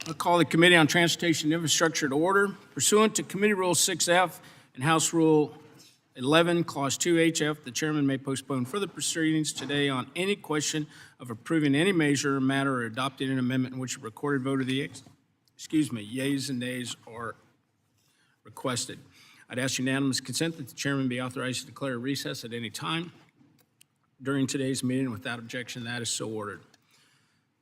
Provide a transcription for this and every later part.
I'll call the Committee on Transportation and Infrastructure to order. Pursuant to Committee Rule 6F and House Rule 11, Clause 2HF, the chairman may postpone further proceedings today on any question of approving any measure or matter or adopting an amendment in which a recorded vote of the yeas and nays are requested. I'd ask unanimous consent that the chairman be authorized to declare a recess at any time during today's meeting. Without objection, that is so ordered.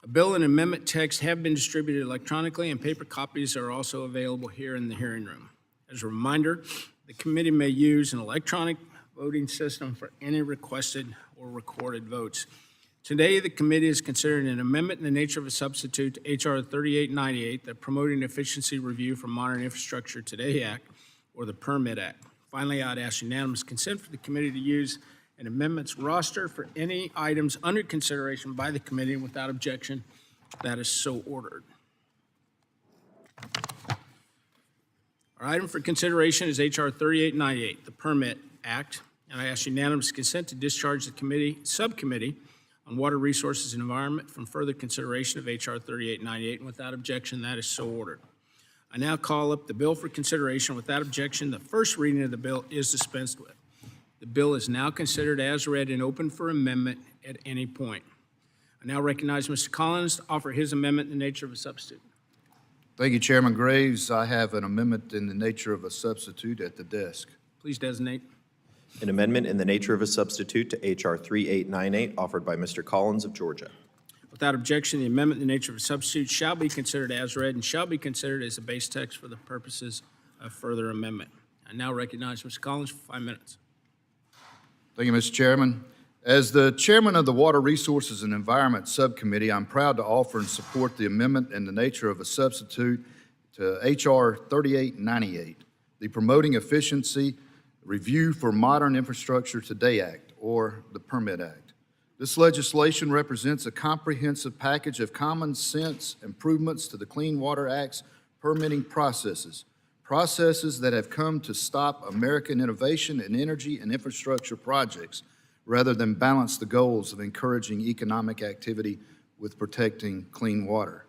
A bill and amendment text have been distributed electronically, and paper copies are also available here in the hearing room. As a reminder, the committee may use an electronic voting system for any requested or recorded votes. Today, the committee is considering an amendment in the nature of a substitute to H.R. 3898, the Promoting Efficiency Review for Modern Infrastructure Today Act, or the Permit Act. Finally, I'd ask unanimous consent for the committee to use an amendments roster for any items under consideration by the committee. Without objection, that is so ordered. Our item for consideration is H.R. 3898, the Permit Act, and I ask unanimous consent to discharge the subcommittee on Water Resources and Environment from further consideration of H.R. 3898, and without objection, that is so ordered. I now call up the bill for consideration. Without objection, the first reading of the bill is dispensed with. The bill is now considered as read and open for amendment at any point. I now recognize Mr. Collins to offer his amendment in the nature of a substitute. Thank you, Chairman Graves. I have an amendment in the nature of a substitute at the desk. Please designate. An amendment in the nature of a substitute to H.R. 3898 offered by Mr. Collins of Georgia. Without objection, the amendment in the nature of a substitute shall be considered as read and shall be considered as a base text for the purposes of further amendment. I now recognize Mr. Collins for 5 minutes. Thank you, Mr. Chairman. As the chairman of the Water Resources and Environment Subcommittee, I'm proud to offer and support the amendment in the nature of a substitute to H.R. 3898, the Promoting Efficiency Review for Modern Infrastructure Today Act, or the Permit Act. This legislation represents a comprehensive package of common sense improvements to the Clean Water Act's permitting processes that have come to stop American innovation in energy and infrastructure projects rather than balance the goals of encouraging economic activity with protecting clean water.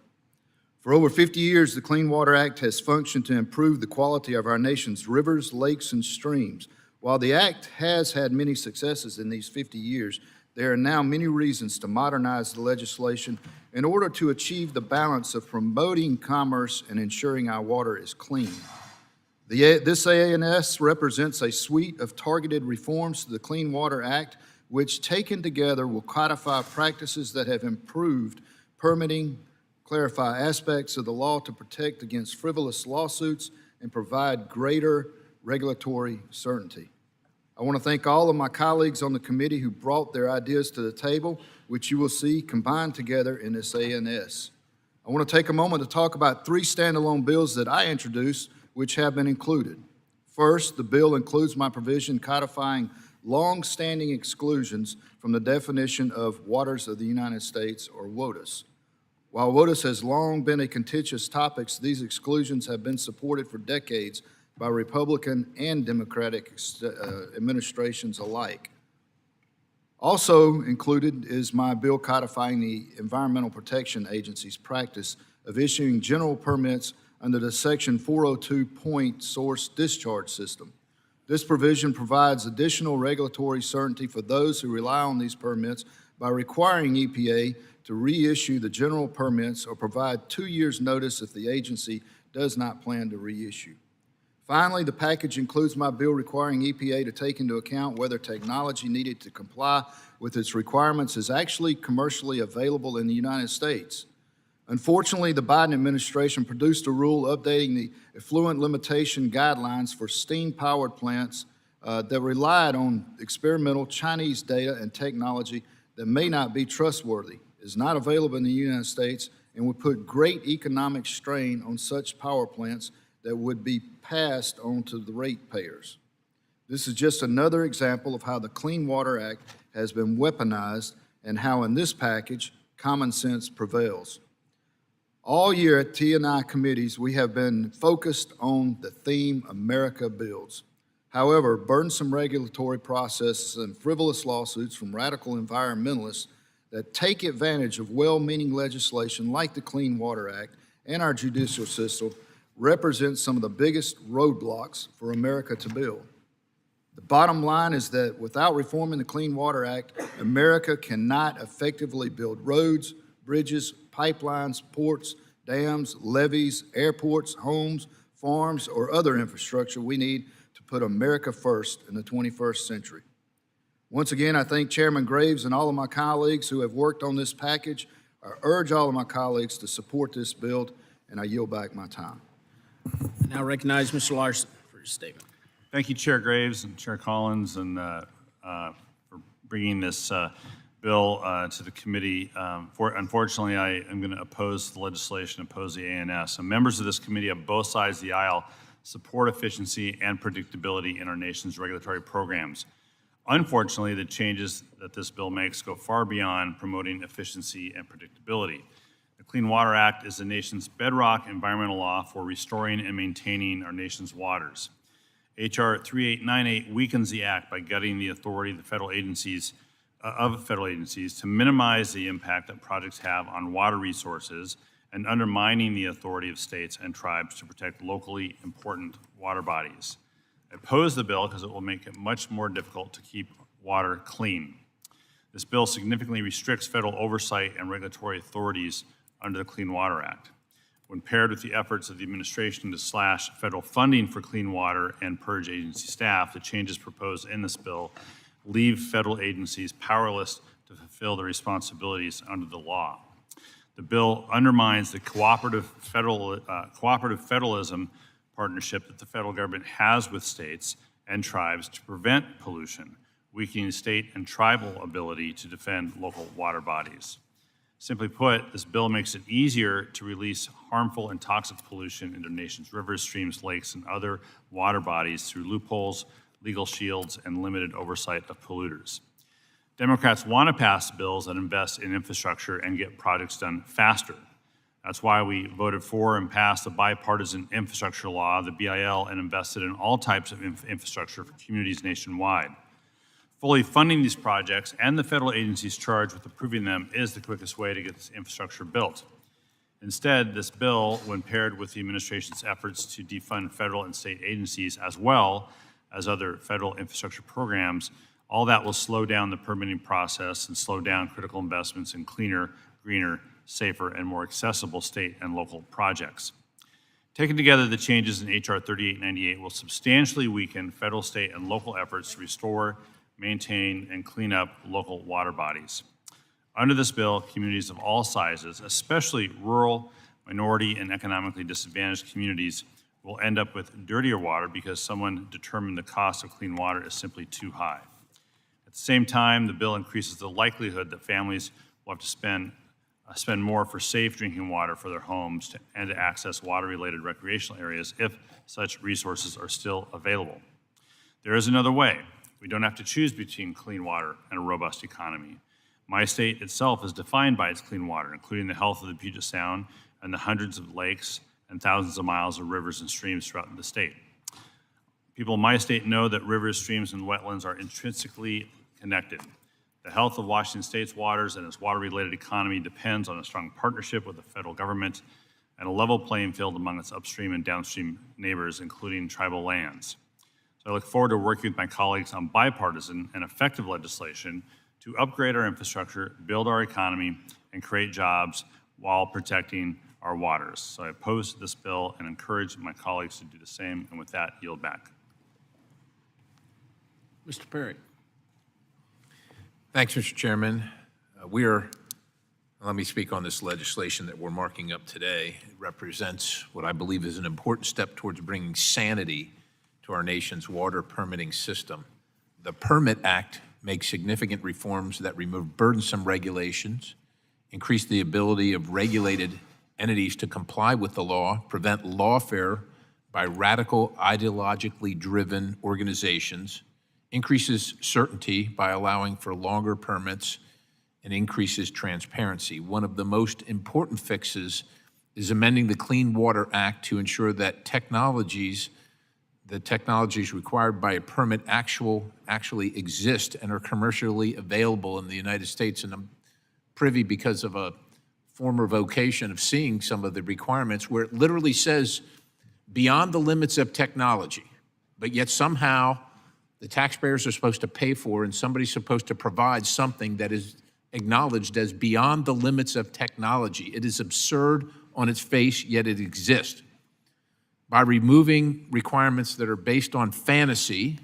For over 50 years, the Clean Water Act has functioned to improve the quality of our nation's rivers, lakes, and streams. While the Act has had many successes in these 50 years, there are now many reasons to modernize the legislation in order to achieve the balance of promoting commerce and ensuring our water is clean. This ANS represents a suite of targeted reforms to the Clean Water Act, which taken together will codify practices that have improved permitting, clarify aspects of the law to protect against frivolous lawsuits, and provide greater regulatory certainty. I want to thank all of my colleagues on the committee who brought their ideas to the table, which you will see combined together in this ANS. I want to take a moment to talk about 3 standalone bills that I introduced, which have been included. First, the bill includes my provision codifying long-standing exclusions from the definition of Waters of the United States, or WOTUS. While WOTUS has long been a contentious topic, these exclusions have been supported for decades by Republican and Democratic administrations alike. Also included is my bill codifying the Environmental Protection Agency's practice of issuing general permits under the Section 402 point source discharge system. This provision provides additional regulatory certainty for those who rely on these permits by requiring EPA to reissue the general permits or provide 2 years' notice if the agency does not plan to reissue. Finally, the package includes my bill requiring EPA to take into account whether technology needed to comply with its requirements is actually commercially available in the United States. Unfortunately, the Biden administration produced a rule updating the effluent limitation guidelines for steam-powered plants that relied on experimental Chinese data and technology that may not be trustworthy, is not available in the United States, and would put great economic strain on such power plants that would be passed on to the ratepayers. This is just another example of how the Clean Water Act has been weaponized and how in this package, common sense prevails. All year at T&I committees, we have been focused on the theme America Builds. However, burdensome regulatory processes and frivolous lawsuits from radical environmentalists that take advantage of well-meaning legislation like the Clean Water Act and our judicial system represent some of the biggest roadblocks for America to build. The bottom line is that without reforming the Clean Water Act, America cannot effectively build roads, bridges, pipelines, ports, dams, levees, airports, homes, farms, or other infrastructure we need to put America first in the 21st century. Once again, I thank Chairman Graves and all of my colleagues who have worked on this package. I urge all of my colleagues to support this bill, and I yield back my time. I now recognize Mr. Larson for his statement. Thank you, Chair Graves and Chair Collins, and for bringing this bill to the committee. Unfortunately, I am going to oppose the legislation, oppose the ANS. And members of this committee on both sides of the aisle support efficiency and predictability in our nation's regulatory programs. Unfortunately, the changes that this bill makes go far beyond promoting efficiency and predictability. The Clean Water Act is the nation's bedrock environmental law for restoring and maintaining our nation's waters. H.R. 3898 weakens the act by gutting the authority of federal agencies to minimize the impact that projects have on water resources and undermining the authority of states and tribes to protect locally important water bodies. I oppose the bill because it will make it much more difficult to keep water clean. This bill significantly restricts federal oversight and regulatory authorities under the Clean Water Act. When paired with the efforts of the administration to slash federal funding for clean water and purge agency staff, the changes proposed in this bill leave federal agencies powerless to fulfill their responsibilities under the law. The bill undermines the cooperative federalism partnership that the federal government has with states and tribes to prevent pollution, weakening state and tribal ability to defend local water bodies. Simply put, this bill makes it easier to release harmful and toxic pollution into the nation's rivers, streams, lakes, and other water bodies through loopholes, legal shields, and limited oversight of polluters. Democrats want to pass bills that invest in infrastructure and get projects done faster. That's why we voted for and passed the bipartisan infrastructure law, the BIL, and invested in all types of infrastructure for communities nationwide. Fully funding these projects and the federal agencies charged with approving them is the quickest way to get this infrastructure built. Instead, this bill, when paired with the administration's efforts to defund federal and state agencies as well as other federal infrastructure programs, all that will slow down the permitting process and slow down critical investments in cleaner, greener, safer, and more accessible state and local projects. Taken together, the changes in H.R. 3898 will substantially weaken federal, state, and local efforts to restore, maintain, and clean up local water bodies. Under this bill, communities of all sizes, especially rural, minority, and economically disadvantaged communities, will end up with dirtier water because someone determined the cost of clean water is simply too high. At the same time, the bill increases the likelihood that families will have to spend more for safe drinking water for their homes and to access water-related recreational areas if such resources are still available. There is another way. We don't have to choose between clean water and a robust economy. My state itself is defined by its clean water, including the health of the Puget Sound and the hundreds of lakes and thousands of miles of rivers and streams throughout the state. People in my state know that rivers, streams, and wetlands are intrinsically connected. The health of Washington State's waters and its water-related economy depends on a strong partnership with the federal government and a level playing field among its upstream and downstream neighbors, including tribal lands. So I look forward to working with my colleagues on bipartisan and effective legislation to upgrade our infrastructure, build our economy, and create jobs while protecting our waters. So I oppose this bill and encourage my colleagues to do the same, and with that, yield back. Mr. Perry. Thanks, Mr. Chairman. Let me speak on this legislation that we're marking up today. It represents what I believe is an important step towards bringing sanity to our nation's water permitting system. The Permit Act makes significant reforms that remove burdensome regulations, increase the ability of regulated entities to comply with the law, prevent lawfare by radical ideologically driven organizations, increases certainty by allowing for longer permits, and increases transparency. One of the most important fixes is amending the Clean Water Act to ensure that the technologies required by a permit actually exist and are commercially available in the United States. And I'm privy because of a former vocation of seeing some of the requirements where it literally says beyond the limits of technology, but yet somehow the taxpayers are supposed to pay for and somebody's supposed to provide something that is acknowledged as beyond the limits of technology. It is absurd on its face, yet it exists. By removing requirements that are based on fantasy,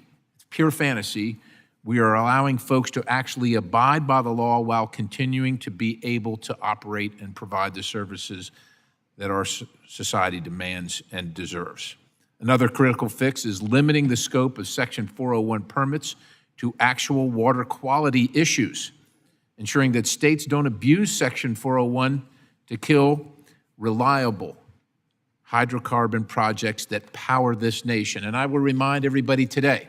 pure fantasy, we are allowing folks to actually abide by the law while continuing to be able to operate and provide the services that our society demands and deserves. Another critical fix is limiting the scope of Section 401 permits to actual water quality issues, ensuring that states don't abuse Section 401 to kill reliable hydrocarbon projects that power this nation. And I will remind everybody today,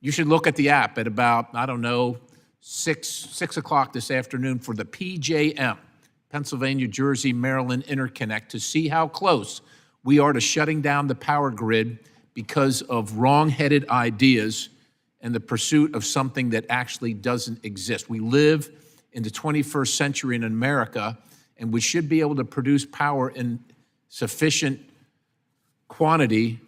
you should look at the app at about, I don't know, 6 o'clock this afternoon for the PJM, Pennsylvania, Jersey, Maryland interconnect to see how close we are to shutting down the power grid because of wrong-headed ideas and the pursuit of something that actually doesn't exist. We live in the 21st century in America, and we should be able to produce power in sufficient quantity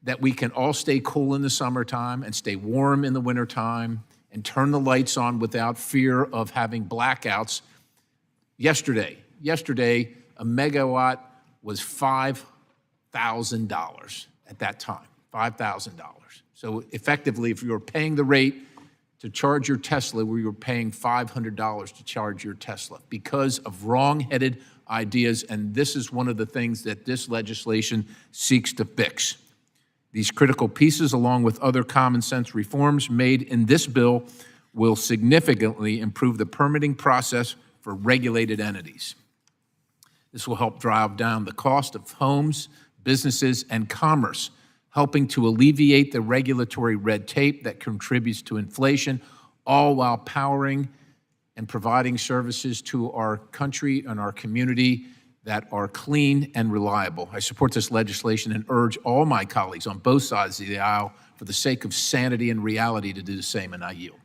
that we can all stay cool in the summertime and stay warm in the wintertime and turn the lights on without fear of having blackouts. Yesterday, a megawatt was $5,000 at that time, $5,000. So effectively, if you were paying the rate to charge your Tesla, we were paying $500 to charge your Tesla because of wrong-headed ideas, and this is one of the things that this legislation seeks to fix. These critical pieces, along with other common sense reforms made in this bill, will significantly improve the permitting process for regulated entities. This will help drive down the cost of homes, businesses, and commerce, helping to alleviate the regulatory red tape that contributes to inflation, all while powering and providing services to our country and our community that are clean and reliable. I support this legislation and urge all my colleagues on both sides of the aisle, for the sake of sanity and reality, to do the same, and I yield.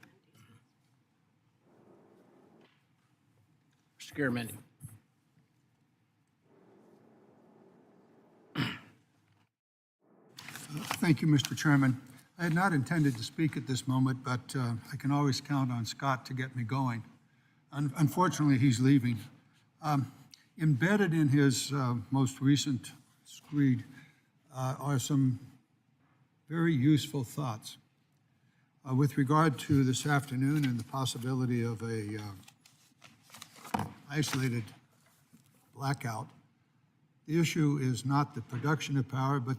Mr. Garamendi. Thank you, Mr. Chairman. I had not intended to speak at this moment, but I can always count on Scott to get me going. Unfortunately, he's leaving. Embedded in his most recent screed are some very useful thoughts. With regard to this afternoon and the possibility of a isolated blackout, the issue is not the production of power, but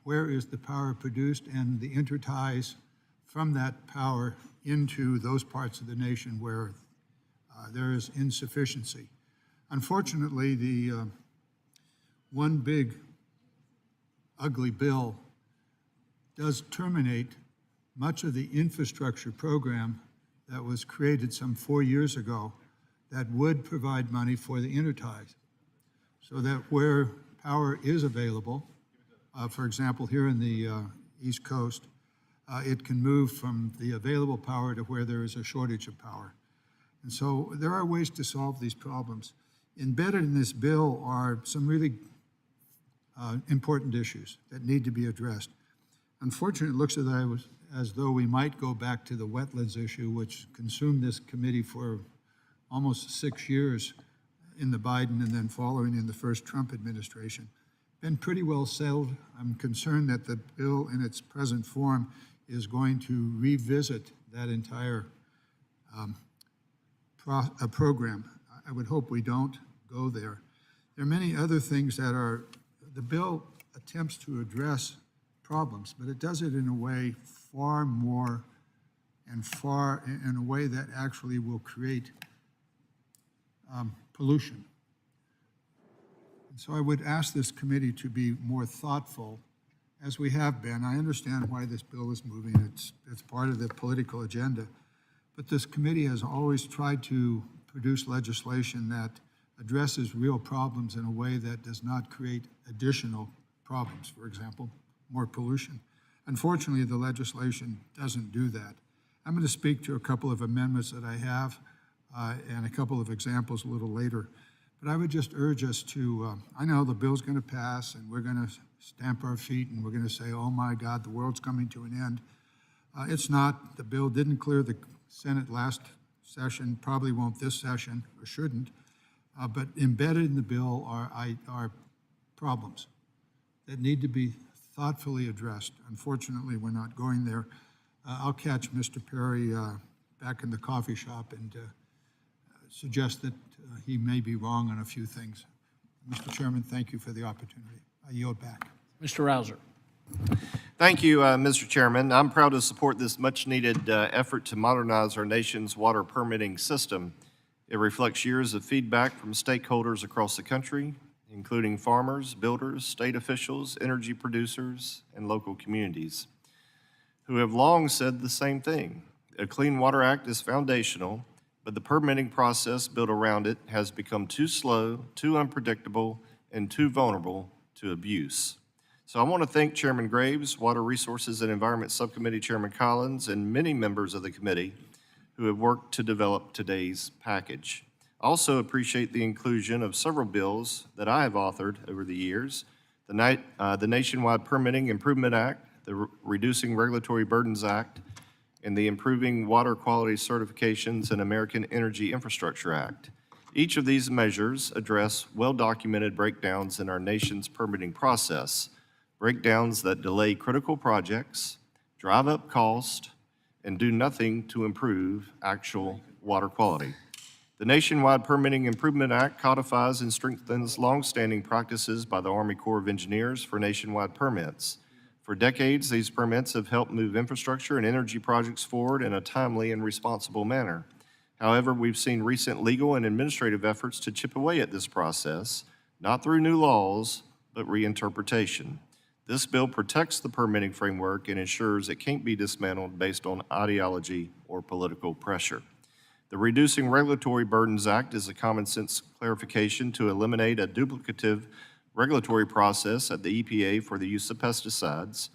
where is the power produced and the interties from that power into those parts of the nation where there is insufficiency. Unfortunately, the one big ugly bill does terminate much of the infrastructure program that was created some 4 years ago that would provide money for the interties, so that where power is available, for example, here in the East Coast, it can move from the available power to where there is a shortage of power. And so there are ways to solve these problems. Embedded in this bill are some really important issues that need to be addressed. Unfortunately, it looks as though we might go back to the wetlands issue, which consumed this committee for almost 6 years in the Biden and then following in the first Trump administration. Been pretty well settled. I'm concerned that the bill in its present form is going to revisit that entire program. I would hope we don't go there. There are many other things that the bill attempts to address problems, but it does it in a way far more and in a way that actually will create pollution. And so I would ask this committee to be more thoughtful, as we have been. I understand why this bill is moving. It's part of the political agenda. But this committee has always tried to produce legislation that addresses real problems in a way that does not create additional problems. For example, more pollution. Unfortunately, the legislation doesn't do that. I'm going to speak to a couple of amendments that I have and a couple of examples a little later. But I would just urge us to, I know the bill's going to pass, and we're going to stamp our feet, and we're going to say, oh my God, the world's coming to an end. It's not. The bill didn't clear the Senate last session, probably won't this session, or shouldn't. But embedded in the bill are problems that need to be thoughtfully addressed. Unfortunately, we're not going there. I'll catch Mr. Perry back in the coffee shop and suggest that he may be wrong on a few things. Mr. Chairman, thank you for the opportunity. I yield back. Mr. Rouser. Thank you, Mr. Chairman. I'm proud to support this much-needed effort to modernize our nation's water permitting system. It reflects years of feedback from stakeholders across the country, including farmers, builders, state officials, energy producers, and local communities, who have long said the same thing. A Clean Water Act is foundational, but the permitting process built around it has become too slow, too unpredictable, and too vulnerable to abuse. So I want to thank Chairman Graves, Water Resources and Environment Subcommittee Chairman Collins, and many members of the committee who have worked to develop today's package. I also appreciate the inclusion of several bills that I have authored over the years: the Nationwide Permitting Improvement Act, the Reducing Regulatory Burdens Act, and the Improving Water Quality Certifications and American Energy Infrastructure Act. Each of these measures address well-documented breakdowns in our nation's permitting process, breakdowns that delay critical projects, drive up cost, and do nothing to improve actual water quality. The Nationwide Permitting Improvement Act codifies and strengthens longstanding practices by the Army Corps of Engineers for nationwide permits. For decades, these permits have helped move infrastructure and energy projects forward in a timely and responsible manner. However, we've seen recent legal and administrative efforts to chip away at this process, not through new laws, but reinterpretation. This bill protects the permitting framework and ensures it can't be dismantled based on ideology or political pressure. The Reducing Regulatory Burdens Act is a common sense clarification to eliminate a duplicative regulatory process at the EPA for the use of pesticides,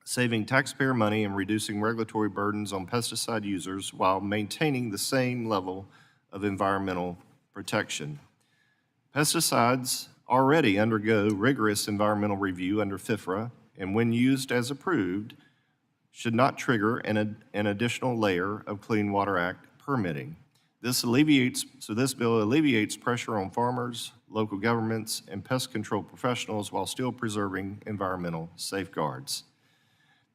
saving taxpayer money and reducing regulatory burdens on pesticide users while maintaining the same level of environmental protection. Pesticides already undergo rigorous environmental review under FIFRA, and when used as approved, should not trigger an additional layer of Clean Water Act permitting. This bill alleviates pressure on farmers, local governments, and pest control professionals while still preserving environmental safeguards.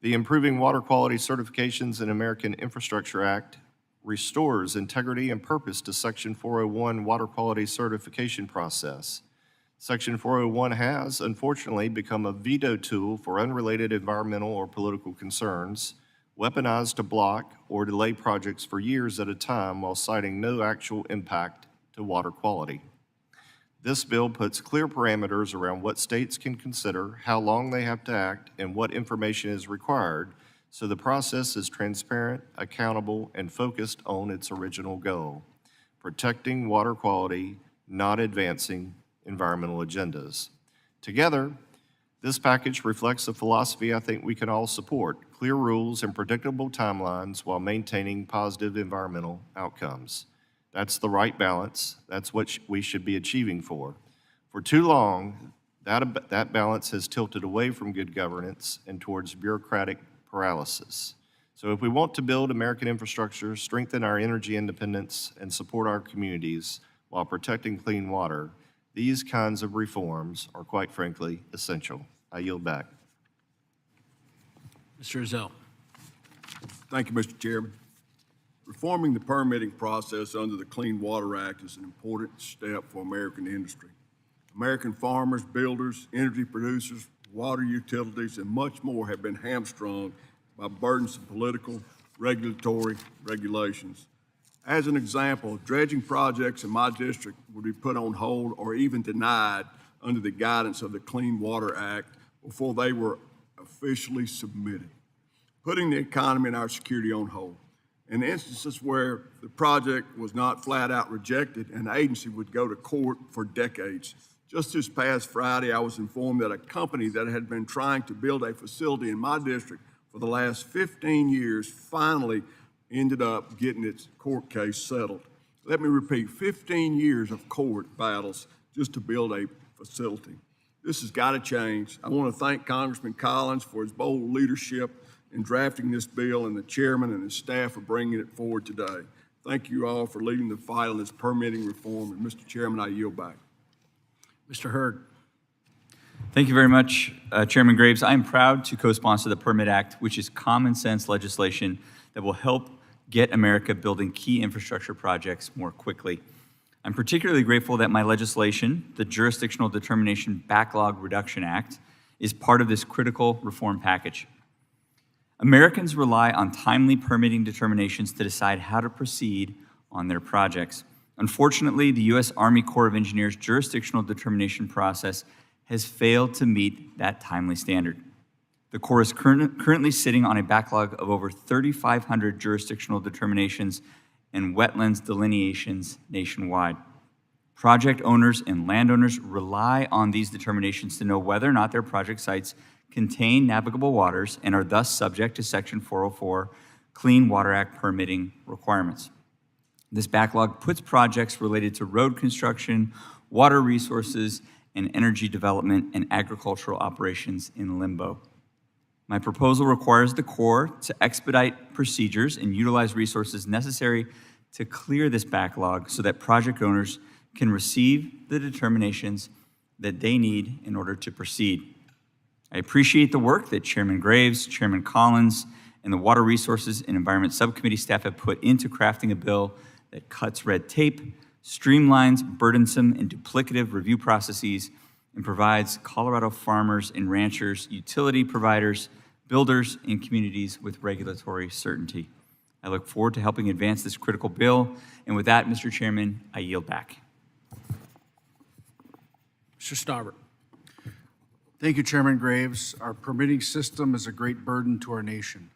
The Improving Water Quality Certifications and American Infrastructure Act restores integrity and purpose to Section 401 water quality certification process. Section 401 has, unfortunately, become a veto tool for unrelated environmental or political concerns, weaponized to block or delay projects for years at a time while citing no actual impact to water quality. This bill puts clear parameters around what states can consider, how long they have to act, and what information is required, so the process is transparent, accountable, and focused on its original goal: protecting water quality, not advancing environmental agendas. Together, this package reflects a philosophy I think we can all support: clear rules and predictable timelines while maintaining positive environmental outcomes. That's the right balance. That's what we should be achieving for. For too long, that balance has tilted away from good governance and towards bureaucratic paralysis. So if we want to build American infrastructure, strengthen our energy independence, and support our communities while protecting clean water, these kinds of reforms are, quite frankly, essential. I yield back. Mr. Ezell. Thank you, Mr. Chairman. Reforming the permitting process under the Clean Water Act is an important step for American industry. American farmers, builders, energy producers, water utilities, and much more have been hamstrung by burdensome political, regulatory regulations. As an example, dredging projects in my district would be put on hold or even denied under the guidance of the Clean Water Act before they were officially submitted, putting the economy and our security on hold. In instances where the project was not flat out rejected, an agency would go to court for decades. Just this past Friday, I was informed that a company that had been trying to build a facility in my district for the last 15 years finally ended up getting its court case settled. Let me repeat, 15 years of court battles just to build a facility. This has got to change. I want to thank Congressman Collins for his bold leadership in drafting this bill and the chairman and his staff for bringing it forward today. Thank you all for leading the fight on this permitting reform. And Mr. Chairman, I yield back. Mr. Hurd. Thank you very much, Chairman Graves. I am proud to co-sponsor the Permit Act, which is common sense legislation that will help get America building key infrastructure projects more quickly. I'm particularly grateful that my legislation, the Jurisdictional Determination Backlog Reduction Act, is part of this critical reform package. Americans rely on timely permitting determinations to decide how to proceed on their projects. Unfortunately, the U.S. Army Corps of Engineers jurisdictional determination process has failed to meet that timely standard. The Corps is currently sitting on a backlog of over 3,500 jurisdictional determinations and wetlands delineations nationwide. Project owners and landowners rely on these determinations to know whether or not their project sites contain navigable waters and are thus subject to Section 404 Clean Water Act permitting requirements. This backlog puts projects related to road construction, water resources, and energy development and agricultural operations in limbo. My proposal requires the Corps to expedite procedures and utilize resources necessary to clear this backlog so that project owners can receive the determinations that they need in order to proceed. I appreciate the work that Chairman Graves, Chairman Collins, and the Water Resources and Environment Subcommittee staff have put into crafting a bill that cuts red tape, streamlines burdensome and duplicative review processes, and provides Colorado farmers and ranchers, utility providers, builders, and communities with regulatory certainty. I look forward to helping advance this critical bill. And with that, Mr. Chairman, I yield back. Mr. Starbert. Thank you, Chairman Graves. Our permitting system is a great burden to our nation.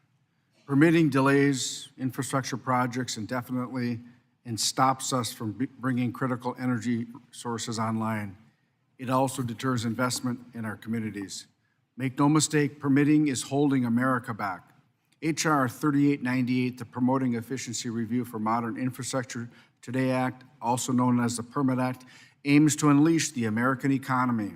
Permitting delays infrastructure projects indefinitely and stops us from bringing critical energy sources online. It also deters investment in our communities. Make no mistake, permitting is holding America back. H.R. 3898, the Promoting Efficiency Review for Modern Infrastructure Today Act, also known as the Permit Act, aims to unleash the American economy.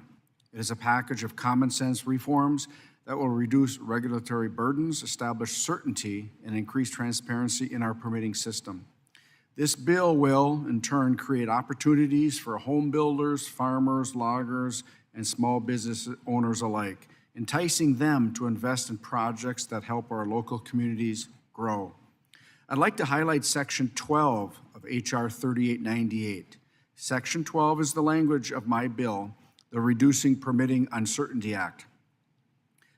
It is a package of common sense reforms that will reduce regulatory burdens, establish certainty, and increase transparency in our permitting system. This bill will, in turn, create opportunities for home builders, farmers, loggers, and small business owners alike, enticing them to invest in projects that help our local communities grow. I'd like to highlight Section 12 of H.R. 3898. Section 12 is the language of my bill, the Reducing Permitting Uncertainty Act.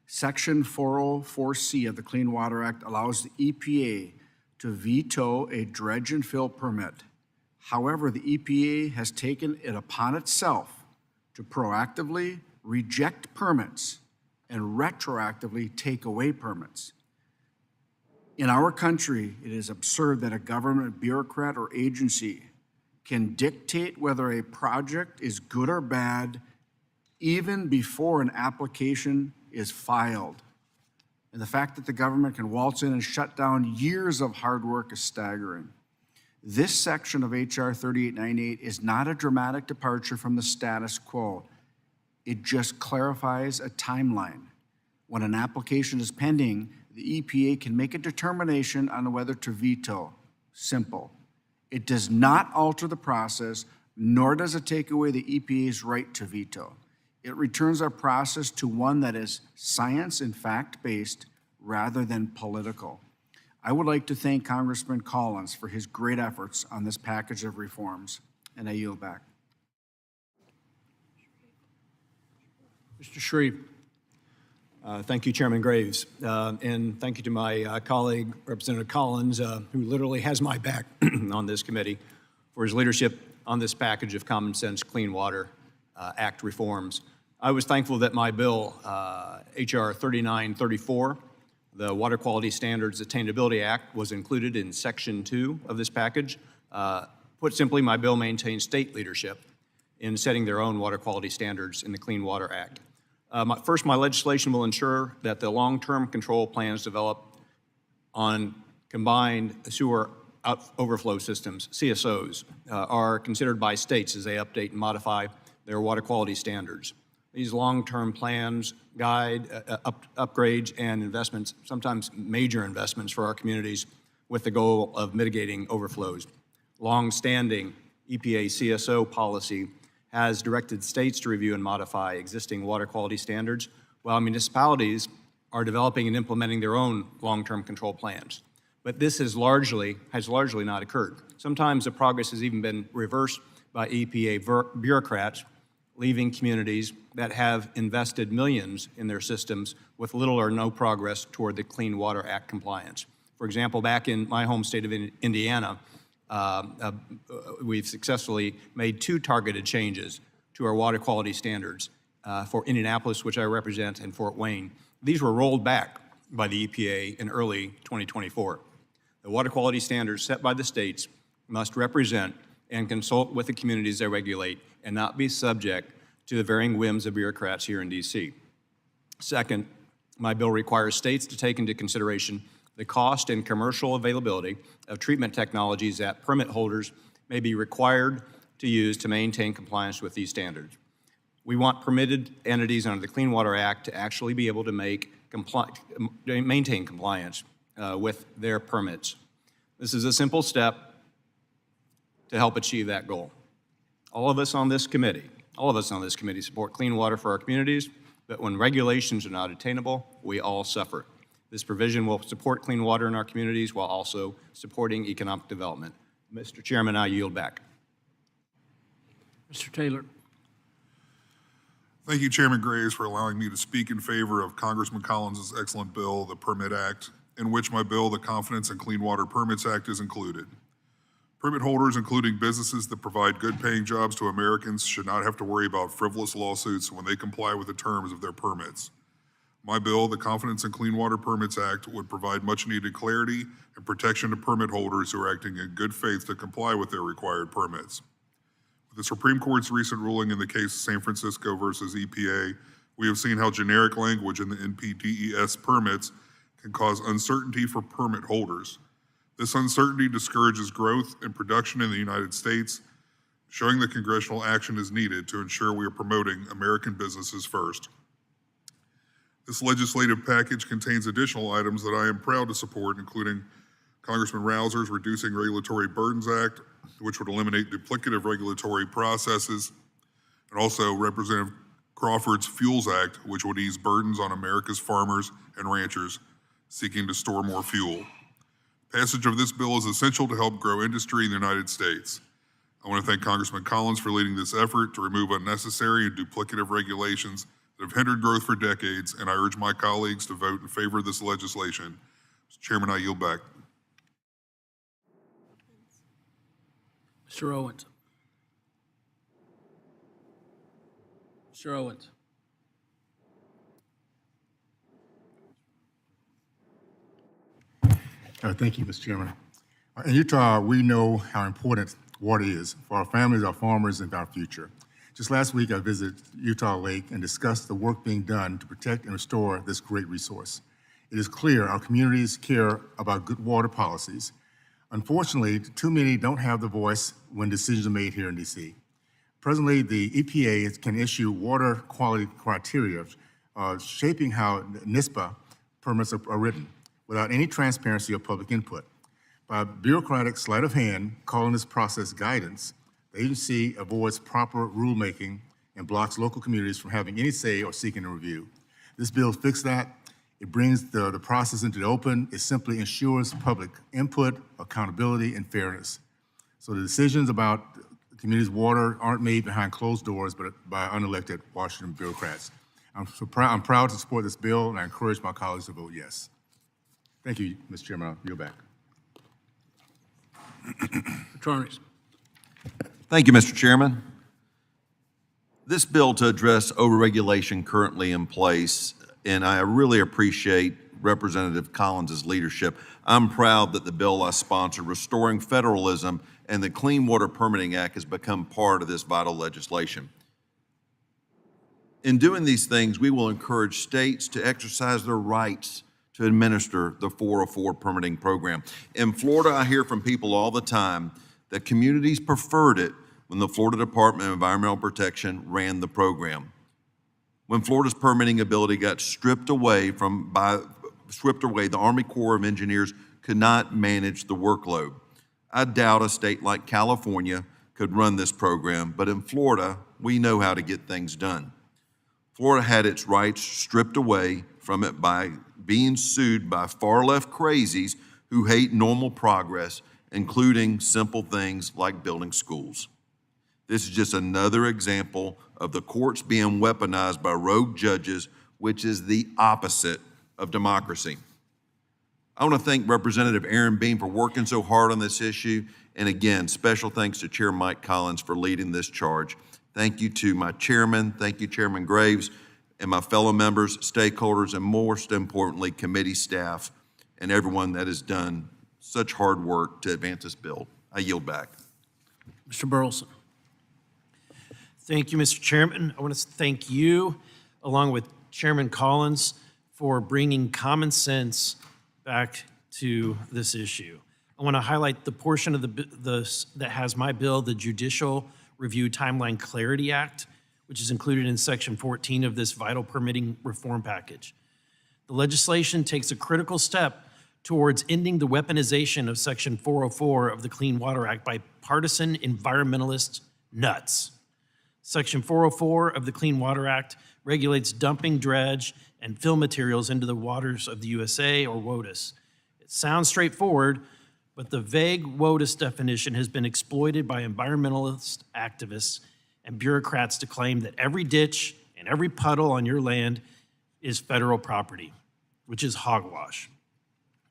Section 404C of the Clean Water Act allows the EPA to veto a dredge and fill permit. However, the EPA has taken it upon itself to proactively reject permits and retroactively take away permits. In our country, it is absurd that a government bureaucrat or agency can dictate whether a project is good or bad even before an application is filed. And the fact that the government can waltz in and shut down years of hard work is staggering. This section of H.R. 3898 is not a dramatic departure from the status quo. It just clarifies a timeline. When an application is pending, the EPA can make a determination on whether to veto. Simple. It does not alter the process, nor does it take away the EPA's right to veto. It returns our process to one that is science and fact-based rather than political. I would like to thank Congressman Collins for his great efforts on this package of reforms, and I yield back. Mr. Shreve. Thank you, Chairman Graves, and thank you to my colleague, Representative Collins, who literally has my back on this committee, for his leadership on this package of common sense Clean Water Act reforms. I was thankful that my bill, H.R. 3934, the Water Quality Standards Attainability Act, was included in Section 2 of this package. Put simply, my bill maintains state leadership in setting their own water quality standards in the Clean Water Act. First, my legislation will ensure that the long-term control plans developed on combined sewer overflow systems, CSOs, are considered by states as they update and modify their water quality standards. These long-term plans guide upgrades and investments, sometimes major investments for our communities, with the goal of mitigating overflows. Long-standing EPA CSO policy has directed states to review and modify existing water quality standards, while municipalities are developing and implementing their own long-term control plans. But this has largely not occurred. Sometimes the progress has even been reversed by EPA bureaucrats, leaving communities that have invested millions in their systems with little or no progress toward the Clean Water Act compliance. For example, back in my home state of Indiana, we've successfully made 2 targeted changes to our water quality standards for Indianapolis, which I represent, and Fort Wayne. These were rolled back by the EPA in early 2024. The water quality standards set by the states must represent and consult with the communities they regulate and not be subject to the varying whims of bureaucrats here in D.C. Second, my bill requires states to take into consideration the cost and commercial availability of treatment technologies that permit holders may be required to use to maintain compliance with these standards. We want permitted entities under the Clean Water Act to actually be able to maintain compliance with their permits. This is a simple step to help achieve that goal. All of us on this committee support clean water for our communities, but when regulations are not attainable, we all suffer. This provision will support clean water in our communities while also supporting economic development. Mr. Chairman, I yield back. Mr. Taylor. Thank you, Chairman Graves, for allowing me to speak in favor of Congressman Collins' excellent bill, the Permit Act, in which my bill, the Confidence in Clean Water Permits Act, is included. Permit holders, including businesses that provide good-paying jobs to Americans, should not have to worry about frivolous lawsuits when they comply with the terms of their permits. My bill, the Confidence in Clean Water Permits Act, would provide much-needed clarity and protection to permit holders who are acting in good faith to comply with their required permits. With the Supreme Court's recent ruling in the case of San Francisco versus EPA, we have seen how generic language in the NPDES permits can cause uncertainty for permit holders. This uncertainty discourages growth and production in the United States, showing that congressional action is needed to ensure we are promoting American businesses first. This legislative package contains additional items that I am proud to support, including Congressman Rausser's Reducing Regulatory Burdens Act, which would eliminate duplicative regulatory processes, and also Representative Crawford's Fuels Act, which would ease burdens on America's farmers and ranchers seeking to store more fuel. Passage of this bill is essential to help grow industry in the United States. I want to thank Congressman Collins for leading this effort to remove unnecessary and duplicative regulations that have hindered growth for decades, and I urge my colleagues to vote in favor of this legislation. Mr. Chairman, I yield back. Mr. Owens. Mr. Owens. Thank you, Mr. Chairman. In Utah, we know how important water is for our families, our farmers, and our future. Just last week, I visited Utah Lake and discussed the work being done to protect and restore this great resource. It is clear our communities care about good water policies. Unfortunately, too many don't have the voice when decisions are made here in D.C. Presently, the EPA can issue water quality criteria shaping how NISPA permits are written without any transparency or public input. By bureaucratic sleight of hand calling this process guidance, the agency avoids proper rulemaking and blocks local communities from having any say or seeking a review. This bill fixes that. It brings the process into the open. It simply ensures public input, accountability, and fairness. So the decisions about the community's water aren't made behind closed doors, but by unelected Washington bureaucrats. I'm proud to support this bill, and I encourage my colleagues to vote yes. Thank you, Mr. Chairman. I'll yield back. Attorneys. Thank you, Mr. Chairman. This bill to address overregulation currently in place, and I really appreciate Representative Collins' leadership. I'm proud that the bill I sponsored, Restoring Federalism, and the Clean Water Permitting Act has become part of this vital legislation. In doing these things, we will encourage states to exercise their rights to administer the 404 permitting program. In Florida, I hear from people all the time that communities preferred it when the Florida Department of Environmental Protection ran the program. When Florida's permitting ability got stripped away, the Army Corps of Engineers could not manage the workload. I doubt a state like California could run this program, but in Florida, we know how to get things done. Florida had its rights stripped away from it by being sued by far-left crazies who hate normal progress, including simple things like building schools. This is just another example of the courts being weaponized by rogue judges, which is the opposite of democracy. I want to thank Representative Aaron Beam for working so hard on this issue. And again, special thanks to Chair Mike Collins for leading this charge. Thank you to my chairman, thank you Chairman Graves, and my fellow members, stakeholders, and most importantly, committee staff, and everyone that has done such hard work to advance this bill. I yield back. Mr. Burleson. Thank you, Mr. Chairman. I want to thank you, along with Chairman Collins, for bringing common sense back to this issue. I want to highlight the portion of that has my bill, the Judicial Review Timeline Clarity Act, which is included in Section 14 of this vital permitting reform package. The legislation takes a critical step towards ending the weaponization of Section 404 of the Clean Water Act by partisan environmentalist nuts. Section 404 of the Clean Water Act regulates dumping dredge and fill materials into the waters of the USA, or WOTUS. It sounds straightforward, but the vague WOTUS definition has been exploited by environmentalist activists and bureaucrats to claim that every ditch and every puddle on your land is federal property, which is hogwash.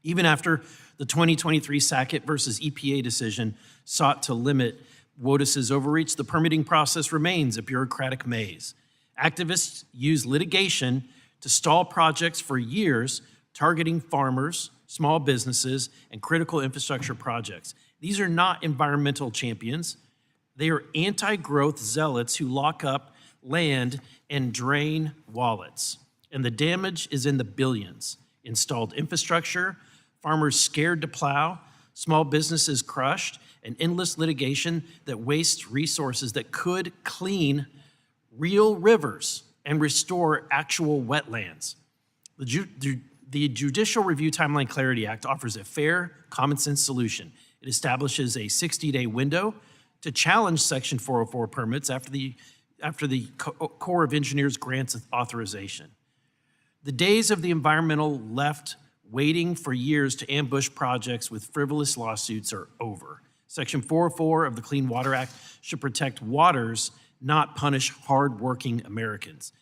Even after the 2023 Sackett versus EPA decision sought to limit WOTUS's overreach, the permitting process remains a bureaucratic maze. Activists use litigation to stall projects for years, targeting farmers, small businesses, and critical infrastructure projects. These are not environmental champions. They are anti-growth zealots who lock up land and drain wallets. And the damage is in the billions. Installed infrastructure, farmers scared to plow, small businesses crushed, and endless litigation that wastes resources that could clean real rivers and restore actual wetlands. The Judicial Review Timeline Clarity Act offers a fair, common-sense solution. It establishes a 60-day window to challenge Section 404 permits after the Corps of Engineers grants authorization. The days of the environmental left waiting for years to ambush projects with frivolous lawsuits are over. Section 404 of the Clean Water Act should protect waters, not punish hard-working Americans.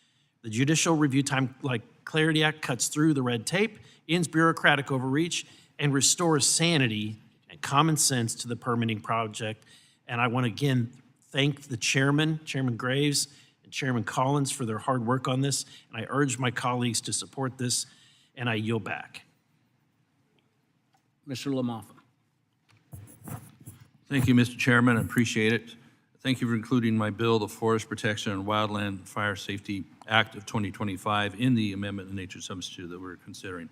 The Judicial Review Timeline Clarity Act cuts through the red tape, ends bureaucratic overreach, and restores sanity and common sense to the permitting project. And I want to again thank the chairman, Chairman Graves, and Chairman Collins for their hard work on this. And I urge my colleagues to support this, and I yield back. Mr. LaMoffa. Thank you, Mr. Chairman. I appreciate it. Thank you for including my bill, the Forest Protection and Wildland Fire Safety Act of 2025, in the amendment and nature substitute that we're considering.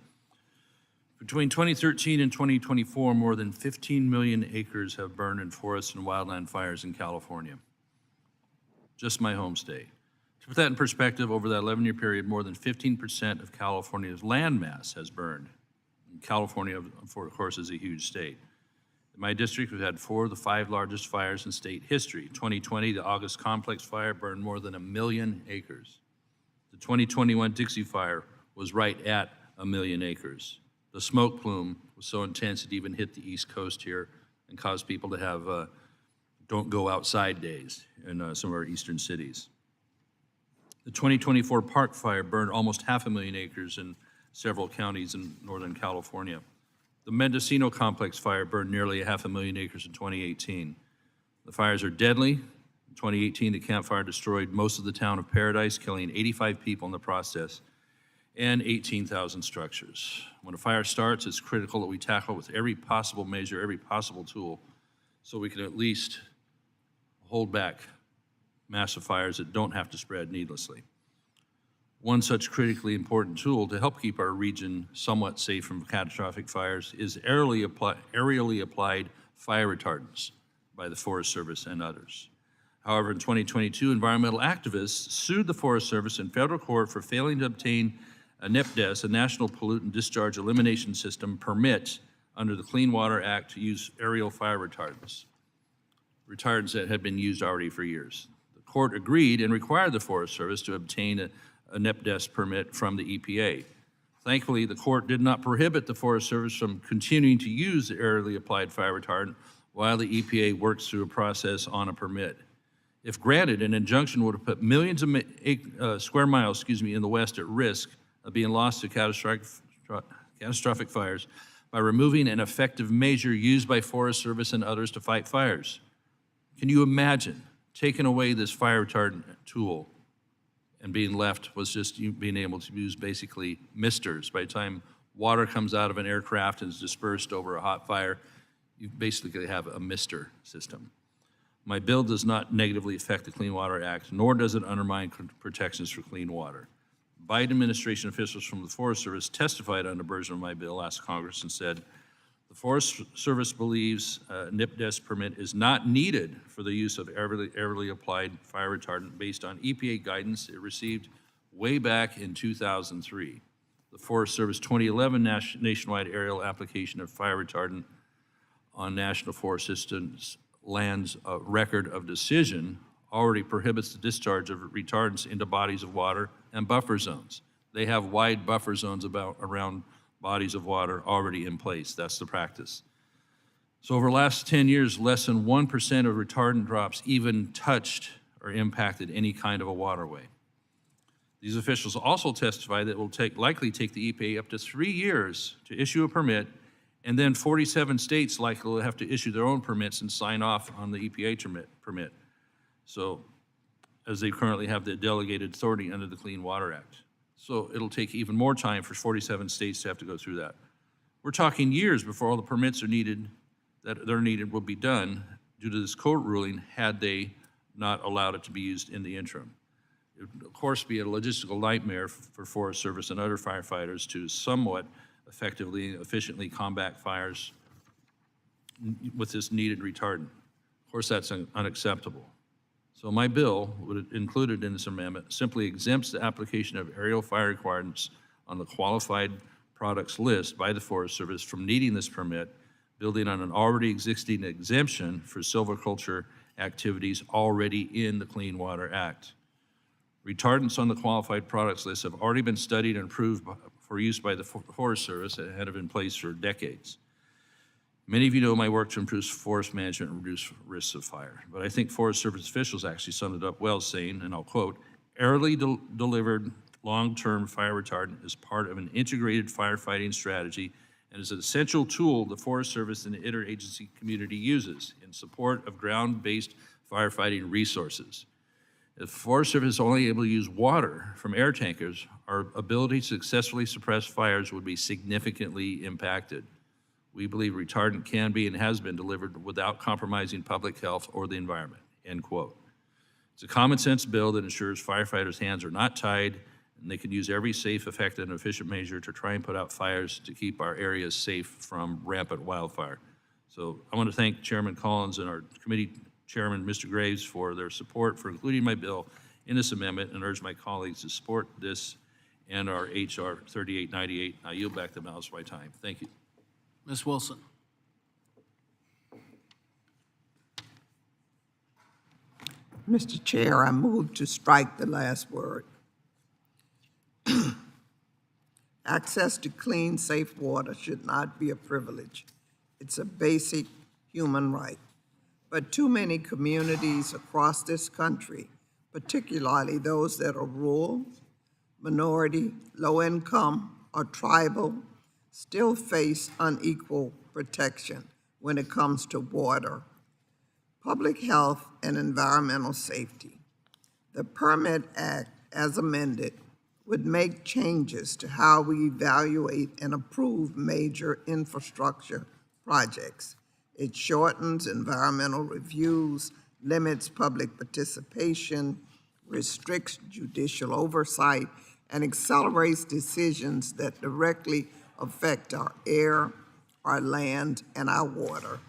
Between 2013 and 2024, more than 15 million acres have burned in forest and wildland fires in California, just my home state. To put that in perspective, over that 11-year period, more than 15% of California's land mass has burned. And California, of course, is a huge state. In my district, we've had 4 of the 5 largest fires in state history. 2020, the August Complex Fire burned more than 1 million acres. The 2021 Dixie Fire was right at 1 million acres. The smoke plume was so intense it even hit the East Coast here and caused people to have don't go outside days in some of our eastern cities. The 2024 Park Fire burned almost 500,000 acres in several counties in Northern California. The Mendocino Complex Fire burned nearly 500,000 acres in 2018. The fires are deadly. In 2018, the Camp Fire destroyed most of the town of Paradise, killing 85 people in the process and 18,000 structures. When a fire starts, it's critical that we tackle it with every possible measure, every possible tool, so we can at least hold back massive fires that don't have to spread needlessly. One such critically important tool to help keep our region somewhat safe from catastrophic fires is aerially applied fire retardants by the Forest Service and others. However, in 2022, environmental activists sued the Forest Service in federal court for failing to obtain a NPDES, a National Pollutant Discharge Elimination System permit under the Clean Water Act to use aerial fire retardants that had been used already for years. The court agreed and required the Forest Service to obtain a NPDES permit from the EPA. Thankfully, the court did not prohibit the Forest Service from continuing to use the aerially applied fire retardant while the EPA works through a process on a permit. If granted, an injunction would have put millions of square miles, in the West at risk of being lost to catastrophic fires by removing an effective measure used by Forest Service and others to fight fires. Can you imagine taking away this fire retardant tool and being left was just you being able to use basically misters? By the time water comes out of an aircraft and is dispersed over a hot fire, you basically have a mister system. My bill does not negatively affect the Clean Water Act, nor does it undermine protections for clean water. Biden administration officials from the Forest Service testified on a version of my bill last Congress and said, the Forest Service believes a NPDES permit is not needed for the use of aerially applied fire retardant based on EPA guidance it received way back in 2003. The Forest Service 2011 nationwide aerial application of fire retardant on National Forest Systems lands record of decision already prohibits the discharge of retardants into bodies of water and buffer zones. They have wide buffer zones around bodies of water already in place. That's the practice. So over the last 10 years, less than 1% of retardant drops even touched or impacted any kind of a waterway. These officials also testified that it will likely take the EPA up to 3 years to issue a permit, and then 47 states likely will have to issue their own permits and sign off on the EPA permit. So, as they currently have the delegated authority under the Clean Water Act. So it'll take even more time for 47 states to have to go through that. We're talking years before all the permits are needed, will be done due to this court ruling had they not allowed it to be used in the interim. It would, of course, be a logistical nightmare for Forest Service and other firefighters to somewhat effectively and efficiently combat fires with this needed retardant. Of course, that's unacceptable. So my bill, included in this amendment, simply exempts the application of aerial fire requirements on the qualified products list by the Forest Service from needing this permit, building on an already existing exemption for silviculture activities already in the Clean Water Act. Retardants on the qualified products list have already been studied and approved for use by the Forest Service and have been in place for decades. Many of you know my work to improve forest management and reduce risks of fire, but I think Forest Service officials actually summed it up well, saying, and I'll quote, aerially delivered long-term fire retardant is part of an integrated firefighting strategy and is an essential tool the Forest Service and the interagency community uses in support of ground-based firefighting resources. If the Forest Service is only able to use water from air tankers, our ability to successfully suppress fires would be significantly impacted. We believe retardant can be and has been delivered without compromising public health or the environment, end quote. It's a common sense bill that ensures firefighters' hands are not tied and they can use every safe, effective, and efficient measure to try and put out fires to keep our areas safe from rampant wildfire. So I want to thank Chairman Collins and our committee chairman, Mr. Graves, for their support for including my bill in this amendment and urge my colleagues to support this and our H.R. 3898. I yield back the balance of my time. Thank you. Ms. Wilson. Mr. Chair, I move to strike the last word. Access to clean, safe water should not be a privilege. It's a basic human right. But too many communities across this country, particularly those that are rural, minority, low income, or tribal, still face unequal protection when it comes to water, public health, and environmental safety. The Permit Act, as amended, would make changes to how we evaluate and approve major infrastructure projects. It shortens environmental reviews, limits public participation, restricts judicial oversight, and accelerates decisions that directly affect our air, our land, and our water.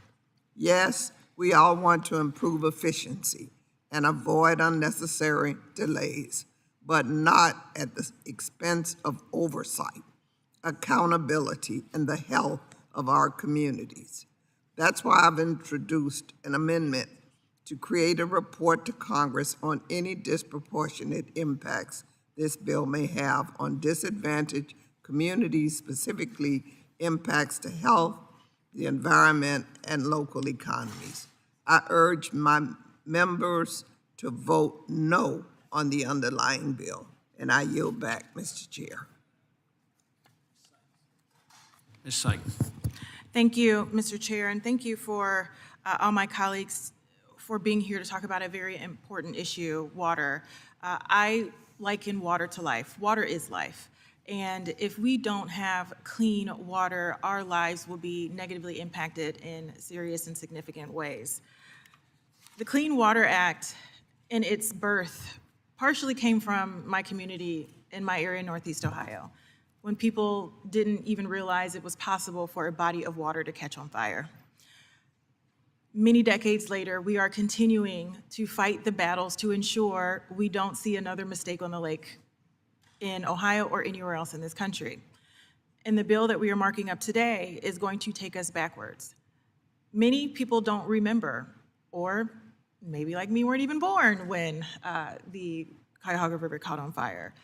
Yes, we all want to improve efficiency and avoid unnecessary delays, but not at the expense of oversight, accountability, and the health of our communities. That's why I've introduced an amendment to create a report to Congress on any disproportionate impacts this bill may have on disadvantaged communities, specifically impacts to health, the environment, and local economies. I urge my members to vote no on the underlying bill, and I yield back, Mr. Chair. Ms. Syke. Thank you, Mr. Chair, and thank you for all my colleagues for being here to talk about a very important issue, water. I liken water to life. Water is life. And if we don't have clean water, our lives will be negatively impacted in serious and significant ways. The Clean Water Act, in its birth, partially came from my community in my area, Northeast Ohio, when people didn't even realize it was possible for a body of water to catch on fire. Many decades later, we are continuing to fight the battles to ensure we don't see another mistake on the lake in Ohio or anywhere else in this country. And the bill that we are marking up today is going to take us backwards. Many people don't remember, or maybe like me weren't even born when the Cuyahoga River caught on fire.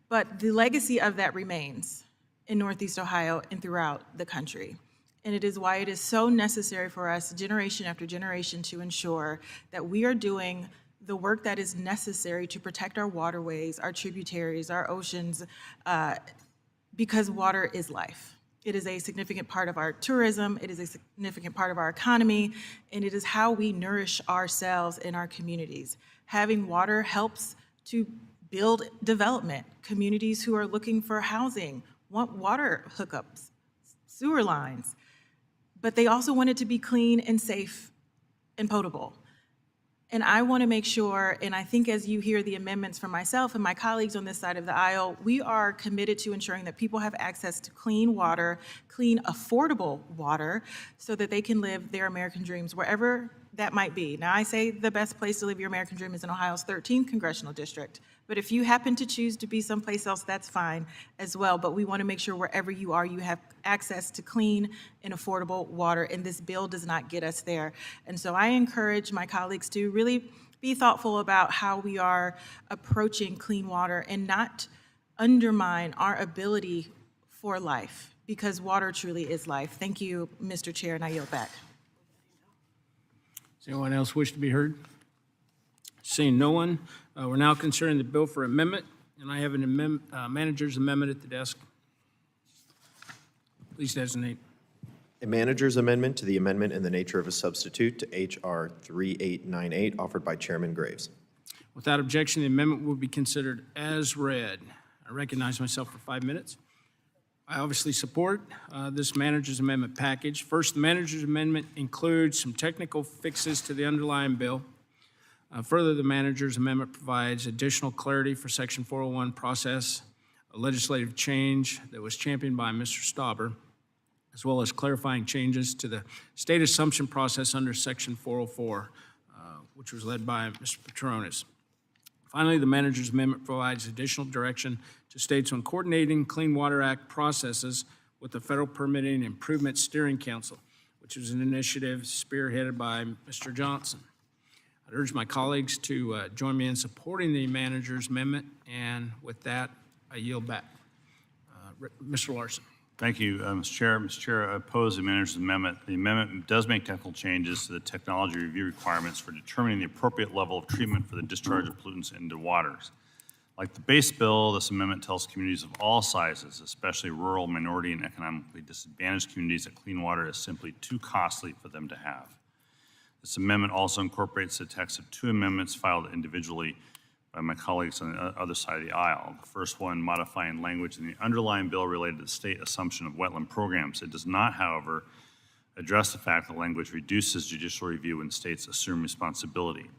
But the legacy of that remains in Northeast Ohio and throughout the country. And it is why it is so necessary for us, generation after generation, to ensure that we are doing the work that is necessary to protect our waterways, our tributaries, our oceans, because water is life. It is a significant part of our tourism, it is a significant part of our economy, and it is how we nourish ourselves and our communities. Having water helps to build development. Communities who are looking for housing want water hookups, sewer lines, but they also want it to be clean and safe and potable. And I want to make sure, and I think as you hear the amendments from myself and my colleagues on this side of the aisle, we are committed to ensuring that people have access to clean water, clean, affordable water, so that they can live their American dreams wherever that might be. Now, I say the best place to live your American dream is in Ohio's 13th congressional district. But if you happen to choose to be someplace else, that's fine as well. But we want to make sure wherever you are, you have access to clean and affordable water, and this bill does not get us there. And so I encourage my colleagues to really be thoughtful about how we are approaching clean water and not undermine our ability for life, because water truly is life. Thank you, Mr. Chair, and I yield back. Does anyone else wish to be heard? Seeing no one, we're now considering the bill for amendment, and I have an manager's amendment at the desk. Please designate. A manager's amendment to the amendment in the nature of a substitute to H.R. 3898, offered by Chairman Graves. Without objection, the amendment will be considered as read. I recognize myself for 5 minutes. I obviously support this manager's amendment package. First, the manager's amendment includes some technical fixes to the underlying bill. Further, the manager's amendment provides additional clarity for Section 401 process, a legislative change that was championed by Mr. Stauber, as well as clarifying changes to the state assumption process under Section 404, which was led by Mr. Petronis. Finally, the manager's amendment provides additional direction to states on coordinating Clean Water Act processes with the Federal Permitting Improvement Steering Council, which is an initiative spearheaded by Mr. Johnson. I urge my colleagues to join me in supporting the manager's amendment, and with that, I yield back. Mr. Larson. Thank you, Mr. Chair. Mr. Chair, I oppose the manager's amendment. The amendment does make technical changes to the technology review requirements for determining the appropriate level of treatment for the discharge of pollutants into waters. Like the base bill, this amendment tells communities of all sizes, especially rural, minority, and economically disadvantaged communities, that clean water is simply too costly for them to have. This amendment also incorporates the text of two amendments filed individually by my colleagues on the other side of the aisle. The first one modifying language in the underlying bill related to the state assumption of wetland programs. It does not, however, address the fact that language reduces judicial review when states assume responsibility.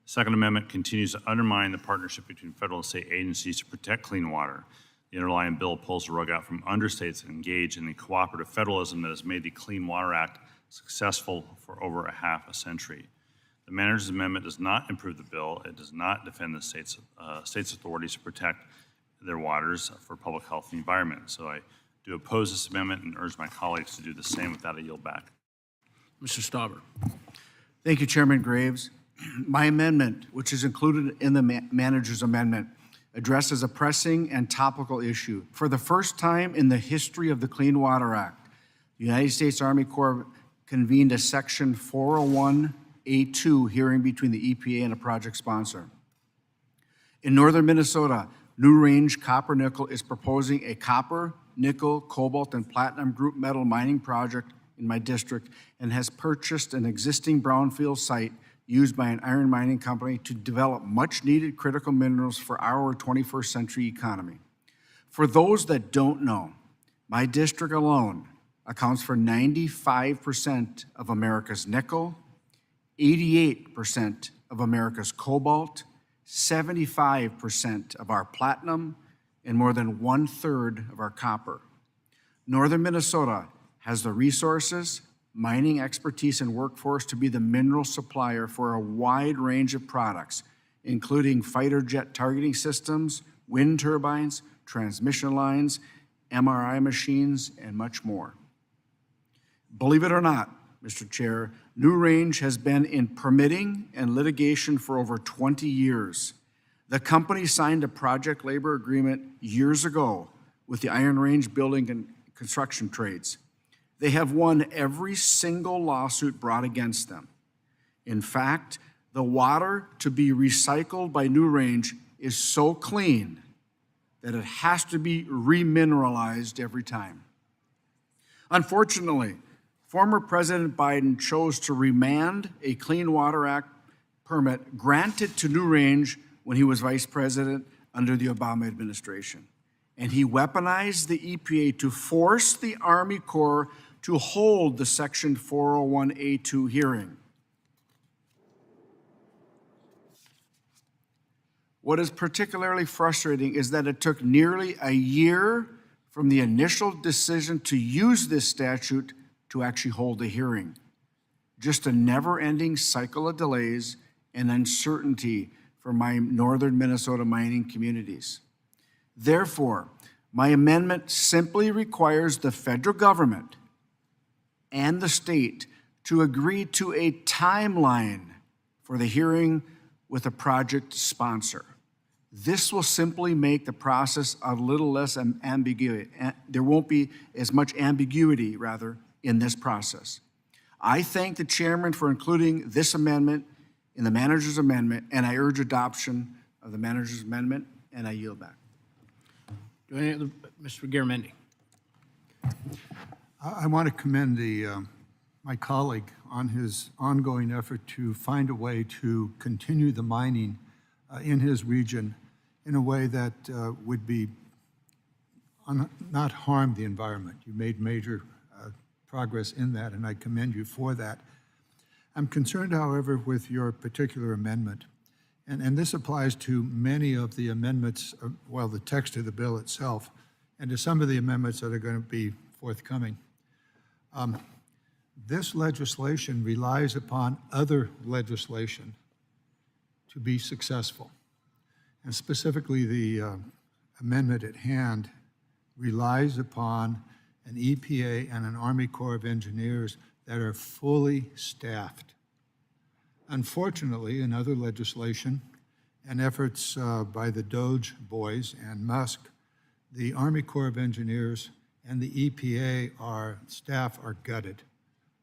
Second Amendment continues to undermine the partnership between federal and state agencies to protect clean water. The underlying bill pulls the rug out from understates that engage in the cooperative federalism that has made the Clean Water Act successful for over a half a century. The manager's amendment does not improve the bill. It does not defend the state's authorities to protect their waters for public health and the environment. So I do oppose this amendment and urge my colleagues to do the same. With that, I yield back. Mr. Stauber. Thank you, Chairman Graves. My amendment, which is included in the manager's amendment, addresses a pressing and topical issue. For the first time in the history of the Clean Water Act, the United States Army Corps convened a Section 401A2 hearing between the EPA and a project sponsor. In northern Minnesota, New Range Copper Nickel is proposing a copper, nickel, cobalt, and platinum group metal mining project in my district and has purchased an existing brownfield site used by an iron mining company to develop much-needed critical minerals for our 21st century economy. For those that don't know, my district alone accounts for 95% of America's nickel, 88% of America's cobalt, 75% of our platinum, and more than 1/3 of our copper. Northern Minnesota has the resources, mining expertise, and workforce to be the mineral supplier for a wide range of products, including fighter jet targeting systems, wind turbines, transmission lines, MRI machines, and much more. Believe it or not, Mr. Chair, New Range has been in permitting and litigation for over 20 years. The company signed a project labor agreement years ago with the Iron Range Building and Construction Trades. They have won every single lawsuit brought against them. In fact, the water to be recycled by New Range is so clean that it has to be remineralized every time. Unfortunately, former President Biden chose to remand a Clean Water Act permit granted to New Range when he was vice president under the Obama administration. And he weaponized the EPA to force the Army Corps to hold the Section 401A2 hearing. What is particularly frustrating is that it took nearly a year from the initial decision to use this statute to actually hold the hearing. Just a never-ending cycle of delays and uncertainty for my northern Minnesota mining communities. Therefore, my amendment simply requires the federal government and the state to agree to a timeline for the hearing with a project sponsor. This will simply make the process a little less ambiguity. There won't be as much ambiguity, rather, in this process. I thank the chairman for including this amendment in the manager's amendment, and I urge adoption of the manager's amendment, and I yield back. Do any other, Mr. Garamendi? I want to commend my colleague on his ongoing effort to find a way to continue the mining in his region in a way that would be not harm the environment. You made major progress in that, and I commend you for that. I'm concerned, however, with your particular amendment, and this applies to many of the amendments, well, the text of the bill itself, and to some of the amendments that are going to be forthcoming. This legislation relies upon other legislation to be successful. And specifically, the amendment at hand relies upon an EPA and an Army Corps of Engineers that are fully staffed. Unfortunately, in other legislation and efforts by the Doge boys and Musk, the Army Corps of Engineers and the EPA staff are gutted.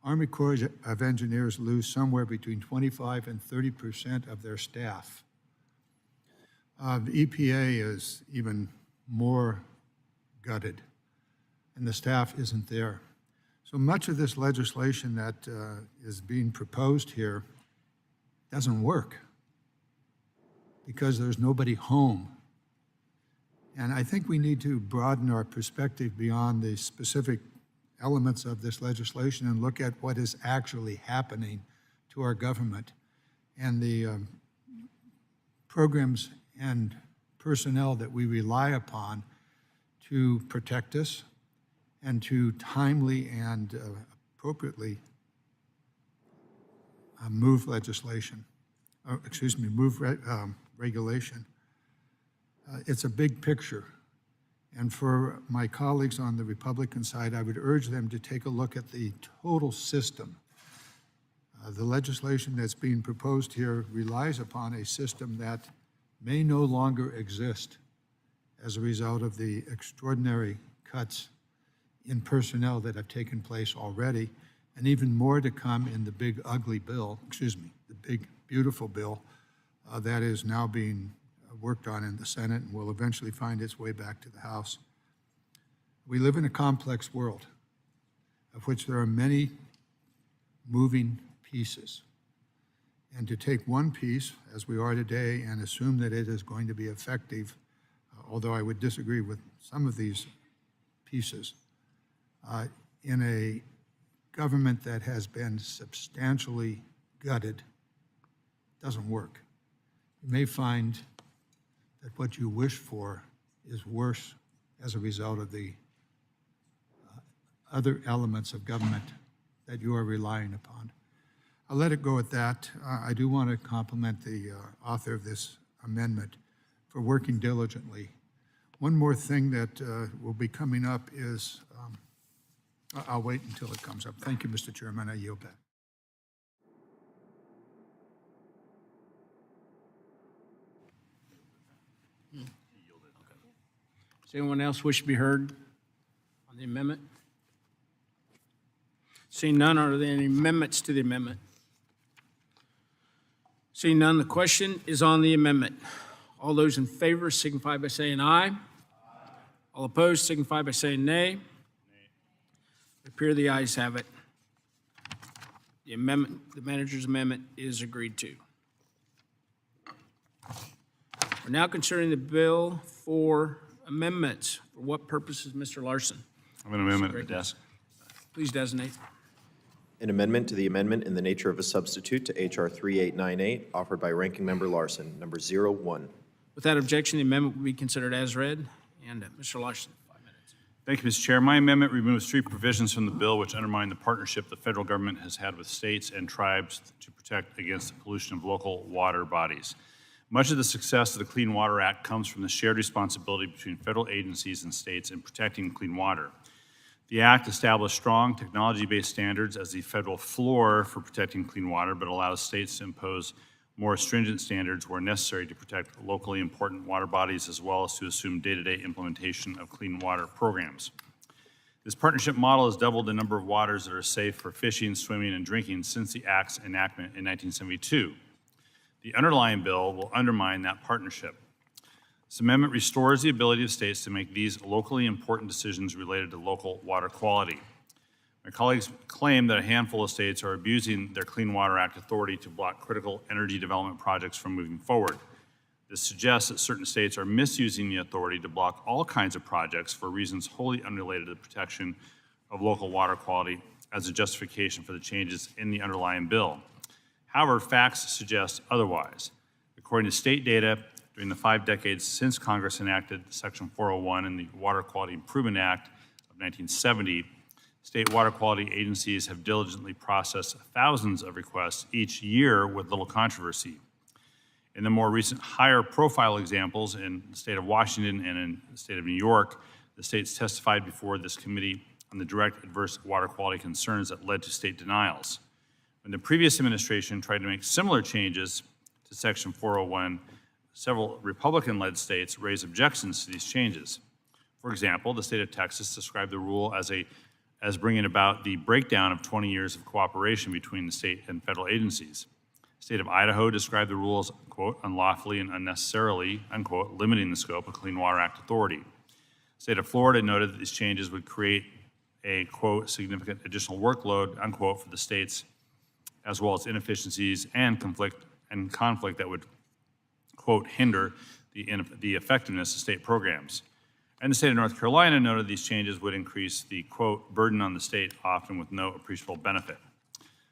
Army Corps of Engineers lose somewhere between 25% and 30% of their staff. The EPA is even more gutted, and the staff isn't there. So much of this legislation that is being proposed here doesn't work because there's nobody home. And I think we need to broaden our perspective beyond the specific elements of this legislation and look at what is actually happening to our government. And the programs and personnel that we rely upon to protect us and to timely and appropriately move legislation, move regulation. It's a big picture. And for my colleagues on the Republican side, I would urge them to take a look at the total system. The legislation that's being proposed here relies upon a system that may no longer exist as a result of the extraordinary cuts in personnel that have taken place already, and even more to come in the big ugly bill, the big beautiful bill that is now being worked on in the Senate and will eventually find its way back to the House. We live in a complex world of which there are many moving pieces. And to take one piece, as we are today, and assume that it is going to be effective, although I would disagree with some of these pieces, in a government that has been substantially gutted, doesn't work. You may find that what you wish for is worse as a result of the other elements of government that you are relying upon. I'll let it go at that. I do want to compliment the author of this amendment for working diligently. One more thing that will be coming up is, I'll wait until it comes up. Thank you, Mr. Chairman. I yield back. Does anyone else wish to be heard on the amendment? Seeing none, are there any amendments to the amendment? Seeing none, the question is on the amendment. All those in favor signify by saying aye. All opposed signify by saying nay. It appears the ayes have it. The amendment, the manager's amendment is agreed to. We're now considering the bill for amendments. For what purposes, Mr. Larson? I have an amendment at the desk. Please designate. An amendment to the amendment in the nature of a substitute to H.R. 3898, offered by Ranking Member Larson, number 01. Without objection, the amendment will be considered as read. And Mr. Larson, 5 minutes. Thank you, Mr. Chair. My amendment removes 3 provisions from the bill which undermine the partnership the federal government has had with states and tribes to protect against the pollution of local water bodies. Much of the success of the Clean Water Act comes from the shared responsibility between federal agencies and states in protecting clean water. The Act established strong technology-based standards as the federal floor for protecting clean water, but allows states to impose more stringent standards where necessary to protect locally important water bodies, as well as to assume day-to-day implementation of clean water programs. This partnership model has doubled the number of waters that are safe for fishing, swimming, and drinking since the Act's enactment in 1972. The underlying bill will undermine that partnership. This amendment restores the ability of states to make these locally important decisions related to local water quality. My colleagues claim that a handful of states are abusing their Clean Water Act authority to block critical energy development projects from moving forward. This suggests that certain states are misusing the authority to block all kinds of projects for reasons wholly unrelated to the protection of local water quality as a justification for the changes in the underlying bill. However, facts suggest otherwise. According to state data, during the 5 decades since Congress enacted Section 401 in the Water Quality Improvement Act of 1970, state water quality agencies have diligently processed thousands of requests each year with little controversy. In the more recent higher profile examples in the state of Washington and in the state of New York, the states testified before this committee on the direct adverse water quality concerns that led to state denials. When the previous administration tried to make similar changes to Section 401, several Republican-led states raised objections to these changes. For example, the state of Texas described the rule as bringing about the breakdown of 20 years of cooperation between the state and federal agencies. The state of Idaho described the rule as, quote, unlawfully and unnecessarily, unquote, limiting the scope of Clean Water Act authority. The state of Florida noted that these changes would create a, quote, significant additional workload, unquote, for the states, as well as inefficiencies and conflict that would, quote, hinder the effectiveness of state programs. And the state of North Carolina noted these changes would increase the, quote, burden on the state, often with no appreciable benefit.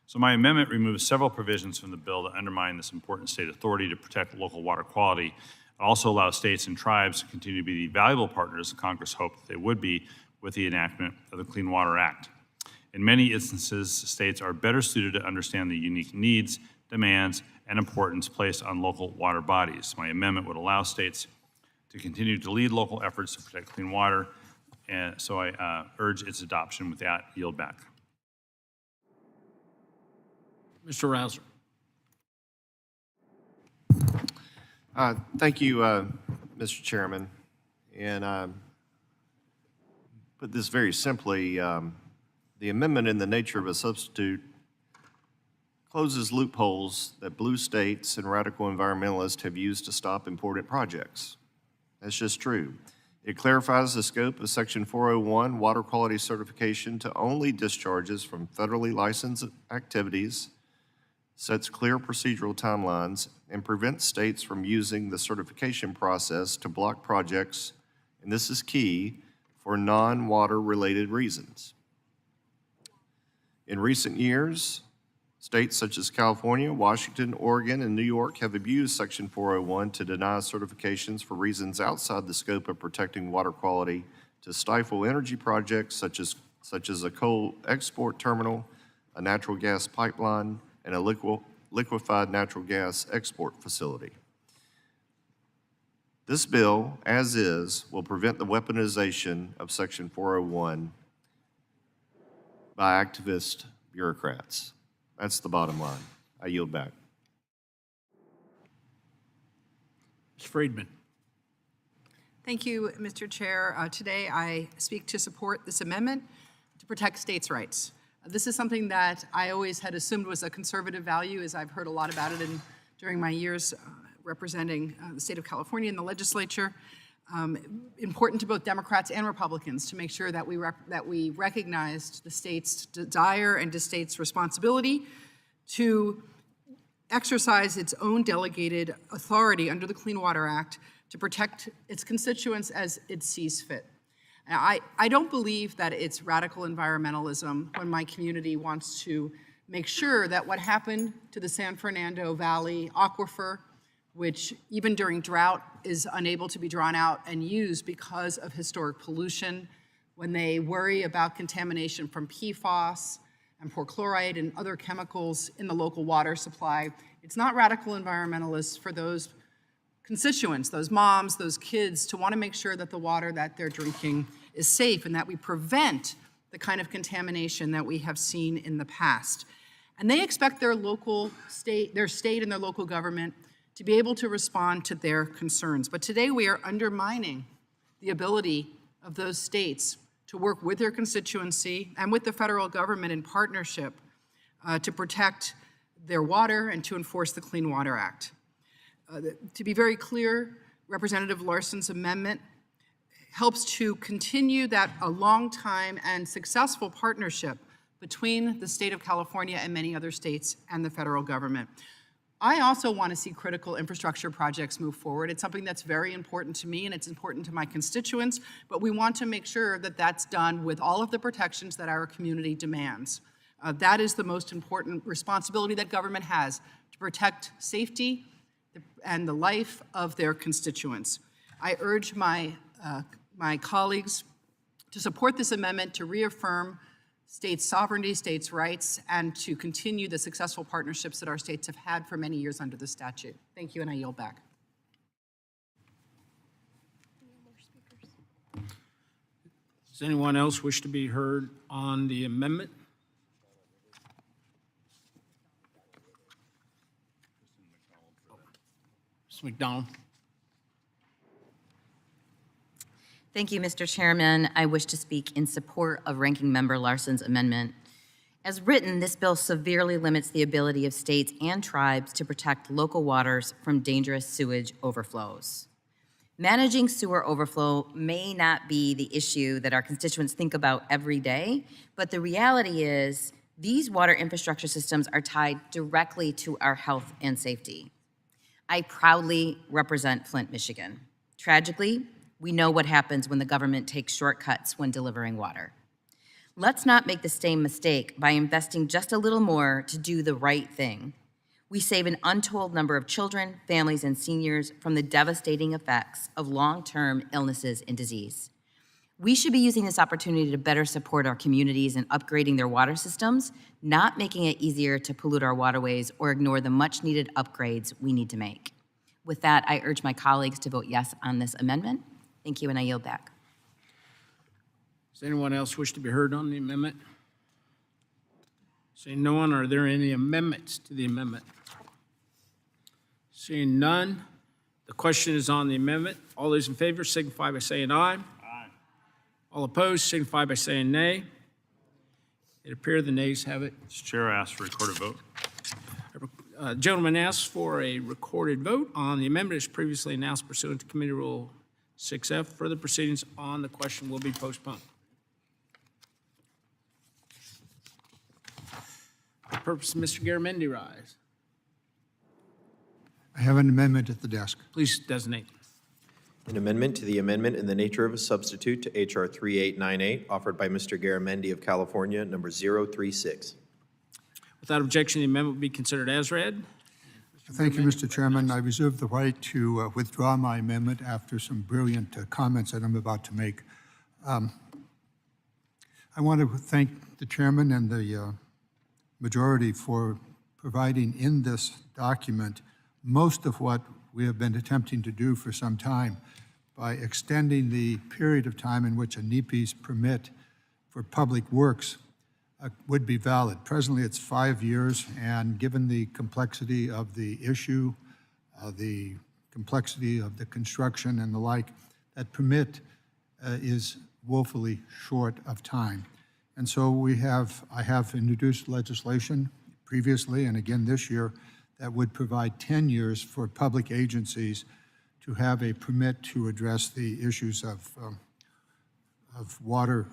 So my amendment removes several provisions from the bill that undermine this important state authority to protect local water quality. It also allows states and tribes to continue to be the valuable partners Congress hoped that they would be with the enactment of the Clean Water Act. In many instances, states are better suited to understand the unique needs, demands, and importance placed on local water bodies. My amendment would allow states to continue to lead local efforts to protect clean water, and so I urge its adoption. With that, yield back. Mr. Rouser. Thank you, Mr. Chairman. And put this very simply, the amendment in the nature of a substitute closes loopholes that blue states and radical environmentalists have used to stop important projects. That's just true. It clarifies the scope of Section 401 water quality certification to only discharges from federally licensed activities, sets clear procedural timelines, and prevents states from using the certification process to block projects, and this is key, for non-water related reasons. In recent years, states such as California, Washington, Oregon, and New York have abused Section 401 to deny certifications for reasons outside the scope of protecting water quality to stifle energy projects such as a coal export terminal, a natural gas pipeline, and a liquefied natural gas export facility. This bill, as is, will prevent the weaponization of Section 401 by activist bureaucrats. That's the bottom line. I yield back. Ms. Friedman. Thank you, Mr. Chair. Today I speak to support this amendment to protect states' rights. This is something that I always had assumed was a conservative value, as I've heard a lot about it during my years representing the state of California in the legislature. Important to both Democrats and Republicans to make sure that we recognized the state's desire and the state's responsibility to exercise its own delegated authority under the Clean Water Act to protect its constituents as it sees fit. Now, I don't believe that it's radical environmentalism when my community wants to make sure that what happened to the San Fernando Valley aquifer, which even during drought is unable to be drawn out and used because of historic pollution, when they worry about contamination from PFAS and perchlorate and other chemicals in the local water supply, it's not radical environmentalists for those constituents, those moms, those kids, to want to make sure that the water that they're drinking is safe and that we prevent the kind of contamination that we have seen in the past. And they expect their state and their local government to be able to respond to their concerns. But today we are undermining the ability of those states to work with their constituency and with the federal government in partnership to protect their water and to enforce the Clean Water Act. To be very clear, Representative Larson's amendment helps to continue a long time and successful partnership between the state of California and many other states and the federal government. I also want to see critical infrastructure projects move forward. It's something that's very important to me and it's important to my constituents, but we want to make sure that that's done with all of the protections that our community demands. That is the most important responsibility that government has, to protect safety and the life of their constituents. I urge my colleagues to support this amendment to reaffirm states' sovereignty, states' rights, and to continue the successful partnerships that our states have had for many years under the statute. Thank you, and I yield back. Does anyone else wish to be heard on the amendment? Ms. McDonald. Thank you, Mr. Chairman. I wish to speak in support of Ranking Member Larson's amendment. As written, this bill severely limits the ability of states and tribes to protect local waters from dangerous sewage overflows. Managing sewer overflow may not be the issue that our constituents think about every day, but the reality is these water infrastructure systems are tied directly to our health and safety. I proudly represent Flint, Michigan. Tragically, we know what happens when the government takes shortcuts when delivering water. Let's not make the same mistake by investing just a little more to do the right thing. We save an untold number of children, families, and seniors from the devastating effects of long-term illnesses and disease. We should be using this opportunity to better support our communities in upgrading their water systems, not making it easier to pollute our waterways or ignore the much-needed upgrades we need to make. With that, I urge my colleagues to vote yes on this amendment. Thank you, and I yield back. Does anyone else wish to be heard on the amendment? Seeing no one, are there any amendments to the amendment? Seeing none, the question is on the amendment. All those in favor signify by saying aye. Aye. All opposed signify by saying nay. It appears the nays have it. Mr. Chair, I ask for a recorded vote. Gentleman asks for a recorded vote on the amendment as previously announced pursuant to Committee Rule 6F. Further proceedings on the question will be postponed. For the purpose of Mr. Garamendi rise. I have an amendment at the desk. Please designate. An amendment to the amendment in the nature of a substitute to H.R. 3898, offered by Mr. Garamendi of California, number 036. Without objection, the amendment will be considered as read. Thank you, Mr. Chairman. I reserve the right to withdraw my amendment after some brilliant comments that I'm about to make. I want to thank the chairman and the majority for providing in this document most of what we have been attempting to do for some time by extending the period of time in which a NEPA's permit for public works would be valid. Presently, it's 5 years, and given the complexity of the issue, the complexity of the construction and the like, that permit is woefully short of time. And so I have introduced legislation previously and again this year that would provide 10 years for public agencies to have a permit to address the issues of water,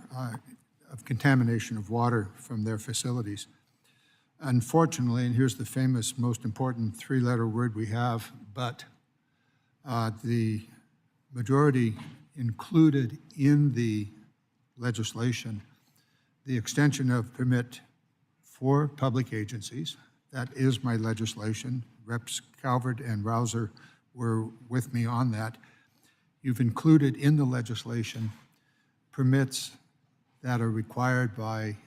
of contamination of water from their facilities. Unfortunately, and here's the famous, most important three-letter word we have, but the majority included in the legislation the extension of permit for public agencies. That is my legislation. Reps Calvert and Rouser were with me on that. You've included in the legislation permits that are required by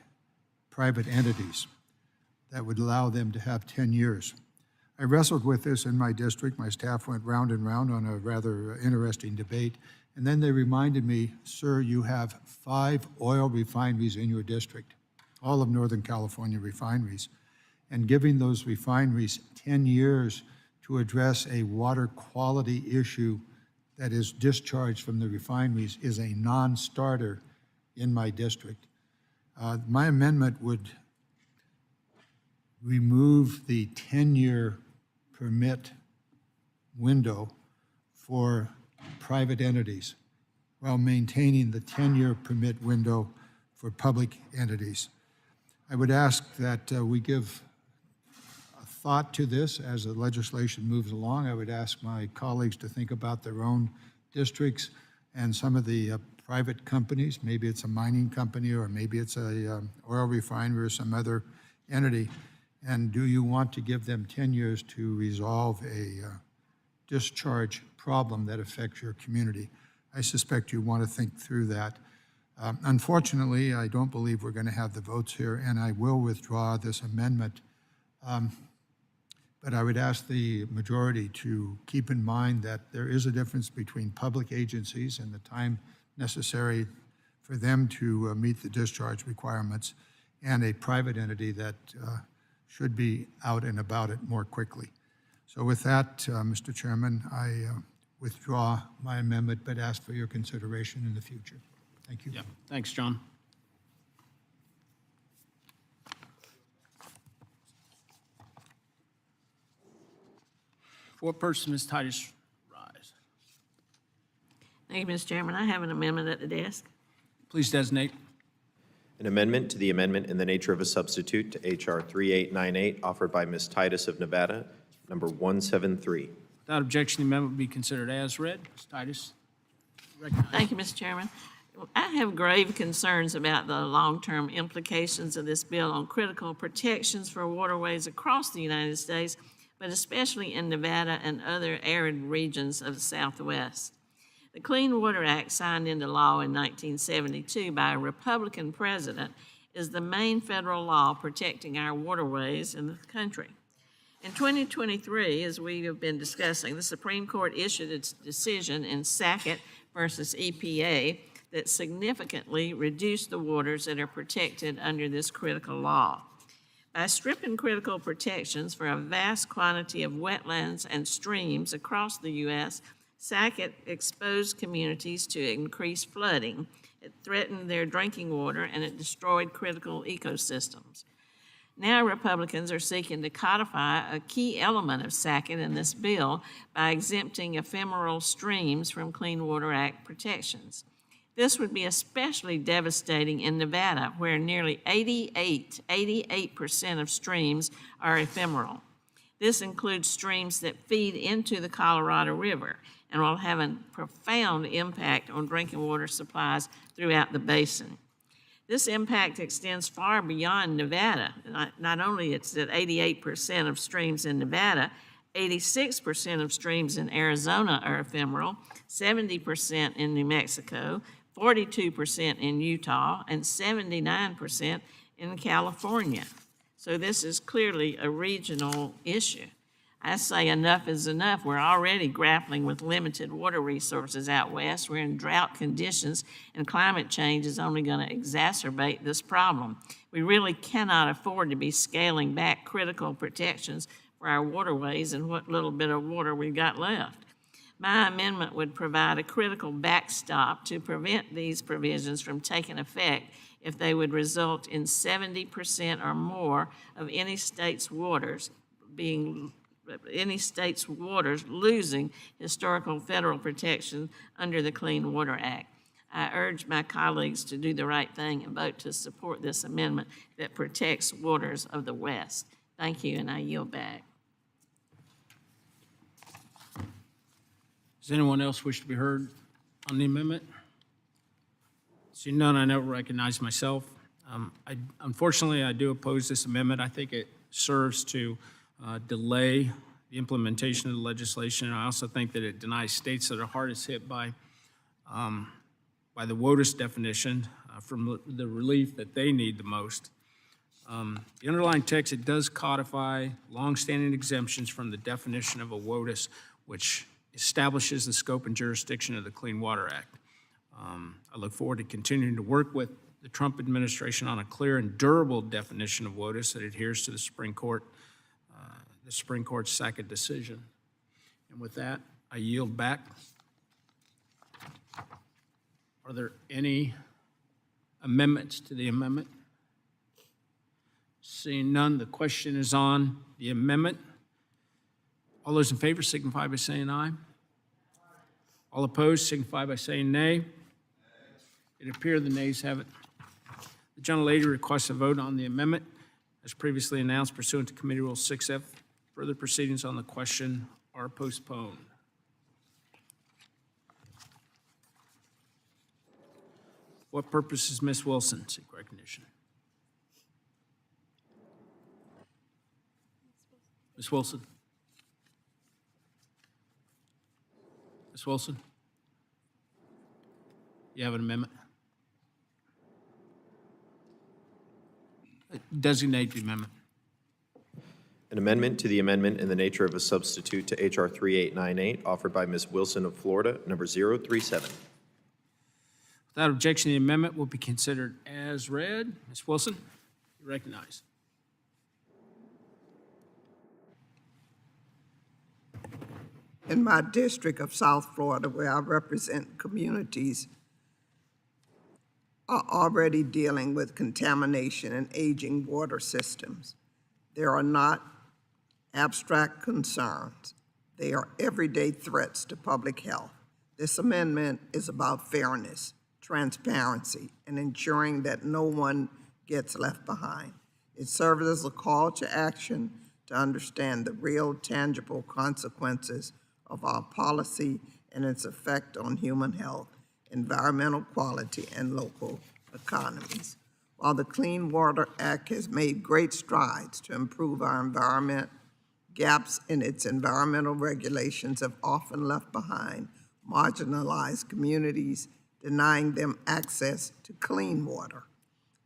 private entities that would allow them to have 10 years. I wrestled with this in my district. My staff went round and round on a rather interesting debate. And then they reminded me, sir, you have 5 oil refineries in your district, all of Northern California refineries. And giving those refineries 10 years to address a water quality issue that is discharged from the refineries is a non-starter in my district. My amendment would remove the 10-year permit window for private entities while maintaining the 10-year permit window for public entities. I would ask that we give a thought to this as the legislation moves along. I would ask my colleagues to think about their own districts and some of the private companies. Maybe it's a mining company, or maybe it's a oil refinery or some other entity. And do you want to give them 10 years to resolve a discharge problem that affects your community? I suspect you want to think through that. Unfortunately, I don't believe we're going to have the votes here, and I will withdraw this amendment. But I would ask the majority to keep in mind that there is a difference between public agencies and the time necessary for them to meet the discharge requirements and a private entity that should be out and about it more quickly. So with that, Mr. Chairman, I withdraw my amendment, but ask for your consideration in the future. Thank you. Yeah. Thanks, John. Fourth person, Ms. Titus Rise. Thank you, Mr. Chairman. I have an amendment at the desk. Please designate. An amendment to the amendment in the nature of a substitute to H.R. 3898, offered by Ms. Titus of Nevada, number 173. Without objection, the amendment will be considered as read. Ms. Titus, recognized. Thank you, Mr. Chairman. I have grave concerns about the long-term implications of this bill on critical protections for waterways across the United States, but especially in Nevada and other arid regions of the Southwest. The Clean Water Act, signed into law in 1972 by a Republican president, is the main federal law protecting our waterways in the country. In 2023, as we have been discussing, the Supreme Court issued its decision in Sackett versus EPA that significantly reduced the waters that are protected under this critical law. By stripping critical protections for a vast quantity of wetlands and streams across the U.S., Sackett exposed communities to increased flooding. It threatened their drinking water, and it destroyed critical ecosystems. Now Republicans are seeking to codify a key element of Sackett in this bill by exempting ephemeral streams from Clean Water Act protections. This would be especially devastating in Nevada, where nearly 88% of streams are ephemeral. This includes streams that feed into the Colorado River and will have a profound impact on drinking water supplies throughout the basin. This impact extends far beyond Nevada. Not only is it 88% of streams in Nevada, 86% of streams in Arizona are ephemeral, 70% in New Mexico, 42% in Utah, and 79% in California. So this is clearly a regional issue. I say enough is enough. We're already grappling with limited water resources out west. We're in drought conditions, and climate change is only going to exacerbate this problem. We really cannot afford to be scaling back critical protections for our waterways and what little bit of water we've got left. My amendment would provide a critical backstop to prevent these provisions from taking effect if they would result in 70% or more of any state's waters losing historical federal protection under the Clean Water Act. I urge my colleagues to do the right thing and vote to support this amendment that protects waters of the West. Thank you, and I yield back. Does anyone else wish to be heard on the amendment? Seeing none, I now recognize myself. Unfortunately, I do oppose this amendment. I think it serves to delay the implementation of the legislation. I also think that it denies states that are hardest hit by the WOTUS definition from the relief that they need the most. The underlying text, it does codify longstanding exemptions from the definition of a WOTUS, which establishes the scope and jurisdiction of the Clean Water Act. I look forward to continuing to work with the Trump administration on a clear and durable definition of WOTUS that adheres to the Supreme Court's Sackett decision. And with that, I yield back. Are there any amendments to the amendment? Seeing none, the question is on the amendment. All those in favor signify by saying aye. All opposed signify by saying nay. It appears the nays have it. The gentlelady requests a vote on the amendment as previously announced pursuant to Committee Rule 6F. Further proceedings on the question are postponed. What purpose is Ms. Wilson seek recognition? Ms. Wilson? Ms. Wilson? You have an amendment? Designate the amendment. An amendment to the amendment in the nature of a substitute to H.R. 3898, offered by Ms. Wilson of Florida, number 037. Without objection, the amendment will be considered as read. Ms. Wilson, you recognize. In my district of South Florida, where I represent communities, are already dealing with contamination and aging water systems. There are not abstract concerns. They are everyday threats to public health. This amendment is about fairness, transparency, and ensuring that no one gets left behind. It serves as a call to action to understand the real, tangible consequences of our policy and its effect on human health. environmental quality, and local economies. While the Clean Water Act has made great strides to improve our environment, gaps in its environmental regulations have often left behind marginalized communities, denying them access to clean water.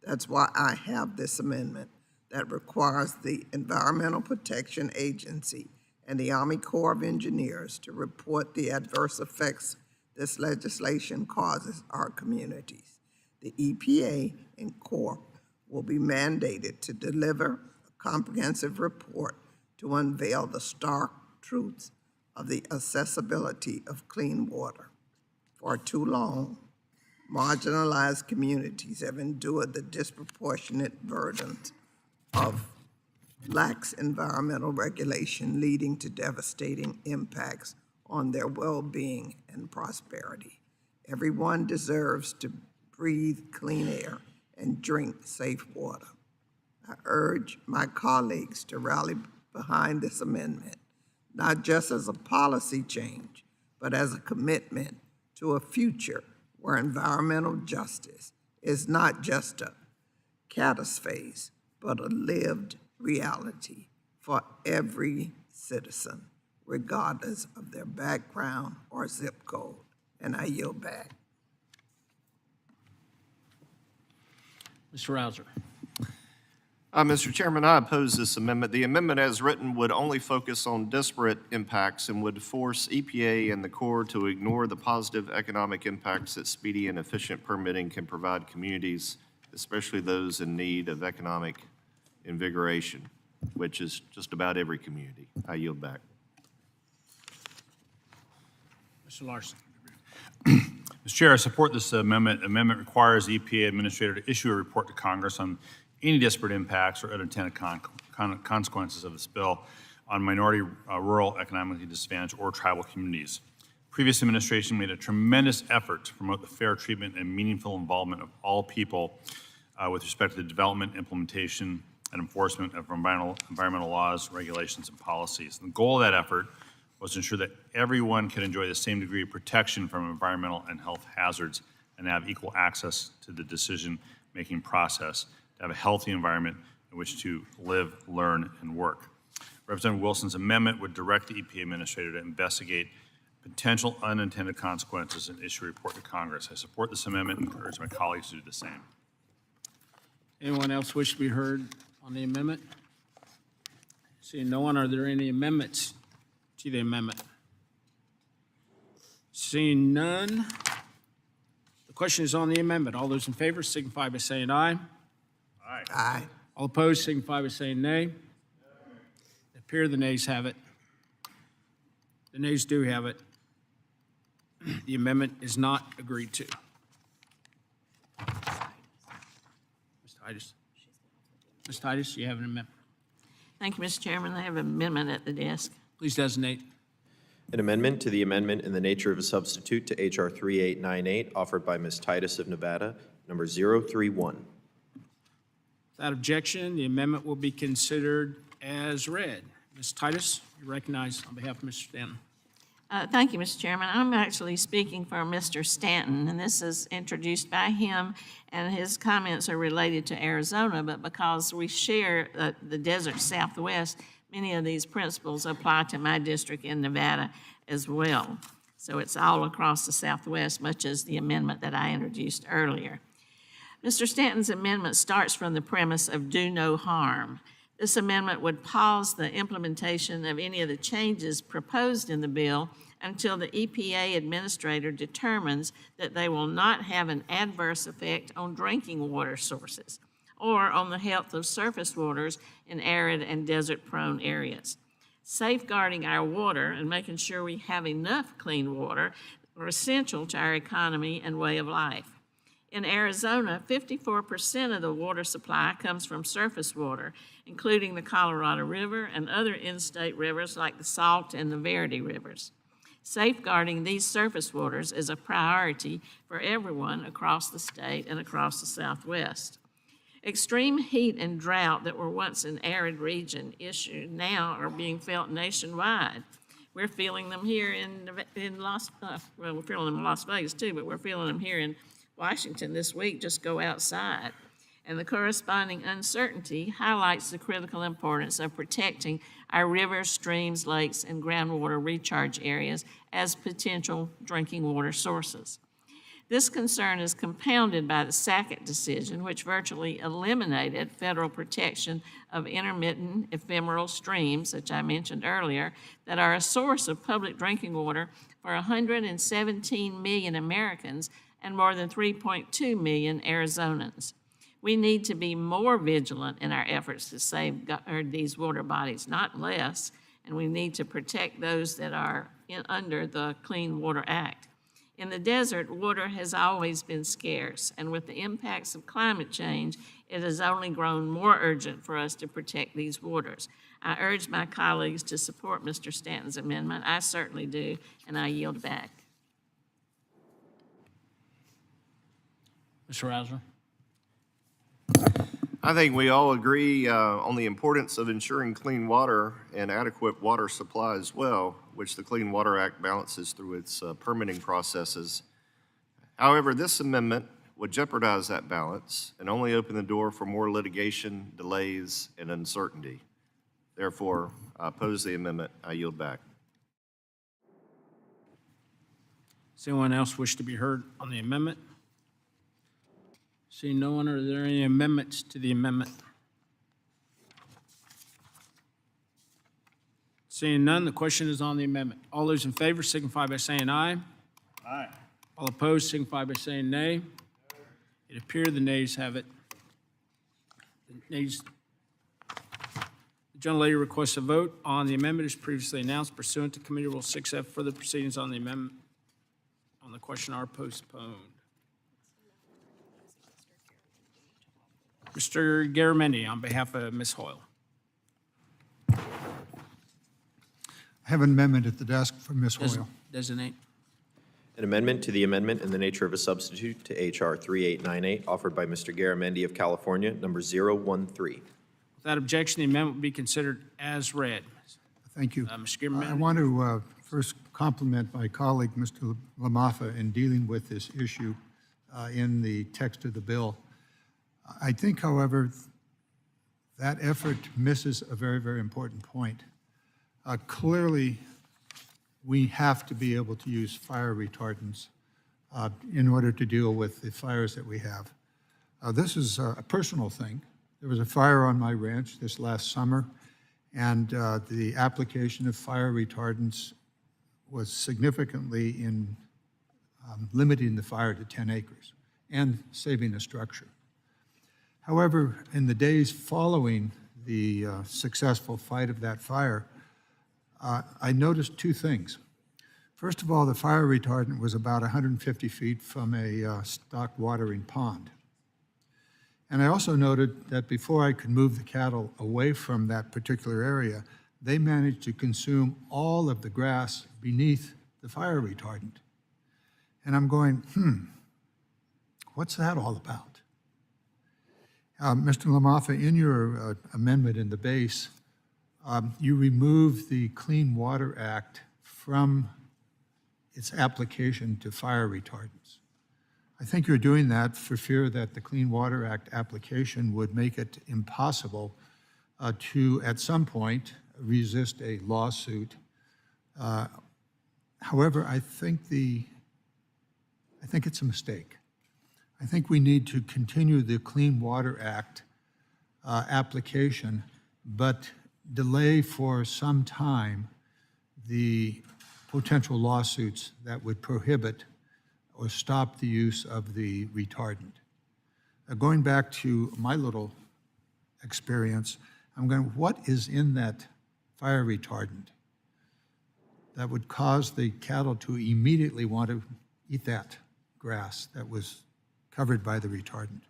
That's why I have this amendment that requires the Environmental Protection Agency and the Army Corps of Engineers to report the adverse effects this legislation causes our communities. The EPA and Corps will be mandated to deliver a comprehensive report to unveil the stark truths of the accessibility of clean water. For too long, marginalized communities have endured the disproportionate burdens of lax environmental regulation, leading to devastating impacts on their well-being and prosperity. Everyone deserves to breathe clean air and drink safe water. I urge my colleagues to rally behind this amendment, not just as a policy change, but as a commitment to a future where environmental justice is not just a catastrophe, but a lived reality for every citizen, regardless of their background or zip code. And I yield back. Mr. Rouser. Mr. Chairman, I oppose this amendment. The amendment as written would only focus on disparate impacts and would force EPA and the Corps to ignore the positive economic impacts that speedy and efficient permitting can provide communities, especially those in need of economic invigoration, which is just about every community. I yield back. Mr. Larson. Mr. Chair, I support this amendment. Amendment requires the EPA administrator to issue a report to Congress on any disparate impacts or unintended consequences of this bill on minority, rural, economically disadvantaged, or tribal communities. Previous administration made a tremendous effort to promote the fair treatment and meaningful involvement of all people with respect to the development, implementation, and enforcement of environmental laws, regulations, and policies. And the goal of that effort was to ensure that everyone could enjoy the same degree of protection from environmental and health hazards and have equal access to the decision-making process, to have a healthy environment in which to live, learn, and work. Representative Wilson's amendment would direct the EPA administrator to investigate potential unintended consequences and issue a report to Congress. I support this amendment and encourage my colleagues to do the same. Anyone else wish to be heard on the amendment? Seeing no one, are there any amendments to the amendment? Seeing none, the question is on the amendment. All those in favor signify by saying aye. Aye. Aye. All opposed signify by saying nay. It appears the nays have it. The nays do have it. The amendment is not agreed to. Ms. Titus. Ms. Titus, you have an amendment. Thank you, Mr. Chairman. I have an amendment at the desk. Please designate. An amendment to the amendment in the nature of a substitute to H.R. 3898, offered by Ms. Titus of Nevada, number 031. Without objection, the amendment will be considered as read. Ms. Titus, you recognize on behalf of Mr. Stanton. Thank you, Mr. Chairman. I'm actually speaking for Mr. Stanton, and this is introduced by him, and his comments are related to Arizona, but because we share the desert Southwest, many of these principles apply to my district in Nevada as well. So it's all across the Southwest, much as the amendment that I introduced earlier. Mr. Stanton's amendment starts from the premise of do no harm. This amendment would pause the implementation of any of the changes proposed in the bill until the EPA administrator determines that they will not have an adverse effect on drinking water sources or on the health of surface waters in arid and desert-prone areas. Safeguarding our water and making sure we have enough clean water are essential to our economy and way of life. In Arizona, 54% of the water supply comes from surface water, including the Colorado River and other in-state rivers like the Salt and the Verity rivers. Safeguarding these surface waters is a priority for everyone across the state and across the Southwest. Extreme heat and drought that were once an arid region issue now are being felt nationwide. We're feeling them here in Las Vegas too, but we're feeling them here in Washington this week. Just go outside. And the corresponding uncertainty highlights the critical importance of protecting our rivers, streams, lakes, and groundwater recharge areas as potential drinking water sources. This concern is compounded by the Sackett decision, which virtually eliminated federal protection of intermittent ephemeral streams, which I mentioned earlier, that are a source of public drinking water for 117 million Americans and more than 3.2 million Arizonans. We need to be more vigilant in our efforts to safeguard these water bodies, not less, and we need to protect those that are under the Clean Water Act. In the desert, water has always been scarce, and with the impacts of climate change, it has only grown more urgent for us to protect these waters. I urge my colleagues to support Mr. Stanton's amendment. I certainly do, and I yield back. Mr. Rausner. I think we all agree on the importance of ensuring clean water and adequate water supply as well, which the Clean Water Act balances through its permitting processes. However, this amendment would jeopardize that balance and only open the door for more litigation, delays, and uncertainty. Therefore, I oppose the amendment. I yield back. Does anyone else wish to be heard on the amendment? Seeing no one, are there any amendments to the amendment? Seeing none, the question is on the amendment. All those in favor signify by saying aye. Aye. All opposed signify by saying nay. It appears the nays have it. The gentlelady requests a vote on the amendment as previously announced pursuant to Committee Rule 6F. Further proceedings on the amendment on the question are postponed. Mr. Garamendi, on behalf of Ms. Hoyle. I have an amendment at the desk for Ms. Hoyle. Designate. An amendment to the amendment in the nature of a substitute to H.R. 3898, offered by Mr. Garamendi of California, number 013. Without objection, the amendment will be considered as read. Thank you. Mr. Garamendi. I want to first compliment my colleague, Mr. LaMaffa, in dealing with this issue in the text of the bill. I think, however, that effort misses a very, very important point. Clearly, we have to be able to use fire retardants in order to deal with the fires that we have. This is a personal thing. There was a fire on my ranch this last summer, and the application of fire retardants was significantly in limiting the fire to 10 acres and saving the structure. However, in the days following the successful fight of that fire, I noticed two things. First of all, the fire retardant was about 150 feet from a stock watering pond. And I also noted that before I could move the cattle away from that particular area, they managed to consume all of the grass beneath the fire retardant. And I'm going, what's that all about? Mr. LaMaffa, in your amendment in the base, you remove the Clean Water Act from its application to fire retardants. I think you're doing that for fear that the Clean Water Act application would make it impossible to, at some point, resist a lawsuit. However, I think it's a mistake. I think we need to continue the Clean Water Act application, but delay for some time the potential lawsuits that would prohibit or stop the use of the retardant. Going back to my little experience, I'm going, what is in that fire retardant that would cause the cattle to immediately want to eat that grass that was covered by the retardant?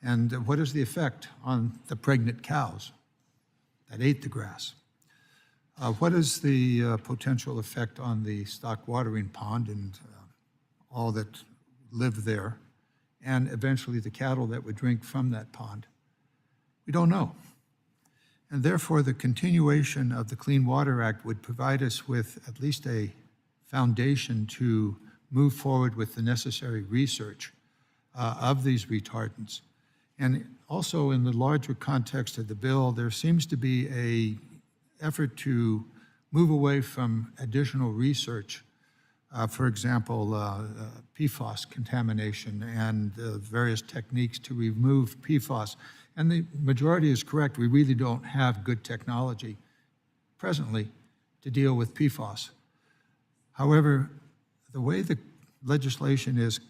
And what is the effect on the pregnant cows that ate the grass? What is the potential effect on the stock watering pond and all that live there, and eventually the cattle that would drink from that pond? We don't know. And therefore, the continuation of the Clean Water Act would provide us with at least a foundation to move forward with the necessary research of these retardants. And also in the larger context of the bill, there seems to be an effort to move away from additional research, for example, PFAS contamination and various techniques to remove PFAS. And the majority is correct. We really don't have good technology presently to deal with PFAS. However, the way the legislation is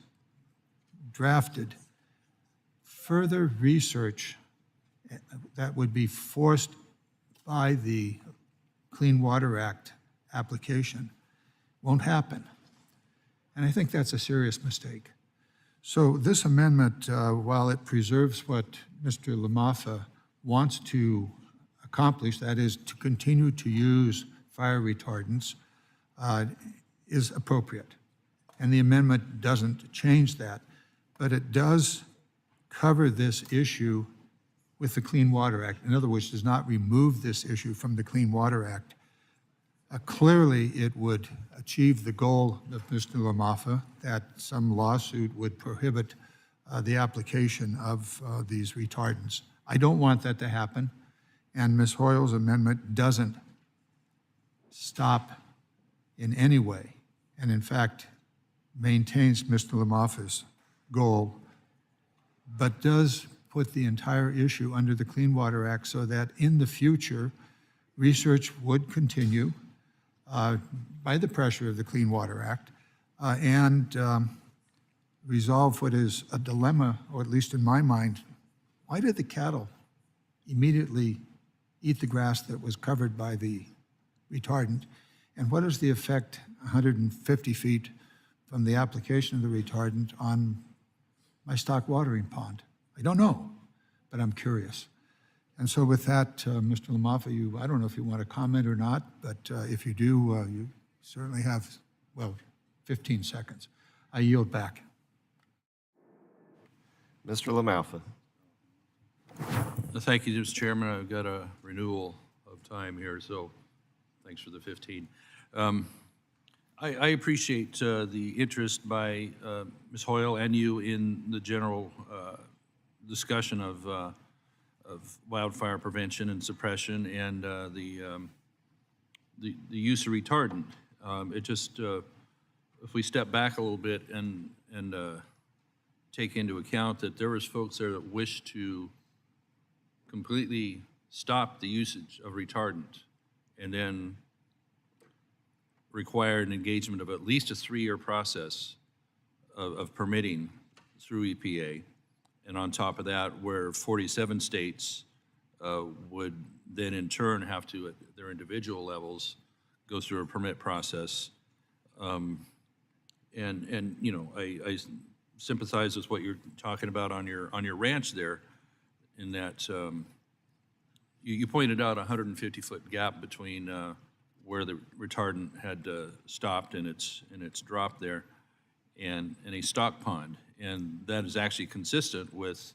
drafted, further research that would be forced by the Clean Water Act application won't happen. And I think that's a serious mistake. So this amendment, while it preserves what Mr. Lamafa wants to accomplish, that is to continue to use fire retardants, is appropriate. And the amendment doesn't change that, but it does cover this issue with the Clean Water Act. In other words, does not remove this issue from the Clean Water Act. Clearly, it would achieve the goal of Mr. Lamafa that some lawsuit would prohibit the application of these retardants. I don't want that to happen, and Ms. Hoyle's amendment doesn't stop in any way, and in fact, maintains Mr. Lamafa's goal, but does put the entire issue under the Clean Water Act so that in the future, research would continue by the pressure of the Clean Water Act and resolve what is a dilemma, or at least in my mind. Why did the cattle immediately eat the grass that was covered by the retardant? And what is the effect 150 feet from the application of the retardant on my stock watering pond? I don't know, but I'm curious. And so with that, Mr. Lamafa, I don't know if you want to comment or not, but if you do, you certainly have, 15 seconds. I yield back. Mr. Lamafa. Thank you, Mr. Chairman. I've got a renewal of time here, so thanks for the 15. I appreciate the interest by Ms. Hoyle and you in the general discussion of wildfire prevention and suppression and the use of retardant. It just, if we step back a little bit and take into account that there was folks there that wish to completely stop the usage of retardant and then require an engagement of at least a 3-year process of permitting through EPA. And on top of that, where 47 states would then in turn have to, at their individual levels, go through a permit process. And you know, I sympathize with what you're talking about on your ranch there, in that you pointed out a 150-foot gap between where the retardant had stopped and its drop there, and a stock pond. And that is actually consistent with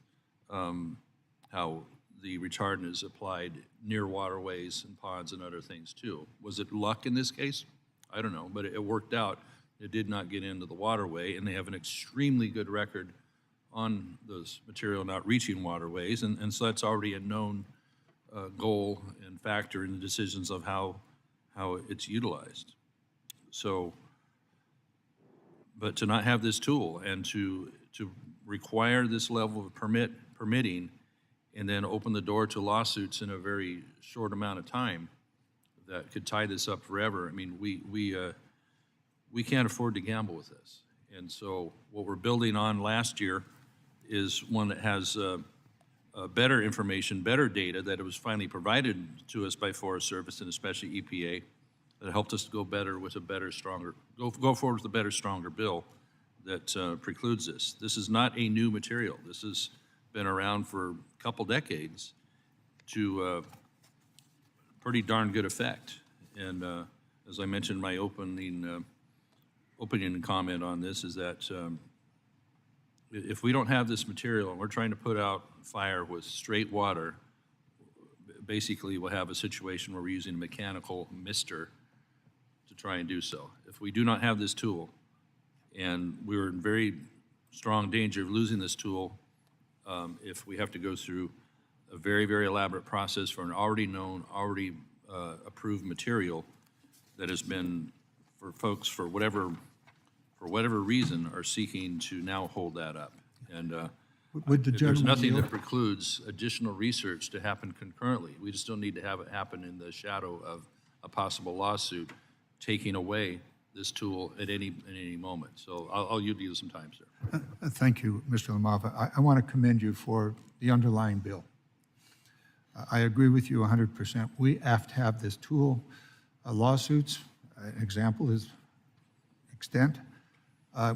how the retardant is applied near waterways and ponds and other things too. Was it luck in this case? I don't know, but it worked out. It did not get into the waterway, and they have an extremely good record on those material not reaching waterways, and so that's already a known goal and factor in the decisions of how it's utilized. So, but to not have this tool and to require this level of permitting and then open the door to lawsuits in a very short amount of time that could tie this up forever. I mean, we can't afford to gamble with this. And so what we're building on last year is one that has better information, better data that it was finally provided to us by Forest Service and especially EPA that helped us to go better with a better, stronger, go forward with a better, stronger bill that precludes this. This is not a new material. This has been around for a couple decades to pretty darn good effect. And as I mentioned in my opening comment on this is that if we don't have this material and we're trying to put out fire with straight water, basically we'll have a situation where we're using a mechanical mister to try and do so. If we do not have this tool, and we're in very strong danger of losing this tool if we have to go through a very, very elaborate process for an already known, already approved material that has been, for folks, for whatever reason, are seeking to now hold that up. And Would the there's gentleman nothing yield? that precludes additional research to happen concurrently. We just don't need to have it happen in the shadow of a possible lawsuit taking away this tool at any moment. So I'll yield you some time, sir. Thank you, Mr. LaMava. I want to commend you for the underlying bill. I agree with you 100%. We have to have this tool. Lawsuits, an example is extent,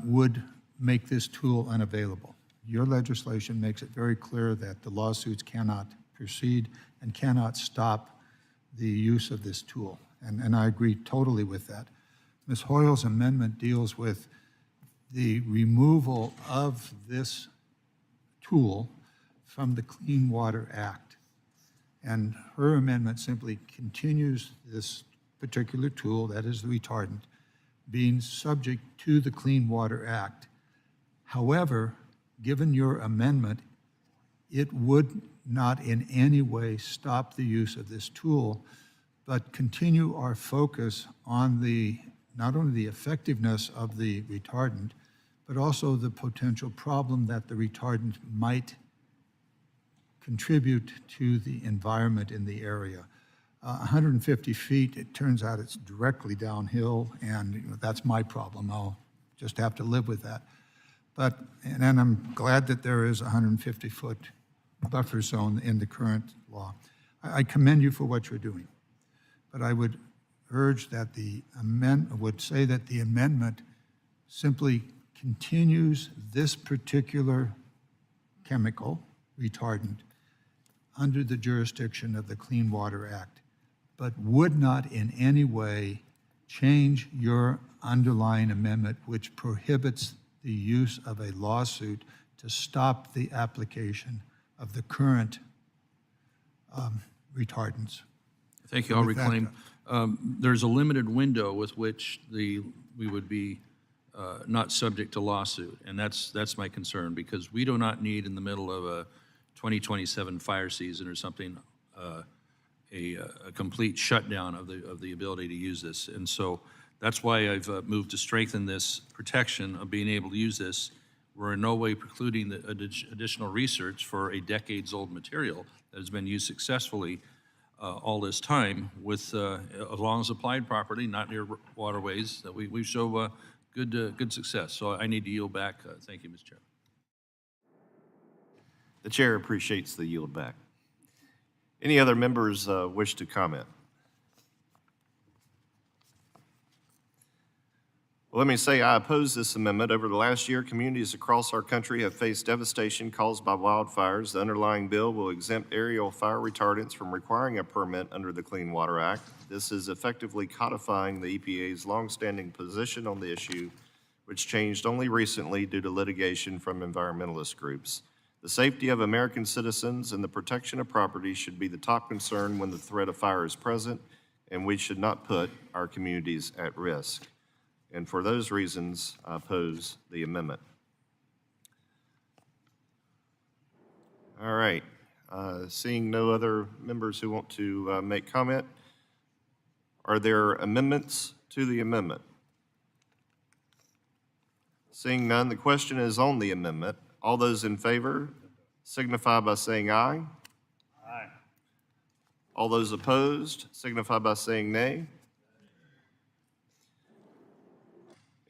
would make this tool unavailable. Your legislation makes it very clear that the lawsuits cannot proceed and cannot stop the use of this tool. And I agree totally with that. Ms. Hoyle's amendment deals with the removal of this tool from the Clean Water Act. And her amendment simply continues this particular tool, that is the retardant, being subject to the Clean Water Act. However, given your amendment, it would not in any way stop the use of this tool, but continue our focus on not only the effectiveness of the retardant, but also the potential problem that the retardant might contribute to the environment in the area. 150 feet, it turns out it's directly downhill, and that's my problem. I'll just have to live with that. And I'm glad that there is a 150-foot buffer zone in the current law. I commend you for what you're doing, but I would urge that would say that the amendment simply continues this particular chemical, retardant, under the jurisdiction of the Clean Water Act, but would not in any way change your underlying amendment, which prohibits the use of a lawsuit to stop the application of the current retardants. Thank you. I'll With that, reclaim. There's a limited window with which we would be not subject to lawsuit, and that's my concern, because we do not need in the middle of a 2027 fire season or something a complete shutdown of the ability to use this. And so that's why I've moved to strengthen this protection of being able to use this. We're in no way precluding the additional research for a decades-old material that has been used successfully all this time with, as long as applied properly, not near waterways, that we show good success. So I need to yield back. Thank you, Mr. Chair. The chair appreciates the yield back. Any other members wish to comment? Well, let me say I oppose this amendment. Over the last year, communities across our country have faced devastation caused by wildfires. The underlying bill will exempt aerial fire retardants from requiring a permit under the Clean Water Act. This is effectively codifying the EPA's longstanding position on the issue, which changed only recently due to litigation from environmentalist groups. The safety of American citizens and the protection of property should be the top concern when the threat of fire is present, and we should not put our communities at risk. And for those reasons, I oppose the amendment. All right. Seeing no other members who want to make comment, are there amendments to the amendment? Seeing none, the question is on the amendment. All those in favor signify by saying aye. Aye. All those opposed signify by saying nay.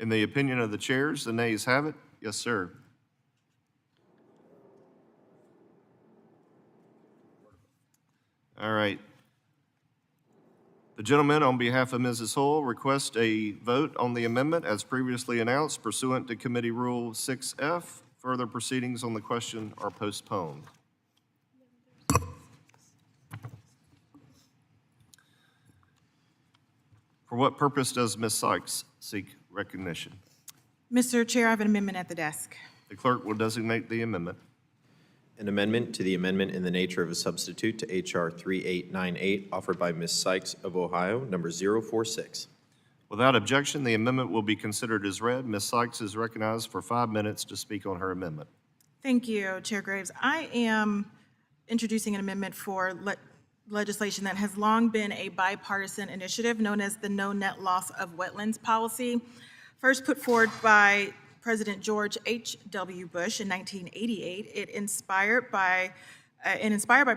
In the opinion of the chairs, the nays have it. Yes, sir. All right. The gentleman, on behalf of Mrs. Hull, requests a vote on the amendment as previously announced pursuant to Committee Rule 6F. Further proceedings on the question are postponed. For what purpose does Ms. Sykes seek recognition? Mr. Chair, I have an amendment at the desk. The clerk will designate the amendment. An amendment to the amendment in the nature of a substitute to H.R. 3898, offered by Ms. Sykes of Ohio, number 046. Without objection, the amendment will be considered as read. Ms. Sykes is recognized for 5 minutes to speak on her amendment. Thank you, Chair Graves. I am introducing an amendment for legislation that has long been a bipartisan initiative known as the No Net Loss of Wetlands policy, first put forward by President George H.W. Bush in 1988. Inspired by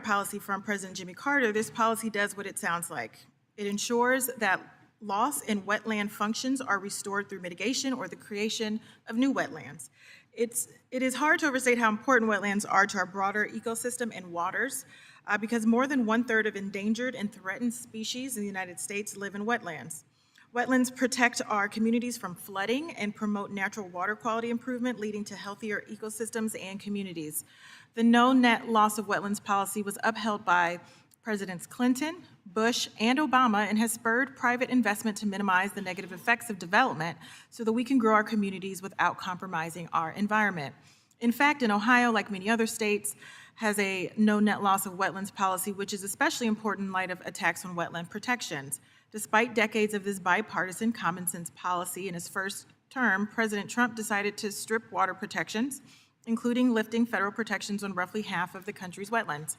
policy from President Jimmy Carter, this policy does what it sounds like. It ensures that loss in wetland functions are restored through mitigation or the creation of new wetlands. It is hard to overstate how important wetlands are to our broader ecosystem and waters because more than 1/3 of endangered and threatened species in the United States live in wetlands. Wetlands protect our communities from flooding and promote natural water quality improvement, leading to healthier ecosystems and communities. The no net loss of wetlands policy was upheld by Presidents Clinton, Bush, and Obama and has spurred private investment to minimize the negative effects of development so that we can grow our communities without compromising our environment. In fact, in Ohio, like many other states, has a no net loss of wetlands policy, which is especially important in light of attacks on wetland protections. Despite decades of this bipartisan common sense policy, in his first term, President Trump decided to strip water protections, including lifting federal protections on roughly half of the country's wetlands.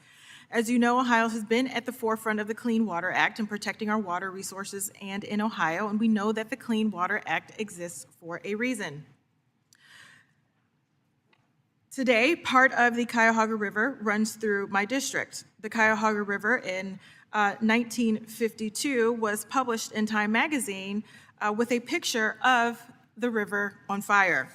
As you know, Ohio has been at the forefront of the Clean Water Act and protecting our water resources and in Ohio, and we know that the Clean Water Act exists for a reason. Today, part of the Cuyahoga River runs through my district. The Cuyahoga River in 1952 was published in Time magazine with a picture of the river on fire.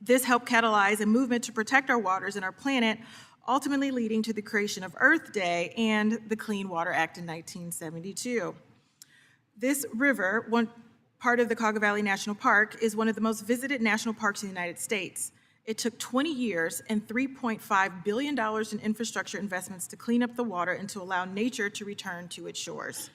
This helped catalyze a movement to protect our waters and our planet, ultimately leading to the creation of Earth Day and the Clean Water Act in 1972. This river, one part of the Cuyahoga Valley National Park, is one of the most visited national parks in the United States. It took 20 years and $3.5 billion in infrastructure investments to clean up the water and to allow nature to return to its shores.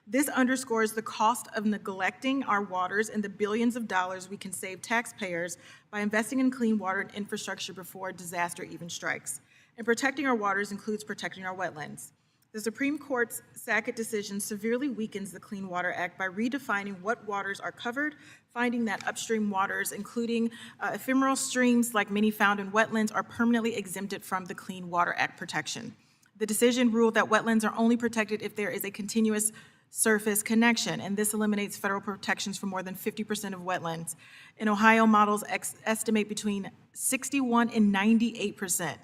This underscores the cost of neglecting our waters and the billions of dollars we can save taxpayers by investing in clean water and infrastructure before disaster even strikes. And protecting our waters includes protecting our wetlands. The Supreme Court's Sackett decision severely weakens the Clean Water Act by redefining what waters are covered, finding that upstream waters, including ephemeral streams like many found in wetlands, are permanently exempted from the Clean Water Act protection. The decision ruled that wetlands are only protected if there is a continuous surface connection, and this eliminates federal protections for more than 50% of wetlands. In Ohio, models estimate between 61 and 98%.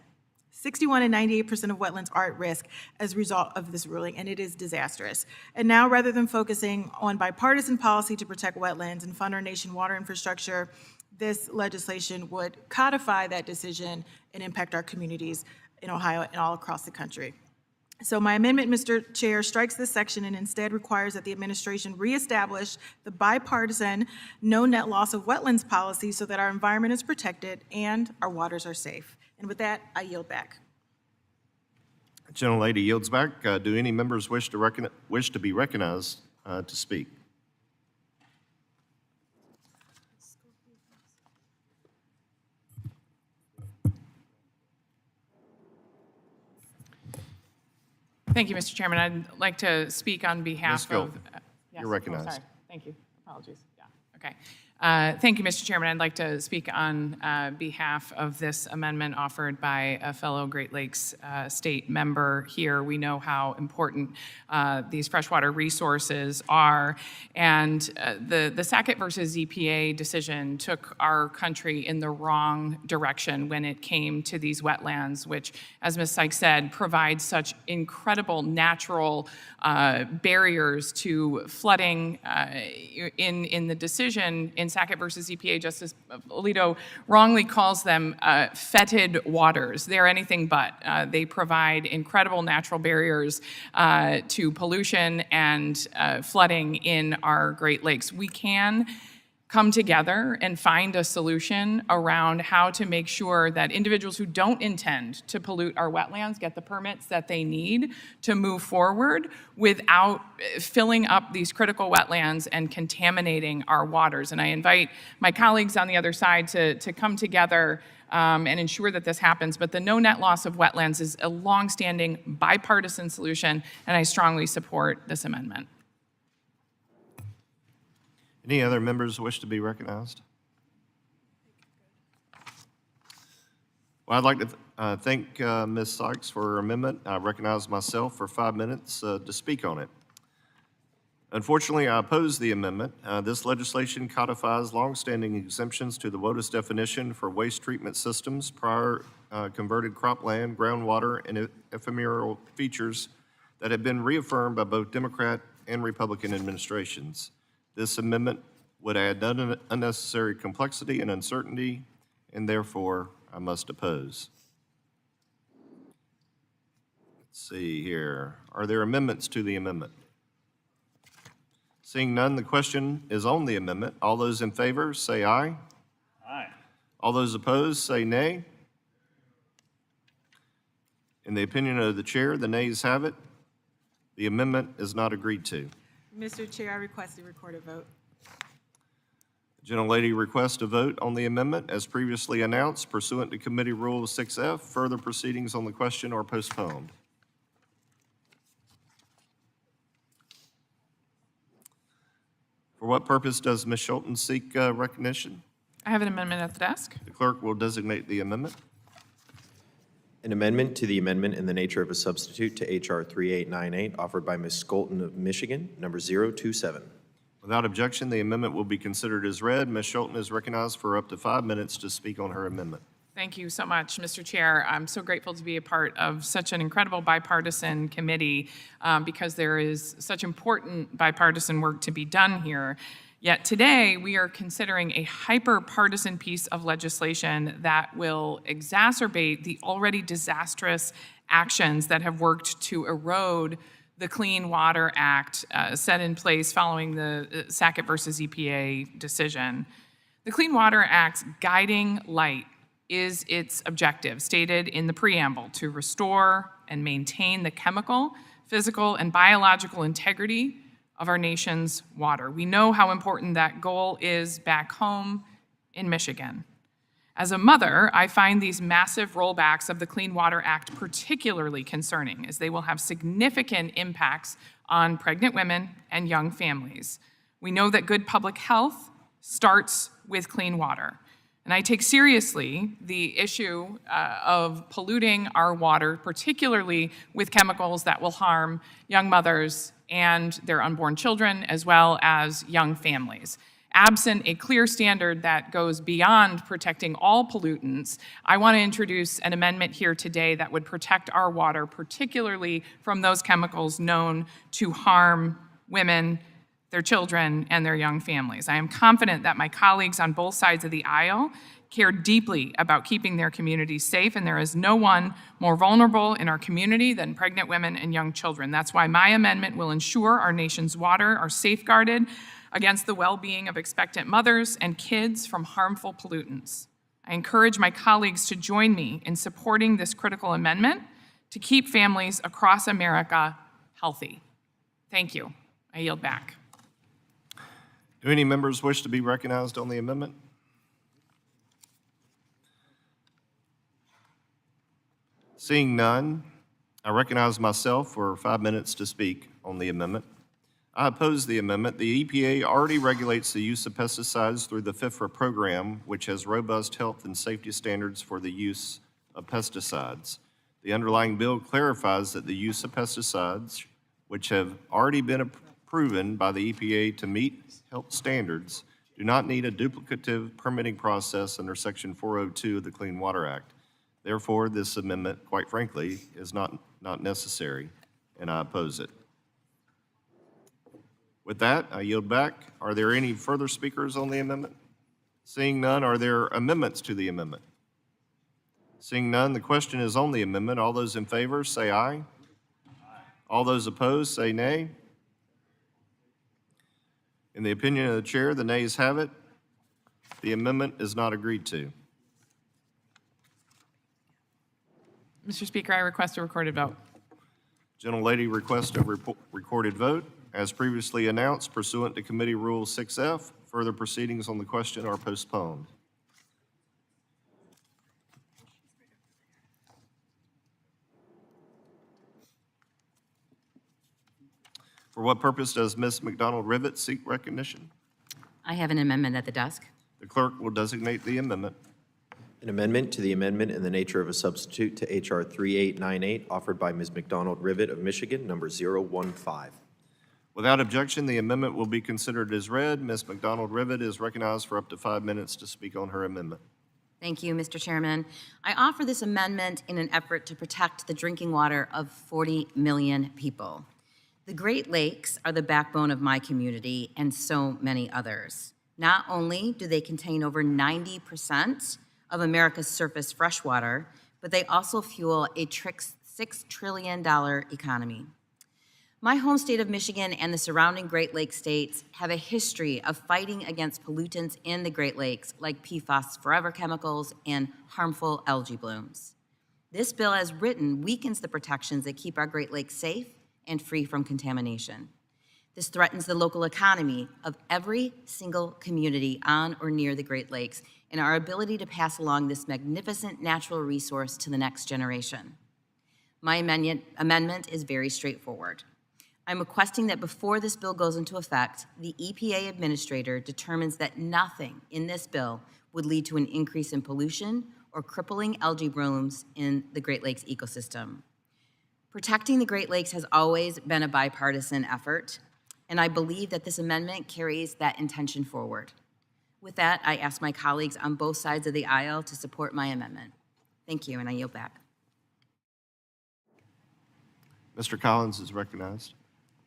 61 and 98% of wetlands are at risk as a result of this ruling, and it is disastrous. And now, rather than focusing on bipartisan policy to protect wetlands and fund our nation's water infrastructure, this legislation would codify that decision and impact our communities in Ohio and all across the country. So my amendment, Mr. Chair, strikes this section and instead requires that the administration reestablish the bipartisan no net loss of wetlands policy so that our environment is protected and our waters are safe. And with that, I yield back. Gentlelady yields back. Do any members wish to be recognized to speak? Thank you, Mr. Chairman. I'd like to speak on behalf of... Yes, you're recognized. Sorry. Thank you. Apologies. Yeah. Okay. Thank you, Mr. Chairman. I'd like to speak on behalf of this amendment offered by a fellow Great Lakes state member here. We know how important these freshwater resources are, and the Sackett versus EPA decision took our country in the wrong direction when it came to these wetlands, which, as Ms. Sykes said, provide such incredible natural barriers to flooding. In the decision in Sackett versus EPA, Justice Alito wrongly calls them fetid waters. They're anything but. They provide incredible natural barriers to pollution and flooding in our Great Lakes. We can come together and find a solution around how to make sure that individuals who don't intend to pollute our wetlands get the permits that they need to move forward without filling up these critical wetlands and contaminating our waters. And I invite my colleagues on the other side to come together and ensure that this happens. But the no net loss of wetlands is a longstanding bipartisan solution, and I strongly support this amendment. Any other members wish to be recognized? Well, I'd like to thank Ms. Sykes for her amendment. I recognize myself for 5 minutes to speak on it. Unfortunately, I oppose the amendment. This legislation codifies longstanding exemptions to the WOTUS definition for waste treatment systems, prior converted cropland, groundwater, and ephemeral features that have been reaffirmed by both Democrat and Republican administrations. This amendment would add unnecessary complexity and uncertainty, and therefore I must oppose. Let's see here. Are there amendments to the amendment? Seeing none, the question is on the amendment. All those in favor, say aye. Aye. All those opposed, say nay. In the opinion of the chair, the nays have it. The amendment is not agreed to. Mr. Chair, I request a recorded vote. The gentlelady requests a vote on the amendment as previously announced pursuant to Committee Rule 6F. Further proceedings on the question are postponed. For what purpose does Ms. Schulten seek recognition? I have an amendment at the desk. The clerk will designate the amendment. An amendment to the amendment in the nature of a substitute to H.R. 3898 offered by Ms. Skolten of Michigan, number 027. Without objection, the amendment will be considered as read. Ms. Schulten is recognized for up to 5 minutes to speak on her amendment. Thank you so much, Mr. Chair. I'm so grateful to be a part of such an incredible bipartisan committee because there is such important bipartisan work to be done here. Yet today, we are considering a hyper-partisan piece of legislation that will exacerbate the already disastrous actions that have worked to erode the Clean Water Act set in place following the Sackett versus EPA decision. The Clean Water Act's guiding light is its objective, stated in the preamble, to restore and maintain the chemical, physical, and biological integrity of our nation's water. We know how important that goal is back home in Michigan. As a mother, I find these massive rollbacks of the Clean Water Act particularly concerning, as they will have significant impacts on pregnant women and young families. We know that good public health starts with clean water. And I take seriously the issue of polluting our water, particularly with chemicals that will harm young mothers and their unborn children, as well as young families. Absent a clear standard that goes beyond protecting all pollutants, I want to introduce an amendment here today that would protect our water, particularly from those chemicals known to harm women, their children, and their young families. I am confident that my colleagues on both sides of the aisle care deeply about keeping their communities safe, and there is no one more vulnerable in our community than pregnant women and young children. That's why my amendment will ensure our nation's water are safeguarded against the well-being of expectant mothers and kids from harmful pollutants. I encourage my colleagues to join me in supporting this critical amendment to keep families across America healthy. Thank you. I yield back. Do any members wish to be recognized on the amendment? Seeing none, I recognize myself for 5 minutes to speak on the amendment. I oppose the amendment. The EPA already regulates the use of pesticides through the FIFRA program, which has robust health and safety standards for the use of pesticides. The underlying bill clarifies that the use of pesticides, which have already been proven by the EPA to meet health standards, do not need a duplicative permitting process under Section 402 of the Clean Water Act. Therefore, this amendment, quite frankly, is not necessary, and I oppose it. With that, I yield back. Are there any further speakers on the amendment? Seeing none, are there amendments to the amendment? Seeing none, the question is on the amendment. All those in favor, say aye. All those opposed, say nay. In the opinion of the chair, the nays have it. The amendment is not agreed to. Mr. Speaker, I request a recorded vote. Gentlelady requests a recorded vote. As previously announced pursuant to Committee Rule 6F, further proceedings on the question are postponed. For what purpose does Ms. McDonald Rivet seek recognition? I have an amendment at the desk. The clerk will designate the amendment. An amendment to the amendment in the nature of a substitute to H.R. 3898, offered by Ms. McDonald Rivet of Michigan, number 015. Without objection, the amendment will be considered as read. Ms. McDonald Rivet is recognized for up to 5 minutes to speak on her amendment. Thank you, Mr. Chairman. I offer this amendment in an effort to protect the drinking water of 40 million people. The Great Lakes are the backbone of my community and so many others. Not only do they contain over 90% of America's surface freshwater, but they also fuel a $6 trillion economy. My home state of Michigan and the surrounding Great Lakes states have a history of fighting against pollutants in the Great Lakes like PFAS forever chemicals and harmful algae blooms. This bill as written weakens the protections that keep our Great Lakes safe and free from contamination. This threatens the local economy of every single community on or near the Great Lakes and our ability to pass along this magnificent natural resource to the next generation. My amendment is very straightforward. I'm requesting that before this bill goes into effect, the EPA administrator determines that nothing in this bill would lead to an increase in pollution or crippling algae blooms in the Great Lakes ecosystem. Protecting the Great Lakes has always been a bipartisan effort, and I believe that this amendment carries that intention forward. With that, I ask my colleagues on both sides of the aisle to support my amendment. Thank you, and I yield back. Mr. Collins is recognized.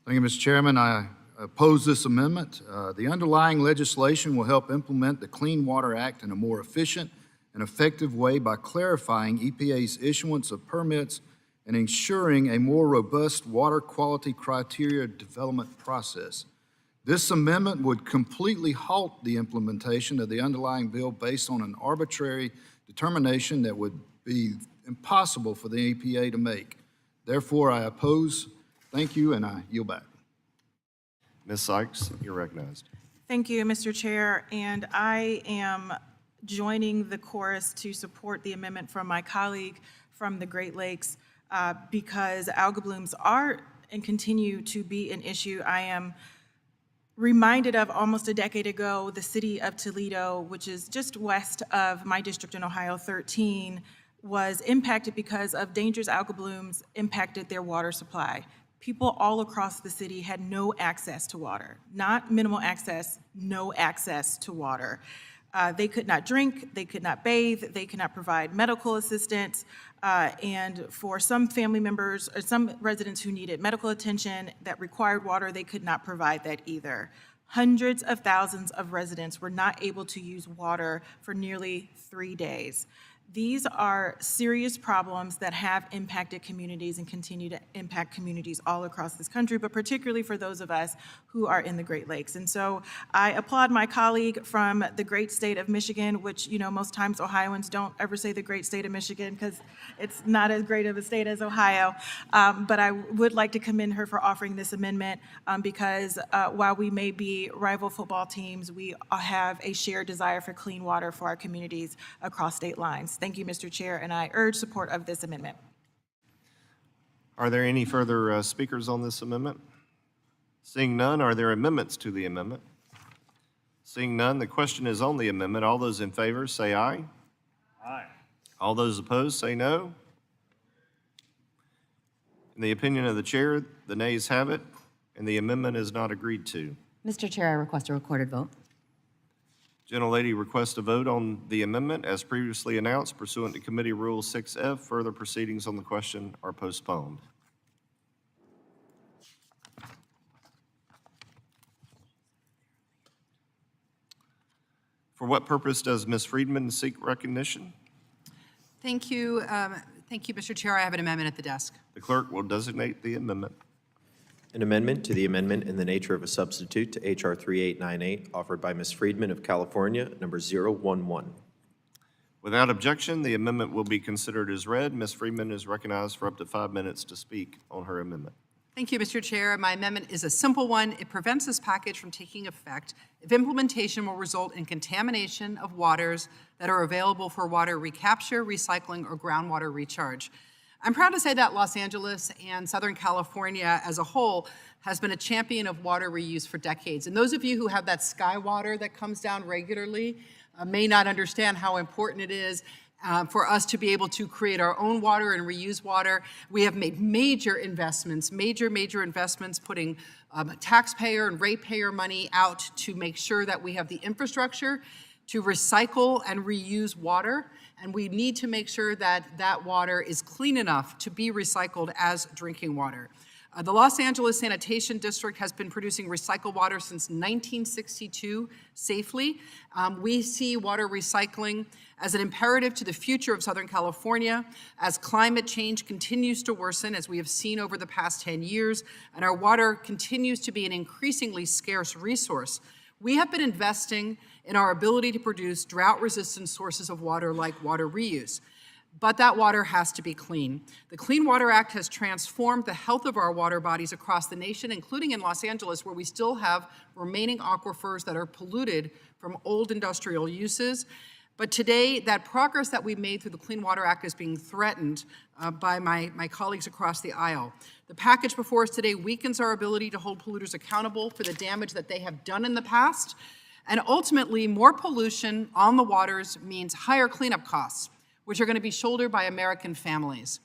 Thank you, Mr. Chairman. I oppose this amendment. The underlying legislation will help implement the Clean Water Act in a more efficient and effective way by clarifying EPA's issuance of permits and ensuring a more robust water quality criteria development process. This amendment would completely halt the implementation of the underlying bill based on an arbitrary determination that would be impossible for the EPA to make. Therefore, I oppose. Thank you, and I yield back. Ms. Sykes, you're recognized. Thank you, Mr. Chair, and I am joining the chorus to support the amendment from my colleague from the Great Lakes because algal blooms are and continue to be an issue. I am reminded of almost a decade ago, the city of Toledo, which is just west of my district in Ohio 13, was impacted because of dangerous algal blooms impacted their water supply. People all across the city had no access to water, not minimal access, no access to water. They could not drink, they could not bathe, they could not provide medical assistance, and for some family members or some residents who needed medical attention that required water, they could not provide that either. Hundreds of thousands of residents were not able to use water for nearly 3 days. These are serious problems that have impacted communities and continue to impact communities all across this country, but particularly for those of us who are in the Great Lakes. And so I applaud my colleague from the great state of Michigan, which, you know, most times Ohioans don't ever say the great state of Michigan because it's not as great of a state as Ohio. But I would like to commend her for offering this amendment because while we may be rival football teams, we have a shared desire for clean water for our communities across state lines. Thank you, Mr. Chair, and I urge support of this amendment. Are there any further speakers on this amendment? Seeing none, are there amendments to the amendment? Seeing none, the question is on the amendment. All those in favor say aye. Aye. All those opposed say no. In the opinion of the chair, the nays have it, and the amendment is not agreed to. Mr. Chair, I request a recorded vote. Gentlelady requests a vote on the amendment as previously announced pursuant to Committee Rule 6F. Further proceedings on the question are postponed. For what purpose does Ms. Friedman seek recognition? Thank you, Mr. Chair. I have an amendment at the desk. The clerk will designate the amendment. An amendment to the amendment in the nature of a substitute to H.R. 3898, offered by Ms. Friedman of California, number 011. Without objection, the amendment will be considered as read. Ms. Friedman is recognized for up to 5 minutes to speak on her amendment. Thank you, Mr. Chair. My amendment is a simple one. It prevents this package from taking effect if implementation will result in contamination of waters that are available for water recapture, recycling, or groundwater recharge. I'm proud to say that Los Angeles and Southern California as a whole has been a champion of water reuse for decades. And those of you who have that sky water that comes down regularly may not understand how important it is for us to be able to create our own water and reuse water. We have made major investments, major investments, putting taxpayer and ratepayer money out to make sure that we have the infrastructure to recycle and reuse water. And we need to make sure that that water is clean enough to be recycled as drinking water. The Los Angeles Sanitation District has been producing recycled water since 1962 safely. We see water recycling as an imperative to the future of Southern California as climate change continues to worsen, as we have seen over the past 10 years, and our water continues to be an increasingly scarce resource. We have been investing in our ability to produce drought-resistant sources of water like water reuse. But that water has to be clean. The Clean Water Act has transformed the health of our water bodies across the nation, including in Los Angeles, where we still have remaining aquifers that are polluted from old industrial uses. But today, that progress that we made through the Clean Water Act is being threatened by my colleagues across the aisle. The package before us today weakens our ability to hold polluters accountable for the damage that they have done in the past. And ultimately, more pollution on the waters means higher cleanup costs, which are going to be shouldered by American families.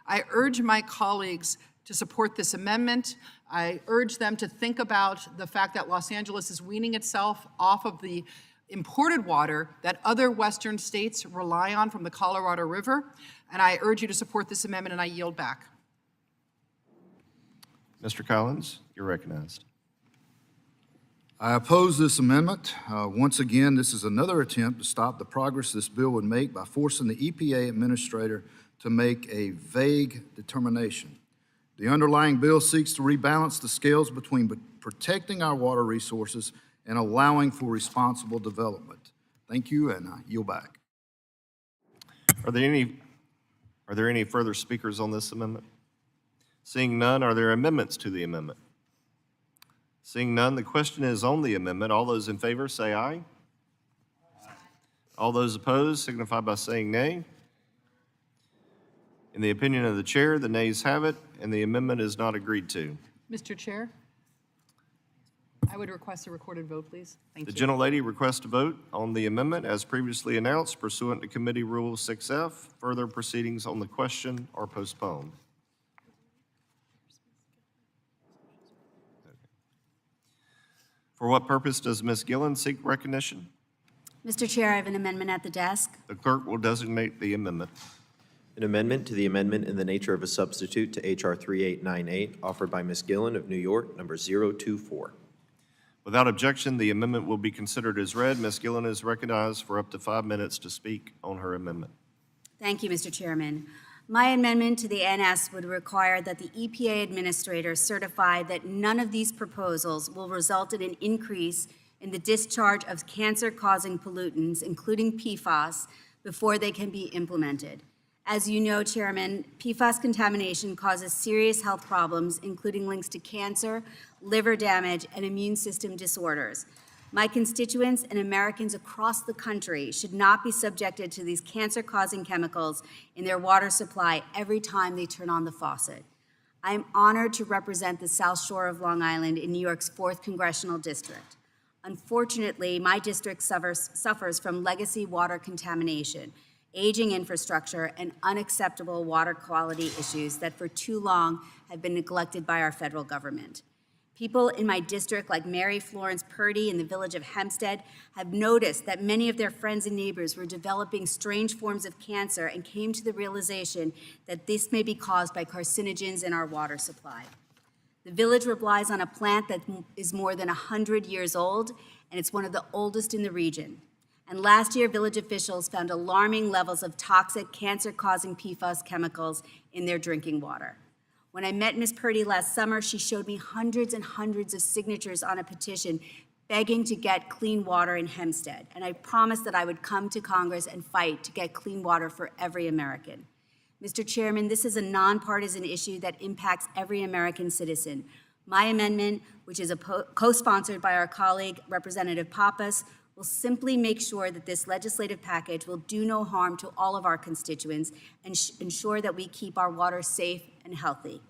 I urge my colleagues to support this amendment. I urge them to think about the fact that Los Angeles is weaning itself off of the imported water that other Western states rely on from the Colorado River. And I urge you to support this amendment, and I yield back. Mr. Collins, you're recognized. I oppose this amendment. Once again, this is another attempt to stop the progress this bill would make by forcing the EPA administrator to make a vague determination. The underlying bill seeks to rebalance the scales between protecting our water resources and allowing for responsible development. Thank you, and I yield back. Are there any further speakers on this amendment? Seeing none, are there amendments to the amendment? Seeing none, the question is on the amendment. All those in favor say aye. All those opposed signify by saying nay. In the opinion of the chair, the nays have it, and the amendment is not agreed to. Mr. Chair, I would request a recorded vote, please. Thank you. The gentlelady requests a vote on the amendment as previously announced pursuant to Committee Rule 6F. Further proceedings on the question are postponed. For what purpose does Ms. Gillen seek recognition? Mr. Chair, I have an amendment at the desk. The clerk will designate the amendment. An amendment to the amendment in the nature of a substitute to H.R. 3898, offered by Ms. Gillen of New York, number 024. Without objection, the amendment will be considered as read. Ms. Gillen is recognized for up to 5 minutes to speak on her amendment. Thank you, Mr. Chairman. My amendment to the NS would require that the EPA administrator certify that none of these proposals will result in an increase in the discharge of cancer-causing pollutants, including PFAS, before they can be implemented. As you know, Chairman, PFAS contamination causes serious health problems, including links to cancer, liver damage, and immune system disorders. My constituents and Americans across the country should not be subjected to these cancer-causing chemicals in their water supply every time they turn on the faucet. I am honored to represent the South Shore of Long Island in New York's 4th Congressional District. Unfortunately, my district suffers from legacy water contamination, aging infrastructure, and unacceptable water quality issues that for too long have been neglected by our federal government. People in my district, like Mary Florence Purdy in the village of Hempstead, have noticed that many of their friends and neighbors were developing strange forms of cancer and came to the realization that this may be caused by carcinogens in our water supply. The village relies on a plant that is more than 100 years old, and it's one of the oldest in the region. And last year, village officials found alarming levels of toxic, cancer-causing PFAS chemicals in their drinking water. When I met Ms. Purdy last summer, she showed me hundreds and hundreds of signatures on a petition begging to get clean water in Hempstead, and I promised that I would come to Congress and fight to get clean water for every American. Mr. Chairman, this is a nonpartisan issue that impacts every American citizen. My amendment, which is co-sponsored by our colleague, Representative Pappas, will simply make sure that this legislative package will do no harm to all of our constituents and ensure that we keep our water safe and healthy.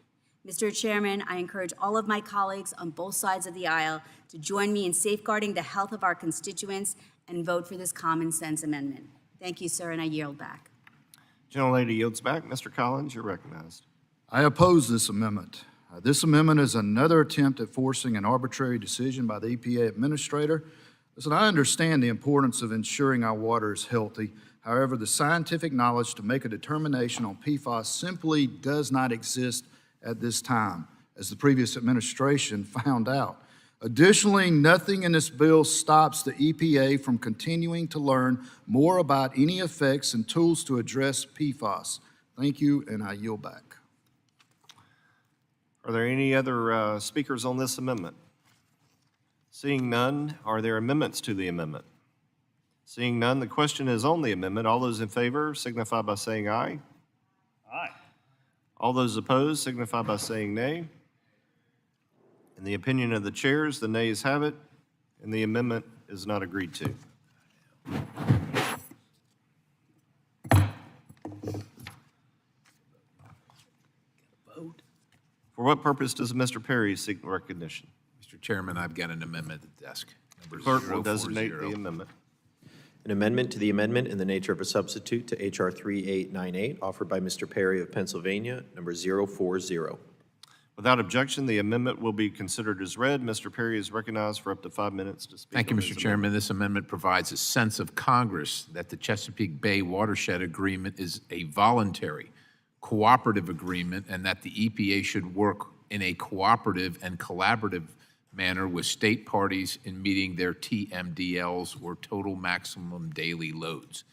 Mr. Chairman, I encourage all of my colleagues on both sides of the aisle to join me in safeguarding the health of our constituents and vote for this common sense amendment. Thank you, sir, and I yield back. Gentlelady yields back. Mr. Collins, you're recognized. I oppose this amendment. This amendment is another attempt at forcing an arbitrary decision by the EPA administrator. Listen, I understand the importance of ensuring our water is healthy. However, the scientific knowledge to make a determination on PFAS simply does not exist at this time, as the previous administration found out. Additionally, nothing in this bill stops the EPA from continuing to learn more about any effects and tools to address PFAS. Thank you, and I yield back. Are there any other speakers on this amendment? Seeing none, are there amendments to the amendment? Seeing none, the question is on the amendment. All those in favor signify by saying aye. Aye. All those opposed signify by saying nay. In the opinion of the chairs, the nays have it, and the amendment is not agreed to. For what purpose does Mr. Perry seek recognition? Mr. Chairman, I've got an amendment at the desk. Number Clerk will 040. designate the amendment. An amendment to the amendment in the nature of a substitute to H.R. 3898, offered by Mr. Perry of Pennsylvania, number 040. Without objection, the amendment will be considered as read. Mr. Perry is recognized for up to 5 minutes to speak. Thank you, on Mr. his Chairman. This amendment provides a sense of Congress that the Chesapeake Bay Watershed Agreement is a voluntary, cooperative agreement, and that the EPA should work in a cooperative and collaborative manner with state parties in meeting their TMDLs, or total maximum daily loads.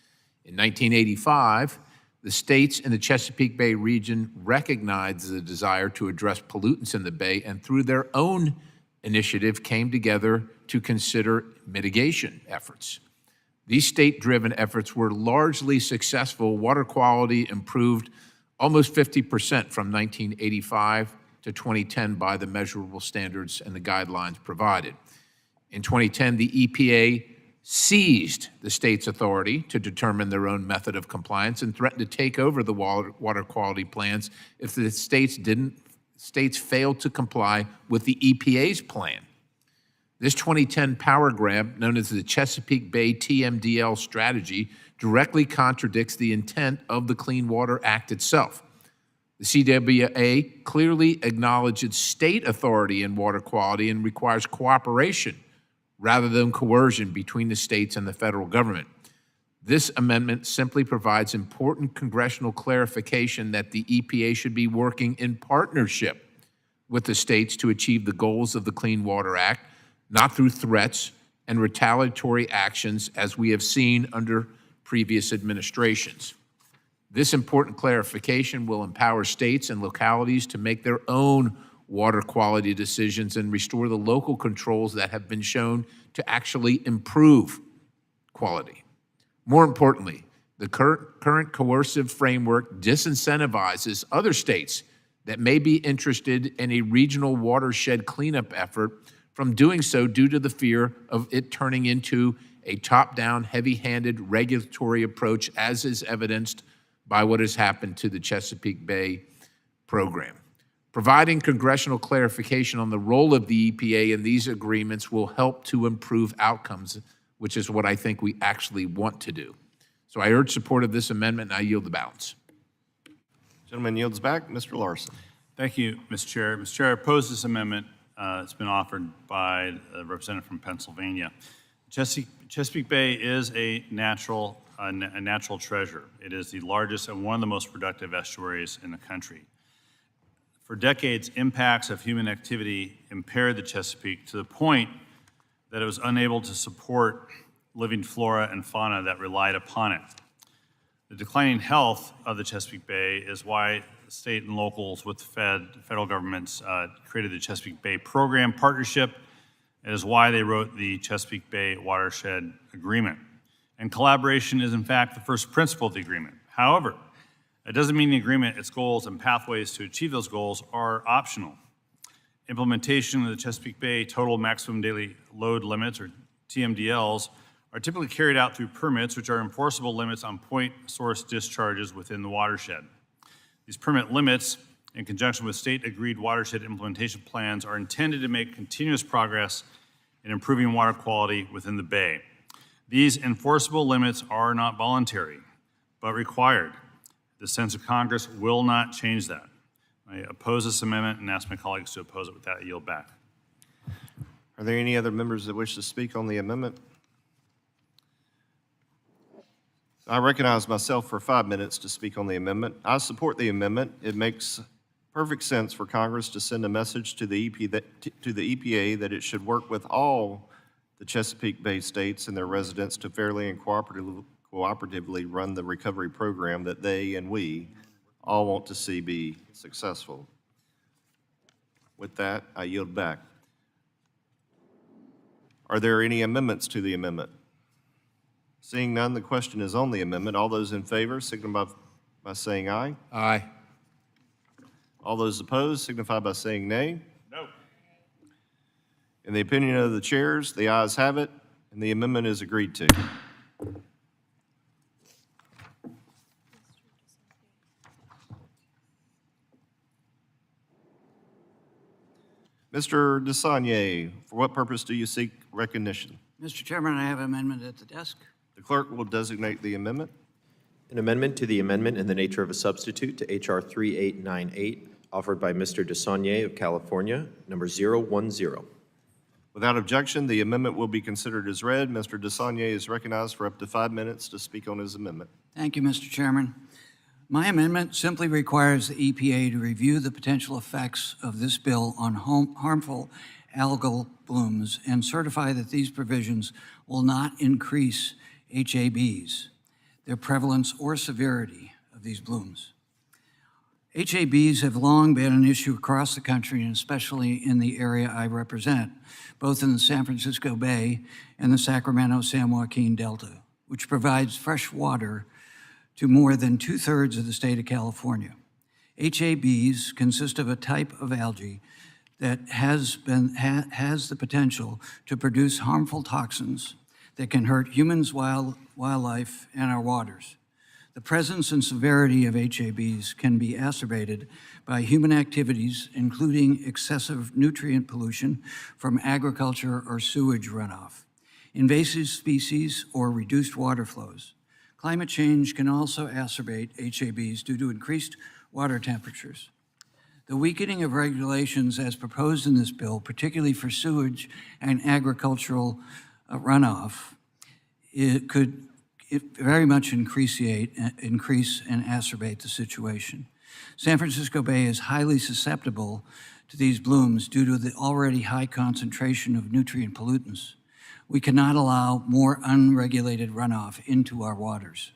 In 1985, the states in the Chesapeake Bay region recognized the desire to address pollutants in the bay, and through their own initiative came together to consider mitigation efforts. These state-driven efforts were largely successful. Water quality improved almost 50% from 1985 to 2010 by the measurable standards and the guidelines provided. In 2010, the EPA seized the state's authority to determine their own method of compliance and threatened to take over the water quality plans if the states failed to comply with the EPA's plan. This 2010 power grab, known as the Chesapeake Bay TMDL strategy, directly contradicts the intent of the Clean Water Act itself. The CWA clearly acknowledges state authority in water quality and requires cooperation rather than coercion between the states and the federal government. This amendment simply provides important congressional clarification that the EPA should be working in partnership with the states to achieve the goals of the Clean Water Act, not through threats and retaliatory actions as we have seen under previous administrations. This important clarification will empower states and localities to make their own water quality decisions and restore the local controls that have been shown to actually improve quality. More importantly, the current coercive framework disincentivizes other states that may be interested in a regional watershed cleanup effort from doing so due to the fear of it turning into a top-down, heavy-handed regulatory approach, as is evidenced by what has happened to the Chesapeake Bay program. Providing congressional clarification on the role of the EPA in these agreements will help to improve outcomes, which is what I think we actually want to do. So I urge support of this amendment, and I yield the balance. Gentleman yields back. Mr. Larson. Thank you, Mr. Chair. Mr. Chair, I oppose this amendment. It's been offered by a representative from Pennsylvania. Chesapeake Bay is a natural treasure. It is the largest and one of the most productive estuaries in the country. For decades, impacts of human activity impaired the Chesapeake to the point that it was unable to support living flora and fauna that relied upon it. The declining health of the Chesapeake Bay is why the state and locals with the federal governments created the Chesapeake Bay Program Partnership. It is why they wrote the Chesapeake Bay Watershed Agreement. And collaboration is, in fact, the first principle of the agreement. However, it doesn't mean the agreement, its goals, and pathways to achieve those goals are optional. Implementation of the Chesapeake Bay Total Maximum Daily Load Limits, or TMDLs, are typically carried out through permits, which are enforceable limits on point source discharges within the watershed. These permit limits, in conjunction with state-agreed watershed implementation plans, are intended to make continuous progress in improving water quality within the bay. These enforceable limits are not voluntary, but required. The sense of Congress will not change that. I oppose this amendment and ask my colleagues to oppose it. With that, I yield back. Are there any other members that wish to speak on the amendment? I recognize myself for 5 minutes to speak on the amendment. I support the amendment. It makes perfect sense for Congress to send a message to the EPA that it should work with all the Chesapeake Bay states and their residents to fairly and cooperatively run the recovery program that they and we all want to see be successful. With that, I yield back. Are there any amendments to the amendment? Seeing none, the question is on the amendment. All those in favor signify by saying aye. Aye. All those opposed signify by saying nay. No. In the opinion of the chairs, the ayes have it, and the amendment is agreed to. Mr. DeSaulnier, for what purpose do you seek recognition? Mr. Chairman, I have an amendment at the desk. The clerk will designate the amendment. An amendment to the amendment in the nature of a substitute to H.R. 3898, offered by Mr. DeSaulnier of California, number 010. Without objection, the amendment will be considered as read. Mr. DeSaulnier is recognized for up to 5 minutes to speak on his amendment. Thank you, Mr. Chairman. My amendment simply requires the EPA to review the potential effects of this bill on harmful algal blooms and certify that these provisions will not increase HABs, their prevalence or severity of these blooms. HABs have long been an issue across the country and especially in the area I represent, both in the San Francisco Bay and the Sacramento-San Joaquin Delta, which provides fresh water to more than 2/3 of the state of California. HABs consist of a type of algae that has the potential to produce harmful toxins that can hurt humans, wildlife, and our waters. The presence and severity of HABs can be exacerbated by human activities, including excessive nutrient pollution from agriculture or sewage runoff, invasive species, or reduced water flows. Climate change can also exacerbate HABs due to increased water temperatures. The weakening of regulations as proposed in this bill, particularly for sewage and agricultural runoff, it could very much increase and exacerbate the situation. San Francisco Bay is highly susceptible to these blooms due to the already high concentration of nutrient pollutants. We cannot allow more unregulated runoff into our waters.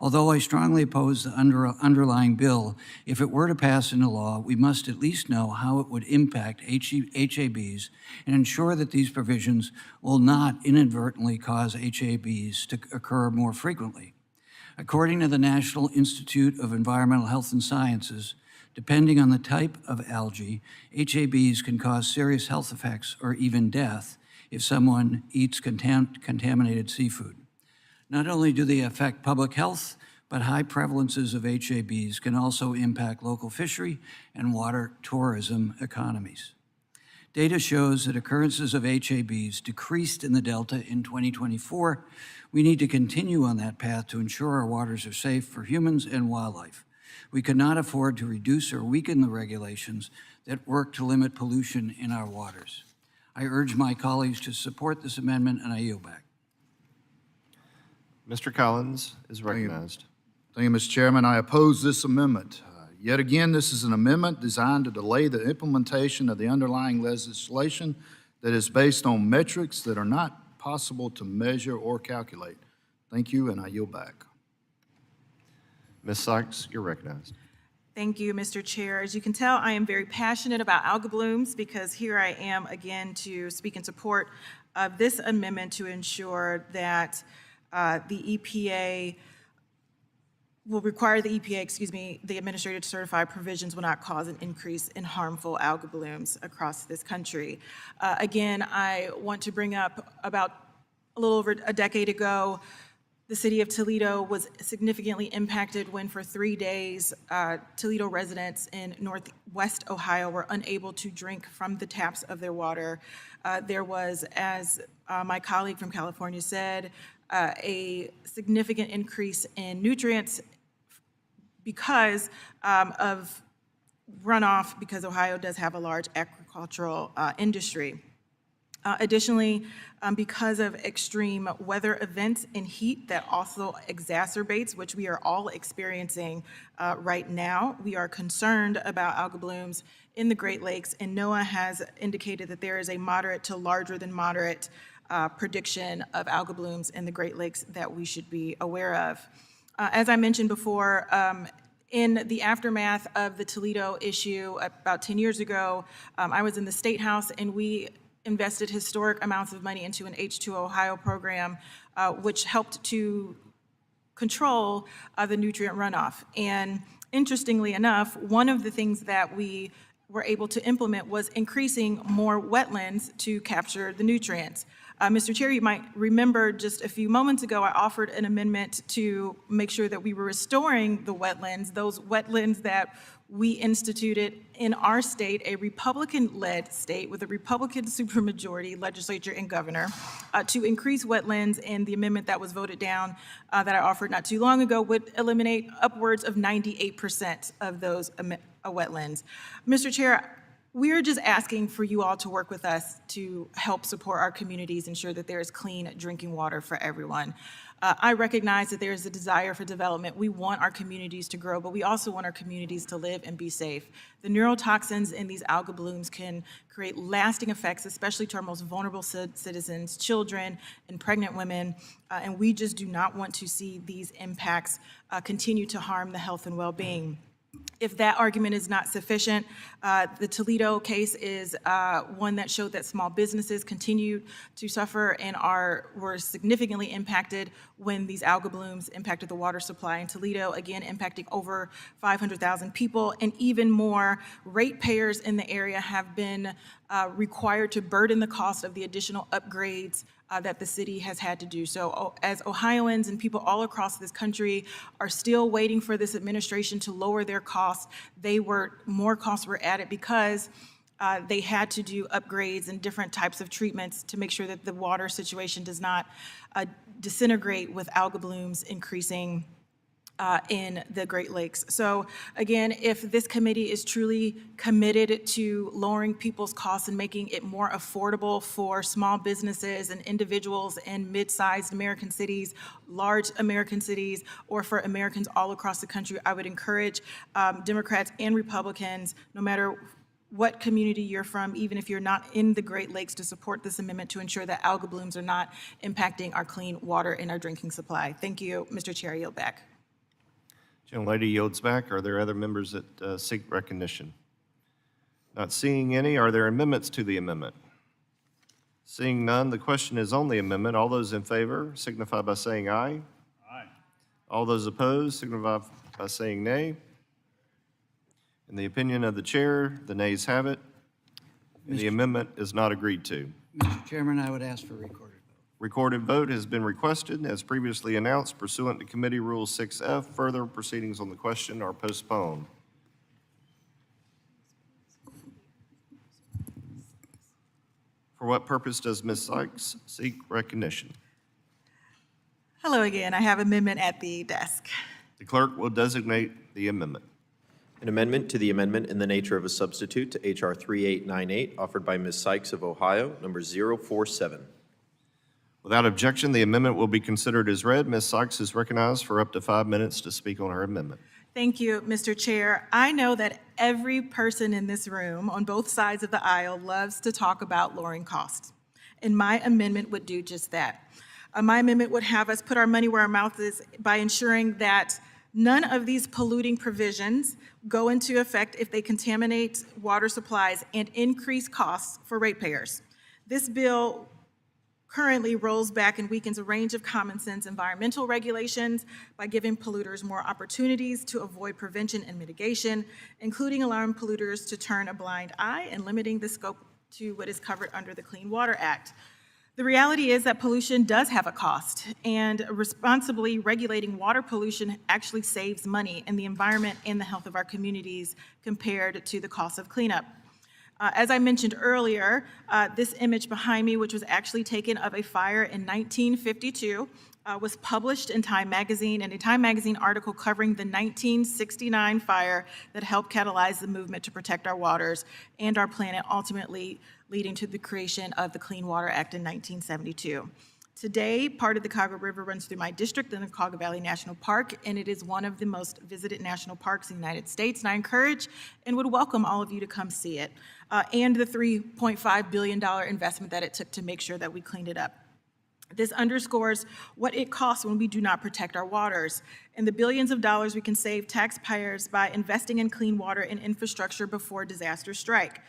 Although I strongly oppose the underlying bill, if it were to pass into law, we must at least know how it would impact HABs and ensure that these provisions will not inadvertently cause HABs to occur more frequently. According to the National Institute of Environmental Health and Sciences, depending on the type of algae, HABs can cause serious health effects or even death if someone eats contaminated seafood. Not only do they affect public health, but high prevalences of HABs can also impact local fishery and water tourism economies. Data shows that occurrences of HABs decreased in the Delta in 2024. We need to continue on that path to ensure our waters are safe for humans and wildlife. We cannot afford to reduce or weaken the regulations that work to limit pollution in our waters. I urge my colleagues to support this amendment, and I yield back. Mr. Collins is recognized. Thank you, Mr. Chairman. I oppose this amendment. Yet again, this is an amendment designed to delay the implementation of the underlying legislation that is based on metrics that are not possible to measure or calculate. Thank you, and I yield back. Ms. Sykes, you're recognized. Thank you, Mr. Chair. As you can tell, I am very passionate about algal blooms because here I am again to speak in support of this amendment to ensure that the EPA will require the EPA, the administrator to certify provisions will not cause an increase in harmful algal blooms across this country. Again, I want to bring up about a little over a decade ago, the city of Toledo was significantly impacted when for 3 days, Toledo residents in Northwest Ohio were unable to drink from the taps of their water. There was, as my colleague from California said, a significant increase in nutrients because of runoff, because Ohio does have a large agricultural industry. Additionally, because of extreme weather events and heat that also exacerbates, which we are all experiencing right now, we are concerned about algal blooms in the Great Lakes, and NOAA has indicated that there is a moderate to larger than moderate prediction of algal blooms in the Great Lakes that we should be aware of. As I mentioned before, in the aftermath of the Toledo issue about 10 years ago, I was in the State House and we invested historic amounts of money into an H2O Ohio program, which helped to control the nutrient runoff. And interestingly enough, one of the things that we were able to implement was increasing more wetlands to capture the nutrients. Mr. Chair, you might remember just a few moments ago, I offered an amendment to make sure that we were restoring the wetlands, those wetlands that we instituted in our state, a Republican-led state with a Republican supermajority legislature and governor, to increase wetlands, and the amendment that was voted down that I offered not too long ago would eliminate upwards of 98% of those wetlands. Mr. Chair, we're just asking for you all to work with us to help support our communities, ensure that there is clean drinking water for everyone. I recognize that there is a desire for development. We want our communities to grow, but we also want our communities to live and be safe. The neurotoxins in these algal blooms can create lasting effects, especially to our most vulnerable citizens, children, and pregnant women, and we just do not want to see these impacts continue to harm the health and well-being. If that argument is not sufficient, the Toledo case is one that showed that small businesses continued to suffer and were significantly impacted when these algal blooms impacted the water supply in Toledo, again impacting over 500,000 people, and even more ratepayers in the area have been required to burden the cost of the additional upgrades that the city has had to do. So as Ohioans and people all across this country are still waiting for this administration to lower their costs, more costs were added because they had to do upgrades and different types of treatments to make sure that the water situation does not disintegrate with algal blooms increasing in the Great Lakes. So again, if this committee is truly committed to lowering people's costs and making it more affordable for small businesses and individuals in mid-sized American cities, large American cities, or for Americans all across the country, I would encourage Democrats and Republicans, no matter what community you're from, even if you're not in the Great Lakes, to support this amendment to ensure that algal blooms are not impacting our clean water and our drinking supply. Thank you, Mr. Chair. I yield back. Gentlelady yields back. Are there other members that seek recognition? Not seeing any. Are there amendments to the amendment? Seeing none, the question is on the amendment. All those in favor signify by saying aye. Aye. All those opposed signify by saying nay. In the opinion of the chair, the nays have it, and the amendment is not agreed to. Mr. Chairman, I would ask for recorded vote. Recorded vote has been requested. As previously announced, pursuant to Committee Rule 6F, further proceedings on the question are postponed. For what purpose does Ms. Sykes seek recognition? Hello again. I have amendment at the desk. The clerk will designate the amendment. An amendment to the amendment in the nature of a substitute to H.R. 3898, offered by Ms. Sykes of Ohio, number 047. Without objection, the amendment will be considered as read. Ms. Sykes is recognized for up to 5 minutes to speak on her amendment. Thank you, Mr. Chair. I know that every person in this room on both sides of the aisle loves to talk about lowering costs, and my amendment would do just that. My amendment would have us put our money where our mouth is by ensuring that None of these polluting provisions go into effect if they contaminate water supplies and increase costs for ratepayers. This bill currently rolls back and weakens a range of common sense environmental regulations by giving polluters more opportunities to avoid prevention and mitigation, including allowing polluters to turn a blind eye and limiting the scope to what is covered under the Clean Water Act. The reality is that pollution does have a cost, and responsibly regulating water pollution actually saves money in the environment and the health of our communities compared to the cost of cleanup. As I mentioned earlier, this image behind me, which was actually taken of a fire in 1952, was published in Time Magazine, in a Time Magazine article covering the 1969 fire that helped catalyze the movement to protect our waters and our planet, ultimately leading to the creation of the Clean Water Act in 1972. Today, part of the Kaga River runs through my district in the Kaga Valley National Park, and it is one of the most visited national parks in the United States, and I encourage and would welcome all of you to come see it, and the $3.5 billion investment that it took to make sure that we cleaned it up. This underscores what it costs when we do not protect our waters, and the billions of dollars we can save taxpayers by investing in clean water and infrastructure before disasters strike.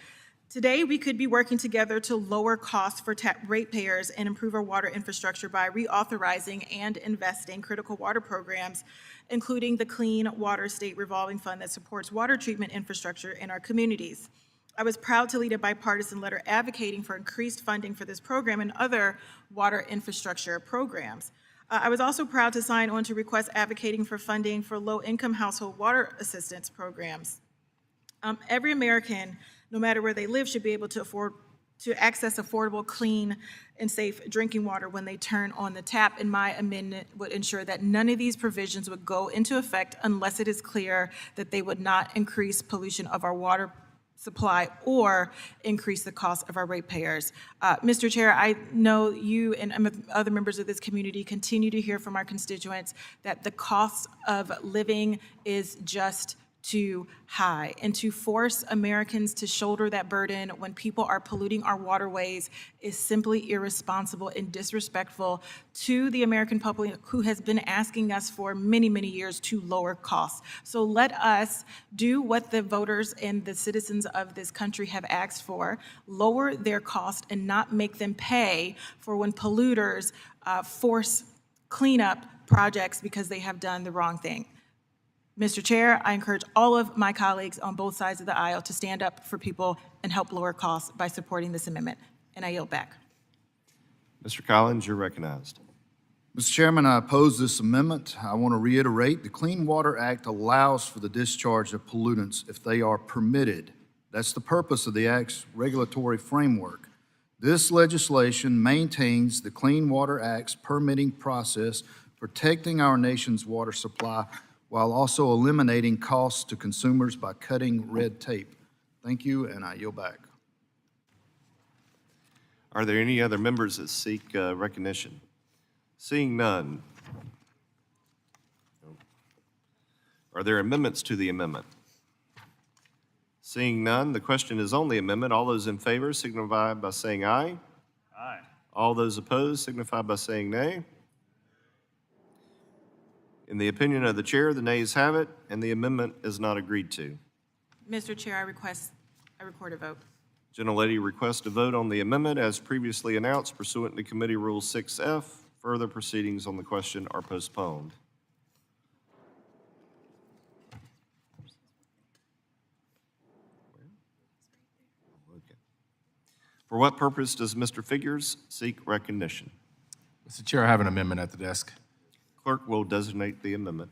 Today, we could be working together to lower costs for ratepayers and improve our water infrastructure by reauthorizing and investing critical water programs, including the Clean Water State Revolving Fund that supports water treatment infrastructure in our communities. I was proud to lead a bipartisan letter advocating for increased funding for this program and other water infrastructure programs. I was also proud to sign on to requests advocating for funding for low-income household water assistance programs. Every American, no matter where they live, should be able to access affordable, clean, and safe drinking water when they turn on the tap, and my amendment would ensure that none of these provisions would go into effect unless it is clear that they would not increase pollution of our water supply or increase the cost of our ratepayers. Mr. Chair, I know you and other members of this community continue to hear from our constituents that the cost of living is just too high, and to force Americans to shoulder that burden when people are polluting our waterways is simply irresponsible and disrespectful to the American public who has been asking us for many, many years to lower costs. So let us do what the voters and the citizens of this country have asked for, lower their cost and not make them pay for when polluters force cleanup projects because they have done the wrong thing. Mr. Chair, I encourage all of my colleagues on both sides of the aisle to stand up for people and help lower costs by supporting this amendment, and I yield back. Mr. Collins, you're recognized. Mr. Chairman, I oppose this amendment. I want to reiterate, the Clean Water Act allows for the discharge of pollutants if they are permitted. That's the purpose of the Act's regulatory framework. This legislation maintains the Clean Water Act's permitting process, protecting our nation's water supply while also eliminating costs to consumers by cutting red tape. Thank you, and I yield back. Are there any other members that seek recognition? Seeing none. Are there amendments to the amendment? Seeing none, the question is on the amendment. All those in favor signify by saying aye. Aye. All those opposed signify by saying nay. In the opinion of the chair, the nays have it, and the amendment is not agreed to. Mr. Chair, I record a vote. Gentlelady requests a vote on the amendment as previously announced pursuant to Committee Rule 6F. Further proceedings on the question are postponed. Okay. For what purpose does Mr. Figures seek recognition? Mr. Chair, I have an amendment at the desk. Clerk will designate the amendment.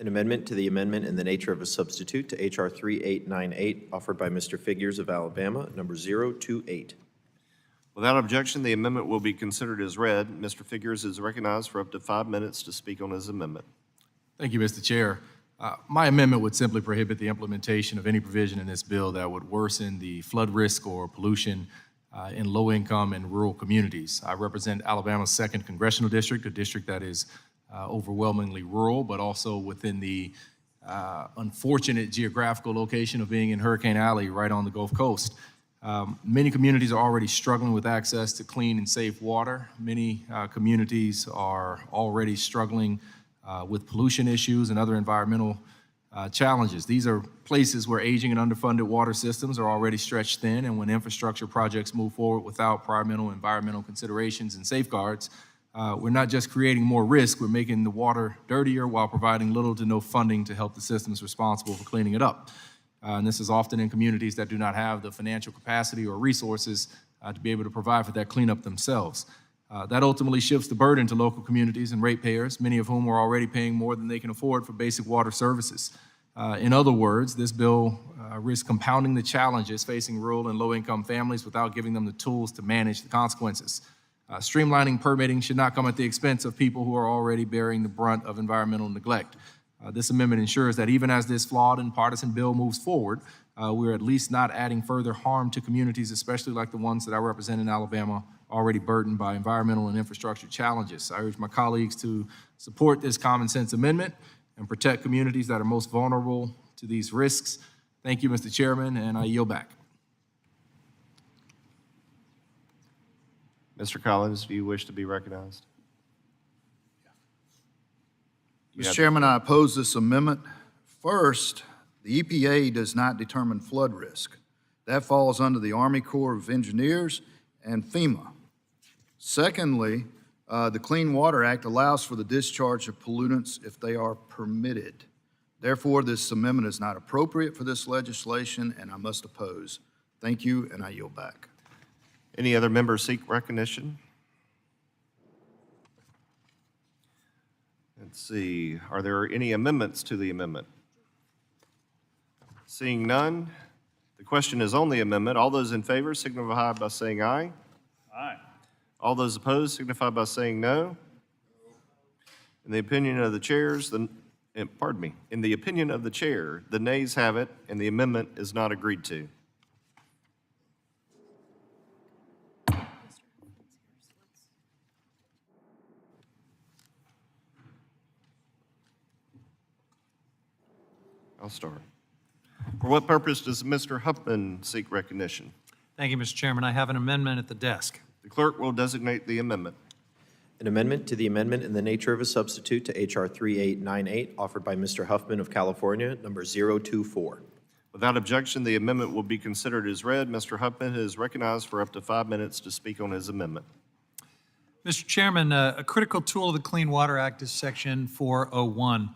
An amendment to the amendment in the nature of a substitute to H.R. 3898, offered by Mr. Figures of Alabama, number 028. Without objection, the amendment will be considered as read. Mr. Figures is recognized for up to 5 minutes to speak on his amendment. Thank you, Mr. Chair. My amendment would simply prohibit the implementation of any provision in this bill that would worsen the flood risk or pollution in low-income and rural communities. I represent Alabama's 2nd Congressional District, a district that is overwhelmingly rural, but also within the unfortunate geographical location of being in Hurricane Alley right on the Gulf Coast. Many communities are already struggling with access to clean and safe water. Many communities are already struggling with pollution issues and other environmental challenges. These are places where aging and underfunded water systems are already stretched thin, and when infrastructure projects move forward without prior environmental considerations and safeguards, we're not just creating more risk, we're making the water dirtier while providing little to no funding to help the systems responsible for cleaning it up. And this is often in communities that do not have the financial capacity or resources to be able to provide for that cleanup themselves. That ultimately shifts the burden to local communities and ratepayers, many of whom are already paying more than they can afford for basic water services. In other words, this bill risks compounding the challenges facing rural and low-income families without giving them the tools to manage the consequences. Streamlining permitting should not come at the expense of people who are already bearing the brunt of environmental neglect. This amendment ensures that even as this flawed and partisan bill moves forward, we're at least not adding further harm to communities, especially like the ones that I represent in Alabama, already burdened by environmental and infrastructure challenges. I urge my colleagues to support this common sense amendment and protect communities that are most vulnerable to these risks. Thank you, Mr. Chairman, and I yield back. Mr. Collins, do you wish to be recognized? Mr. Chairman, I oppose this amendment. First, the EPA does not determine flood risk. That falls under the Army Corps of Engineers and FEMA. Secondly, the Clean Water Act allows for the discharge of pollutants if they are permitted. Therefore, this amendment is not appropriate for this legislation, and I must oppose. Thank you, and I yield back. Any other members seek recognition? Let's see, are there any amendments to the amendment? Seeing none, the question is on the amendment. All those in favor signify by saying aye. Aye. All those opposed signify by saying no. In the opinion of the chairs, in the opinion of the chair, the nays have it, and the amendment is not agreed to. I'll start. For what purpose does Mr. Huffman seek recognition? Thank you, Mr. Chairman. I have an amendment at the desk. The clerk will designate the amendment. An amendment to the amendment in the nature of a substitute to H.R. 3898, offered by Mr. Huffman of California, number 024. Without objection, the amendment will be considered as read. Mr. Huffman is recognized for up to 5 minutes to speak on his amendment. Mr. Chairman, a critical tool of the Clean Water Act is Section 401.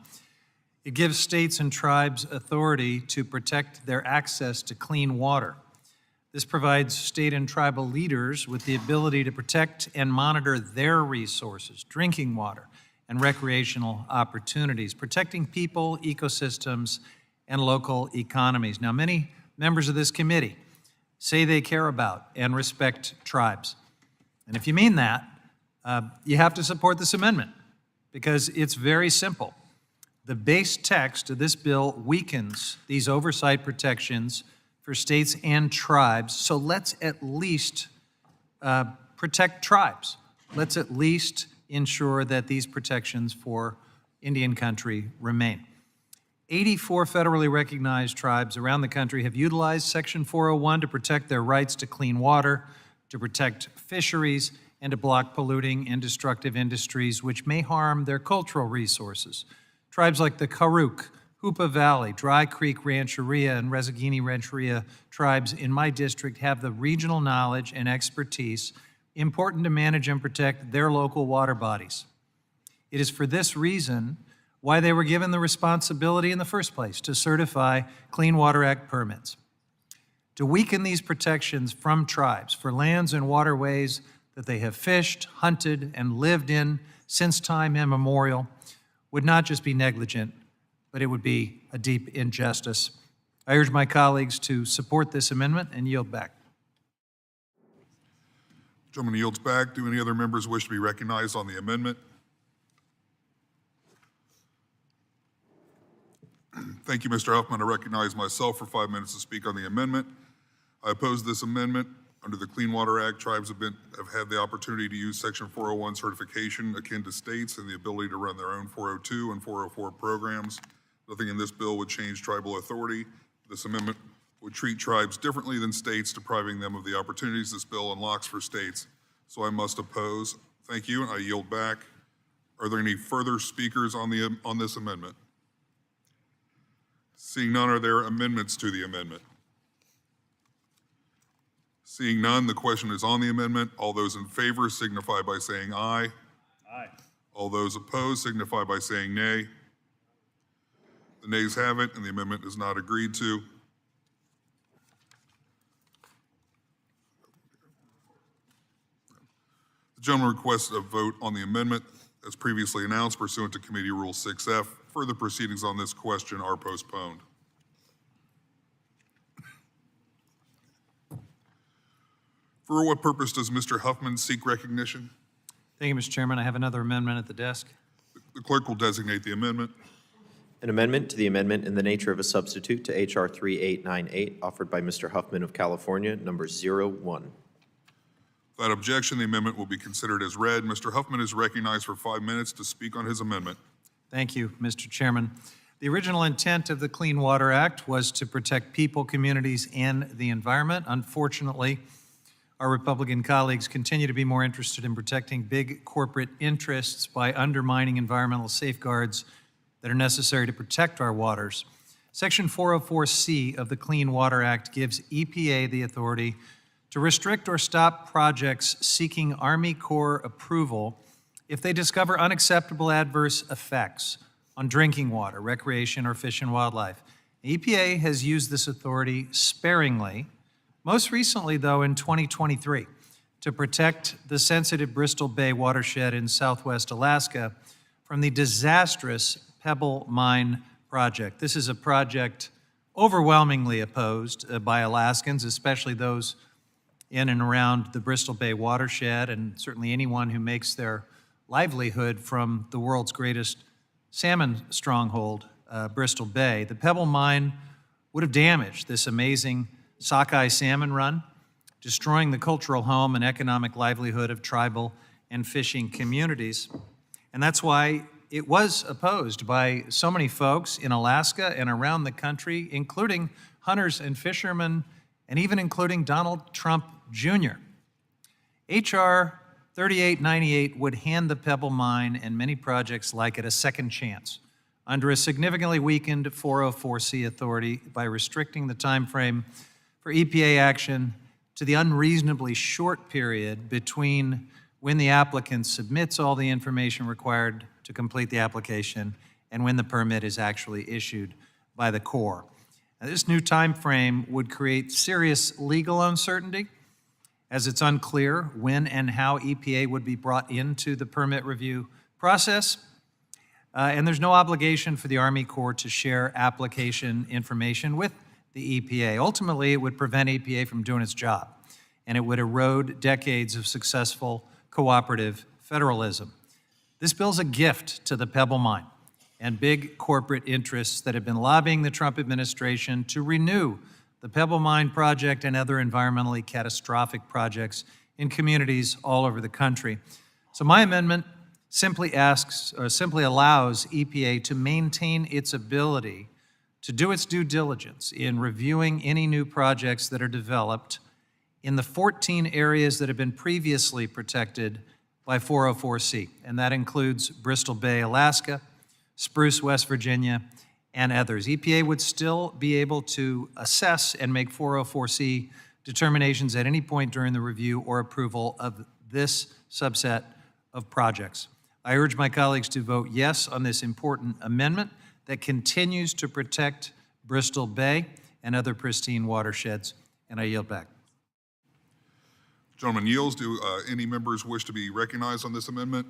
It gives states and tribes authority to protect their access to clean water. This provides state and tribal leaders with the ability to protect and monitor their resources, drinking water, and recreational opportunities, protecting people, ecosystems, and local economies. Now, many members of this committee say they care about and respect tribes. And if you mean that, you have to support this amendment because it's very simple. The base text of this bill weakens these oversight protections for states and tribes, so let's at least protect tribes. Let's at least ensure that these protections for Indian country remain. 84 federally recognized tribes around the country have utilized Section 401 to protect their rights to clean water, to protect fisheries, and to block polluting and destructive industries which may harm their cultural resources. Tribes like the Karuk, Hoopa Valley, Dry Creek Rancheria, and Resagini Rancheria tribes in my district have the regional knowledge and expertise important to manage and protect their local water bodies. It is for this reason why they were given the responsibility in the first place to certify Clean Water Act permits. To weaken these protections from tribes for lands and waterways that they have fished, hunted, and lived in since time immemorial would not just be negligent, but it would be a deep injustice. I urge my colleagues to support this amendment and yield back. Gentleman yields back. Do any other members wish to be recognized on the amendment? Thank you, Mr. Huffman. I recognize myself for 5 minutes to speak on the amendment. I oppose this amendment. Under the Clean Water Act, tribes have had the opportunity to use Section 401 certification akin to states and the ability to run their own 402 and 404 programs. Nothing in this bill would change tribal authority. This amendment would treat tribes differently than states, depriving them of the opportunities this bill unlocks for states. So I must oppose. Thank you, and I yield back. Are there any further speakers on this amendment? Seeing none, are there amendments to the amendment? Seeing none, the question is on the amendment. All those in favor signify by saying aye. Aye. All those opposed signify by saying nay. The nays have it, and the amendment is not agreed to. The gentleman requests a vote on the amendment as previously announced pursuant to Committee Rule 6F. Further proceedings on this question are postponed. For what purpose does Mr. Huffman seek recognition? Thank you, Mr. Chairman. I have another amendment at the desk. The clerk will designate the amendment. An amendment to the amendment in the nature of a substitute to H.R. 3898, offered by Mr. Huffman of California, number 01. Without objection, the amendment will be considered as read. Mr. Huffman is recognized for 5 minutes to speak on his amendment. Thank you, Mr. Chairman. The original intent of the Clean Water Act was to protect people, communities, and the environment. Unfortunately, our Republican colleagues continue to be more interested in protecting big corporate interests by undermining environmental safeguards that are necessary to protect our waters. Section 404C of the Clean Water Act gives EPA the authority to restrict or stop projects seeking Army Corps approval if they discover unacceptable adverse effects on drinking water, recreation, or fish and wildlife. The EPA has used this authority sparingly, most recently, though, in 2023, to protect the sensitive Bristol Bay watershed in southwest Alaska from the disastrous Pebble Mine project. This is a project overwhelmingly opposed by Alaskans, especially those in and around the Bristol Bay watershed, and certainly anyone who makes their livelihood from the world's greatest salmon stronghold, Bristol Bay. The Pebble Mine would have damaged this amazing sockeye salmon run, destroying the cultural home and economic livelihood of tribal and fishing communities. And that's why it was opposed by so many folks in Alaska and around the country, including hunters and fishermen, and even including Donald Trump Jr. H.R. 3898 would hand the Pebble Mine and many projects like it a second chance under a significantly weakened 404C authority by restricting the time frame for EPA action to the unreasonably short period between when the applicant submits all the information required to complete the application and when the permit is actually issued by the Corps. Now, this new time frame would create serious legal uncertainty, as it's unclear when and how EPA would be brought into the permit review process. And there's no obligation for the Army Corps to share application information with the EPA. Ultimately, it would prevent EPA from doing its job, and it would erode decades of successful cooperative federalism. This bill's a gift to the Pebble Mine and big corporate interests that have been lobbying the Trump administration to renew the Pebble Mine project and other environmentally catastrophic projects in communities all over the country. So my amendment simply allows EPA to maintain its ability to do its due diligence in reviewing any new projects that are developed in the 14 areas that have been previously protected by 404C, and that includes Bristol Bay, Alaska, Spruce, West Virginia, and others. EPA would still be able to assess and make 404C determinations at any point during the review or approval of this subset of projects. I urge my colleagues to vote yes on this important amendment that continues to protect Bristol Bay and other pristine watersheds, and I yield back. Gentleman yields. Do any members wish to be recognized on this amendment?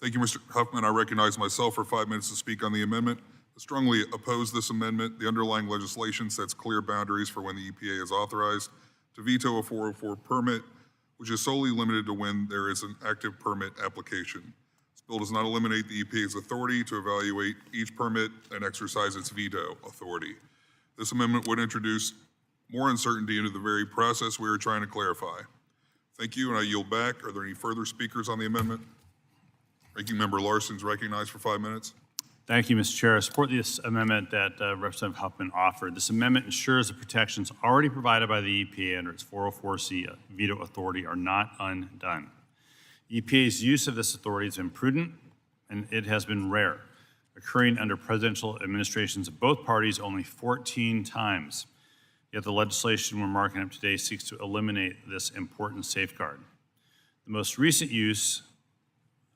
Thank you, Mr. Huffman. I recognize myself for 5 minutes to speak on the amendment. I strongly oppose this amendment. The underlying legislation sets clear boundaries for when the EPA is authorized to veto a 404 permit, which is solely limited to when there is an active permit application. This bill does not eliminate the EPA's authority to evaluate each permit and exercise its veto authority. This amendment would introduce more uncertainty into the very process we are trying to clarify. Thank you, and I yield back. Are there any further speakers on the amendment? Ranking Member Larson is recognized for 5 minutes. Thank you, Mr. Chair. I support this amendment that Representative Huffman offered. This amendment ensures the protections already provided by the EPA under its 404C veto authority are not undone. EPA's use of this authority has been prudent, and it has been rare, occurring under presidential administrations of both parties only 14 times. Yet the legislation we're marking up today seeks to eliminate this important safeguard. The most recent use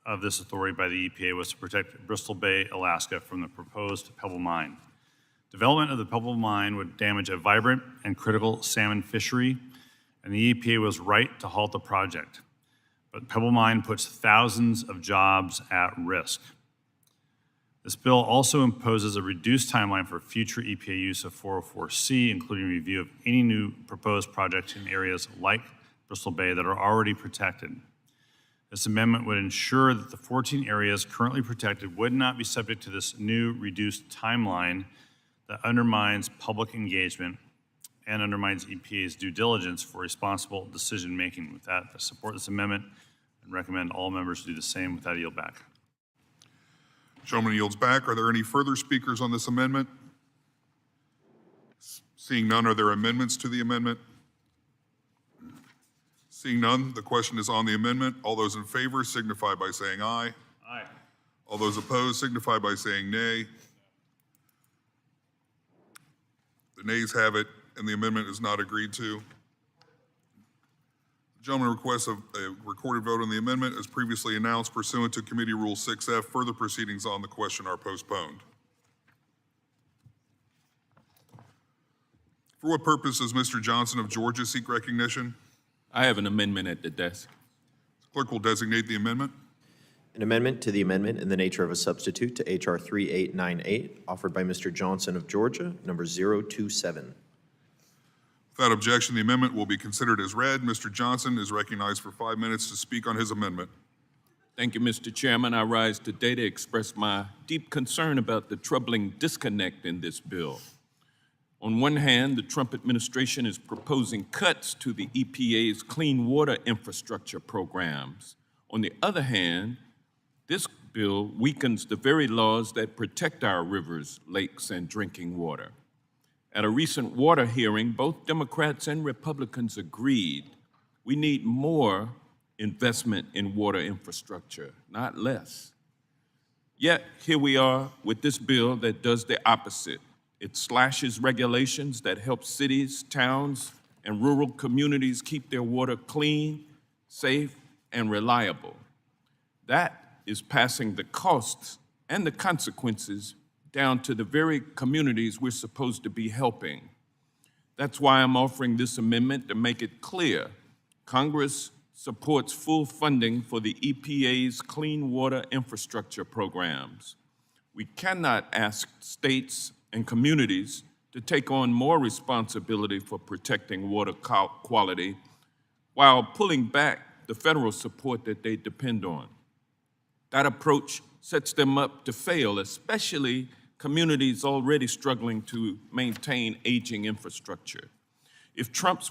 of this authority by the EPA was to protect Bristol Bay, Alaska from the proposed Pebble Mine. Development of the Pebble Mine would damage a vibrant and critical salmon fishery, and the EPA was right to halt the project. But Pebble Mine puts thousands of jobs at risk. This bill also imposes a reduced timeline for future EPA use of 404C, including review of any new proposed projects in areas like Bristol Bay that are already protected. This amendment would ensure that the 14 areas currently protected would not be subject to this new reduced timeline that undermines public engagement and undermines EPA's due diligence for responsible decision-making. With that, I support this amendment and recommend all members do the same. With that, I yield back. Gentleman yields back. Are there any further speakers on this amendment? Seeing none, are there amendments to the amendment? Seeing none, the question is on the amendment. All those in favor signify by saying aye. Aye. All those opposed signify by saying nay. The nays have it, and the amendment is not agreed to. The gentleman requests a recorded vote on the amendment as previously announced pursuant to Committee Rule 6F. Further proceedings on the question are postponed. For what purpose does Mr. Johnson of Georgia seek recognition? I have an amendment at the desk. Clerk will designate the amendment. An amendment to the amendment in the nature of a substitute to H.R. 3898, offered by Mr. Johnson of Georgia, number 027. Without objection, the amendment will be considered as read. Mr. Johnson is recognized for 5 minutes to speak on his amendment. Thank you, Mr. Chairman. I rise today to express my deep concern about the troubling disconnect in this bill. On one hand, the Trump administration is proposing cuts to the EPA's clean water infrastructure programs. On the other hand, this bill weakens the very laws that protect our rivers, lakes, and drinking water. At a recent water hearing, both Democrats and Republicans agreed we need more investment in water infrastructure, not less. Yet, here we are with this bill that does the opposite. It slashes regulations that help cities, towns, and rural communities keep their water clean, safe, and reliable. That is passing the costs and the consequences down to the very communities we're supposed to be helping. That's why I'm offering this amendment to make it clear Congress supports full funding for the EPA's clean water infrastructure programs. We cannot ask states and communities to take on more responsibility for protecting water quality while pulling back the federal support that they depend on. That approach sets them up to fail, especially communities already struggling to maintain aging infrastructure. If Trump's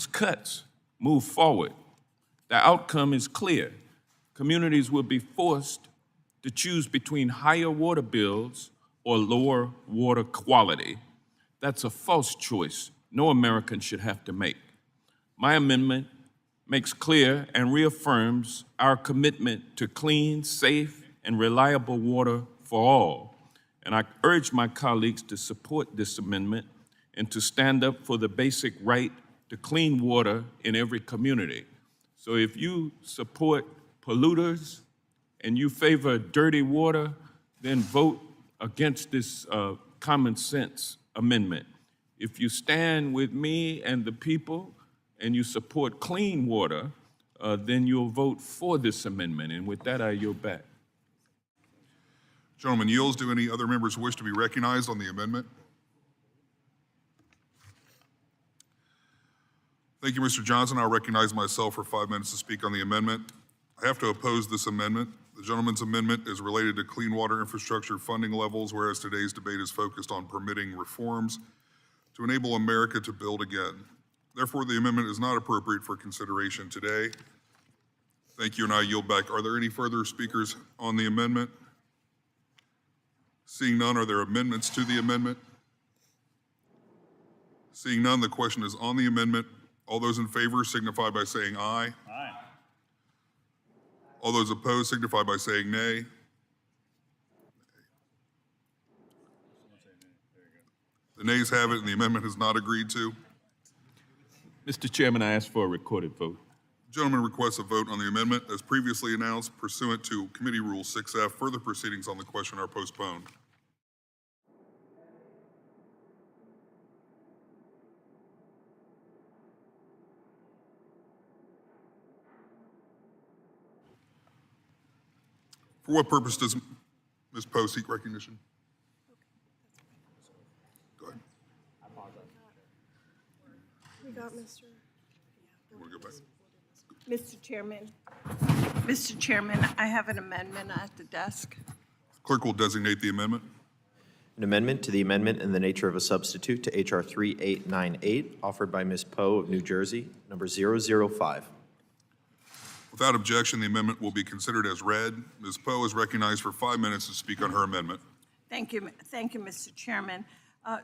cuts move forward, the outcome is clear. Communities will be forced to choose between higher water bills or lower water quality. That's a false choice no American should have to make. My amendment makes clear and reaffirms our commitment to clean, safe, and reliable water for all. And I urge my colleagues to support this amendment and to stand up for the basic right to clean water in every community. So if you support polluters and you favor dirty water, then vote against this common sense amendment. If you stand with me and the people and you support clean water, then you'll vote for this amendment. And with that, I yield back. Gentleman yields. Do any other members wish to be recognized on the amendment? Thank you, Mr. Johnson. I'll recognize myself for 5 minutes to speak on the amendment. I have to oppose this amendment. The gentleman's amendment is related to clean water infrastructure funding levels, whereas today's debate is focused on permitting reforms to enable America to build again. Therefore, the amendment is not appropriate for consideration today. Thank you, and I yield back. Are there any further speakers on the amendment? Seeing none, are there amendments to the amendment? Seeing none, the question is on the amendment. All those in favor signify by saying aye. Aye. All those opposed signify by saying nay. The nays have it, and the amendment is not agreed to. Mr. Chairman, I ask for a recorded vote. Gentleman requests a vote on the amendment as previously announced pursuant to Committee Rule 6F. Further proceedings on the question are postponed. For what purpose does Ms. Poe seek recognition? Go ahead. We got Mr. You want to go back? Mr. Chairman, I have an amendment at the desk. Clerk will designate the amendment. An amendment to the amendment in the nature of a substitute to H.R. 3898, offered by Ms. Poe of New Jersey, number 005. Without objection, the amendment will be considered as read. Ms. Poe is recognized for 5 minutes to speak on her amendment. Thank you, Mr. Chairman.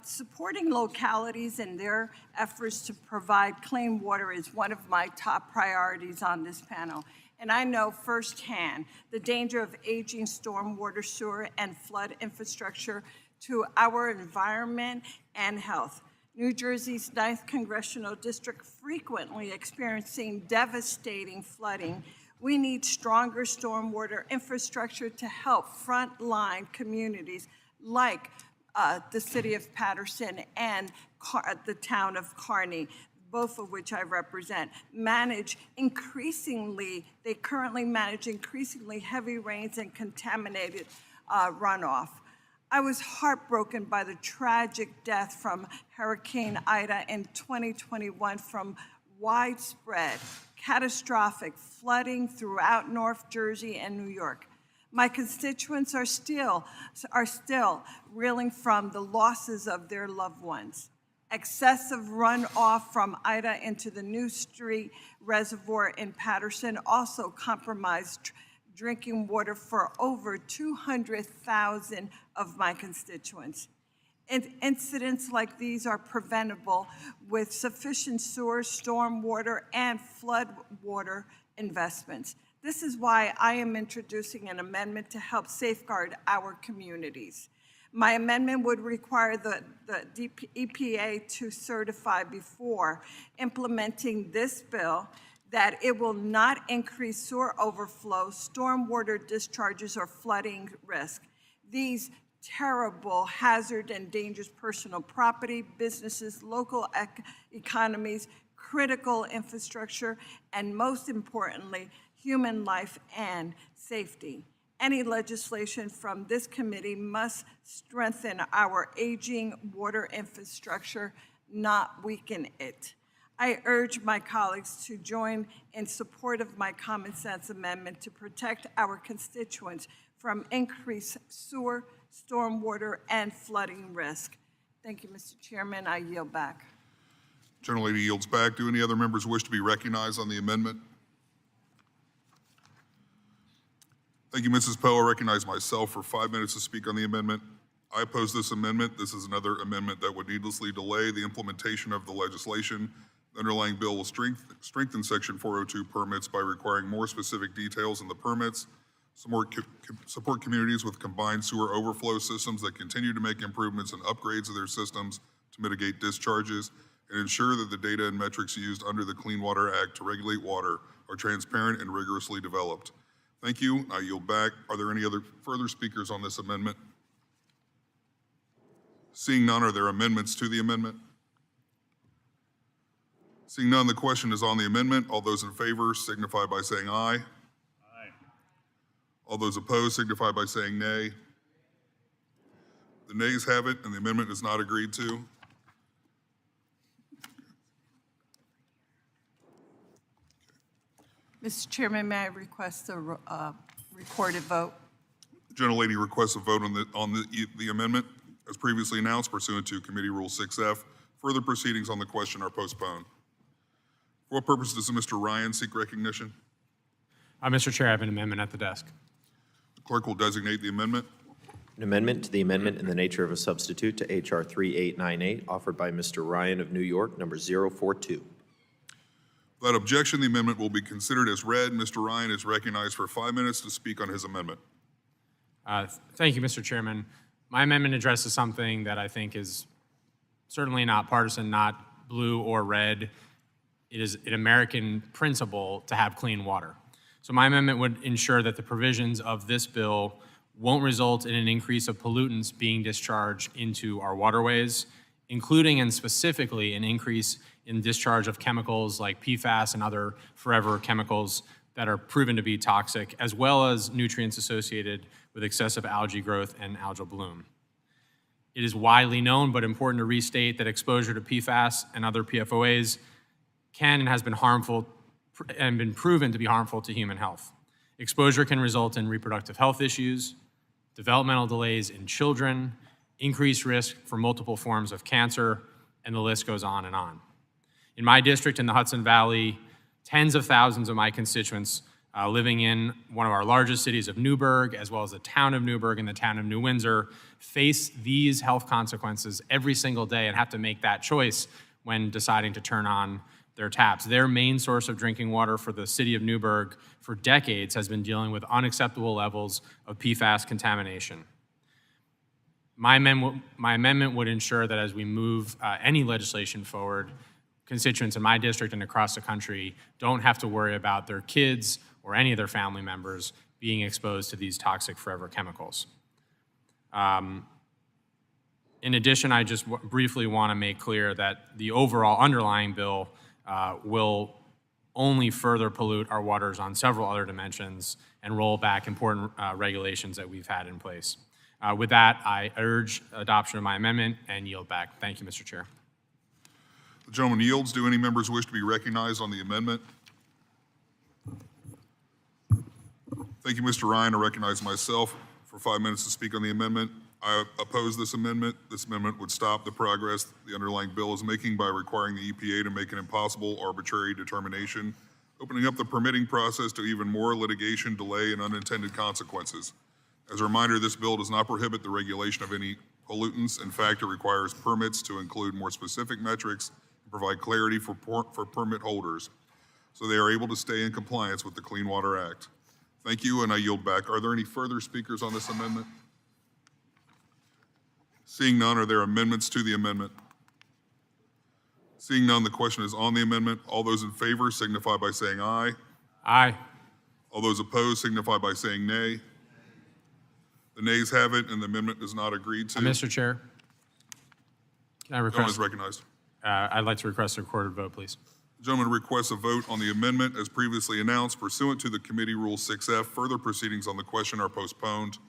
Supporting localities in their efforts to provide clean water is one of my top priorities on this panel. And I know firsthand the danger of aging stormwater, sewer, and flood infrastructure to our environment and health. New Jersey's 9th Congressional District frequently experiencing devastating flooding. We need stronger stormwater infrastructure to help frontline communities like the city of Paterson and the town of Kearney, both of which I represent, they currently manage increasingly heavy rains and contaminated runoff. I was heartbroken by the tragic death from Hurricane Ida in 2021 from widespread, catastrophic flooding throughout North Jersey and New York. My constituents are still reeling from the losses of their loved ones. Excessive runoff from Ida into the New Street Reservoir in Paterson also compromised drinking water for over 200,000 of my constituents. Incidents like these are preventable with sufficient sewer, stormwater, and flood water investments. This is why I am introducing an amendment to help safeguard our communities. My amendment would require the EPA to certify before implementing this bill that it will not increase sewer overflow, stormwater discharges, or flooding risk. These terrible hazard and dangerous personal property, businesses, local economies, critical infrastructure, and most importantly, human life and safety. Any legislation from this committee must strengthen our aging water infrastructure, not weaken it. I urge my colleagues to join in support of my common sense amendment to protect our constituents from increased sewer, stormwater, and flooding risk. Thank you, Mr. Chairman. I yield back. Gentlelady yields back. Do any other members wish to be recognized on the amendment? Thank you, Mrs. Poe. I recognize myself for 5 minutes to speak on the amendment. I oppose this amendment. This is another amendment that would needlessly delay the implementation of the legislation. The underlying bill will strengthen Section 402 permits by requiring more specific details in the permits, support communities with combined sewer overflow systems that continue to make improvements and upgrades of their systems to mitigate discharges, and ensure that the data and metrics used under the Clean Water Act to regulate water are transparent and rigorously developed. Thank you. I yield back. Are there any other further speakers on this amendment? Seeing none, are there amendments to the amendment? Seeing none, the question is on the amendment. All those in favor signify by saying aye. Aye. All those opposed signify by saying nay. The nays have it, and the amendment is not agreed to. Mr. Chairman, may I request a recorded vote? The gentlelady requests a vote on the amendment as previously announced pursuant to Committee Rule 6F. Further proceedings on the question are postponed. For what purpose does Mr. Ryan seek recognition? Mr. Chair, I have an amendment at the desk. The clerk will designate the amendment. An amendment to the amendment in the nature of a substitute to H.R. 3898, offered by Mr. Ryan of New York, number 042. Without objection, the amendment will be considered as read. Mr. Ryan is recognized for 5 minutes to speak on his amendment. Thank you, Mr. Chairman. My amendment addresses something that I think is certainly not partisan, not blue or red. It is an American principle to have clean water. So my amendment would ensure that the provisions of this bill won't result in an increase of pollutants being discharged into our waterways, including and specifically an increase in discharge of chemicals like PFAS and other forever chemicals that are proven to be toxic, as well as nutrients associated with excessive algae growth and algal bloom. It is widely known, but important to restate, that exposure to PFAS and other PFOAs can and has been harmful and been proven to be harmful to human health. Exposure can result in reproductive health issues, developmental delays in children, increased risk for multiple forms of cancer, and the list goes on and on. In my district in the Hudson Valley, tens of thousands of my constituents living in one of our largest cities of Newburgh, as well as the town of Newburgh and the town of New Windsor, face these health consequences every single day and have to make that choice when deciding to turn on their taps. Their main source of drinking water for the city of Newburgh for decades has been dealing with unacceptable levels of PFAS contamination. My amendment would ensure that as we move any legislation forward, constituents in my district and across the country don't have to worry about their kids or any of their family members being exposed to these toxic forever chemicals. In addition, I just briefly want to make clear that the overall underlying bill will only further pollute our waters on several other dimensions and roll back important regulations that we've had in place. With that, I urge adoption of my amendment and yield back. Thank you, Mr. Chair. The gentleman yields. Do any members wish to be recognized on the amendment? Thank you, Mr. Ryan. I recognize myself for 5 minutes to speak on the amendment. I oppose this amendment. This amendment would stop the progress the underlying bill is making by requiring the EPA to make an impossible, arbitrary determination, opening up the permitting process to even more litigation, delay, and unintended consequences. As a reminder, this bill does not prohibit the regulation of any pollutants. In fact, it requires permits to include more specific metrics and provide clarity for permit holders so they are able to stay in compliance with the Clean Water Act. Thank you, and I yield back. Are there any further speakers on this amendment? Seeing none, are there amendments to the amendment? Seeing none, the question is on the amendment. All those in favor signify by saying aye. Aye. All those opposed signify by saying nay. The nays have it, and the amendment is not agreed to. Mr. Chair, can I request? Gentleman is recognized. I'd like to request a recorded vote, please. The gentleman requests a vote on the amendment as previously announced pursuant to the Committee Rule 6F. Further proceedings on the question are postponed.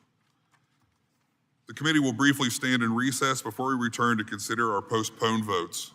The committee will briefly stand in recess before we return to consider our postponed votes.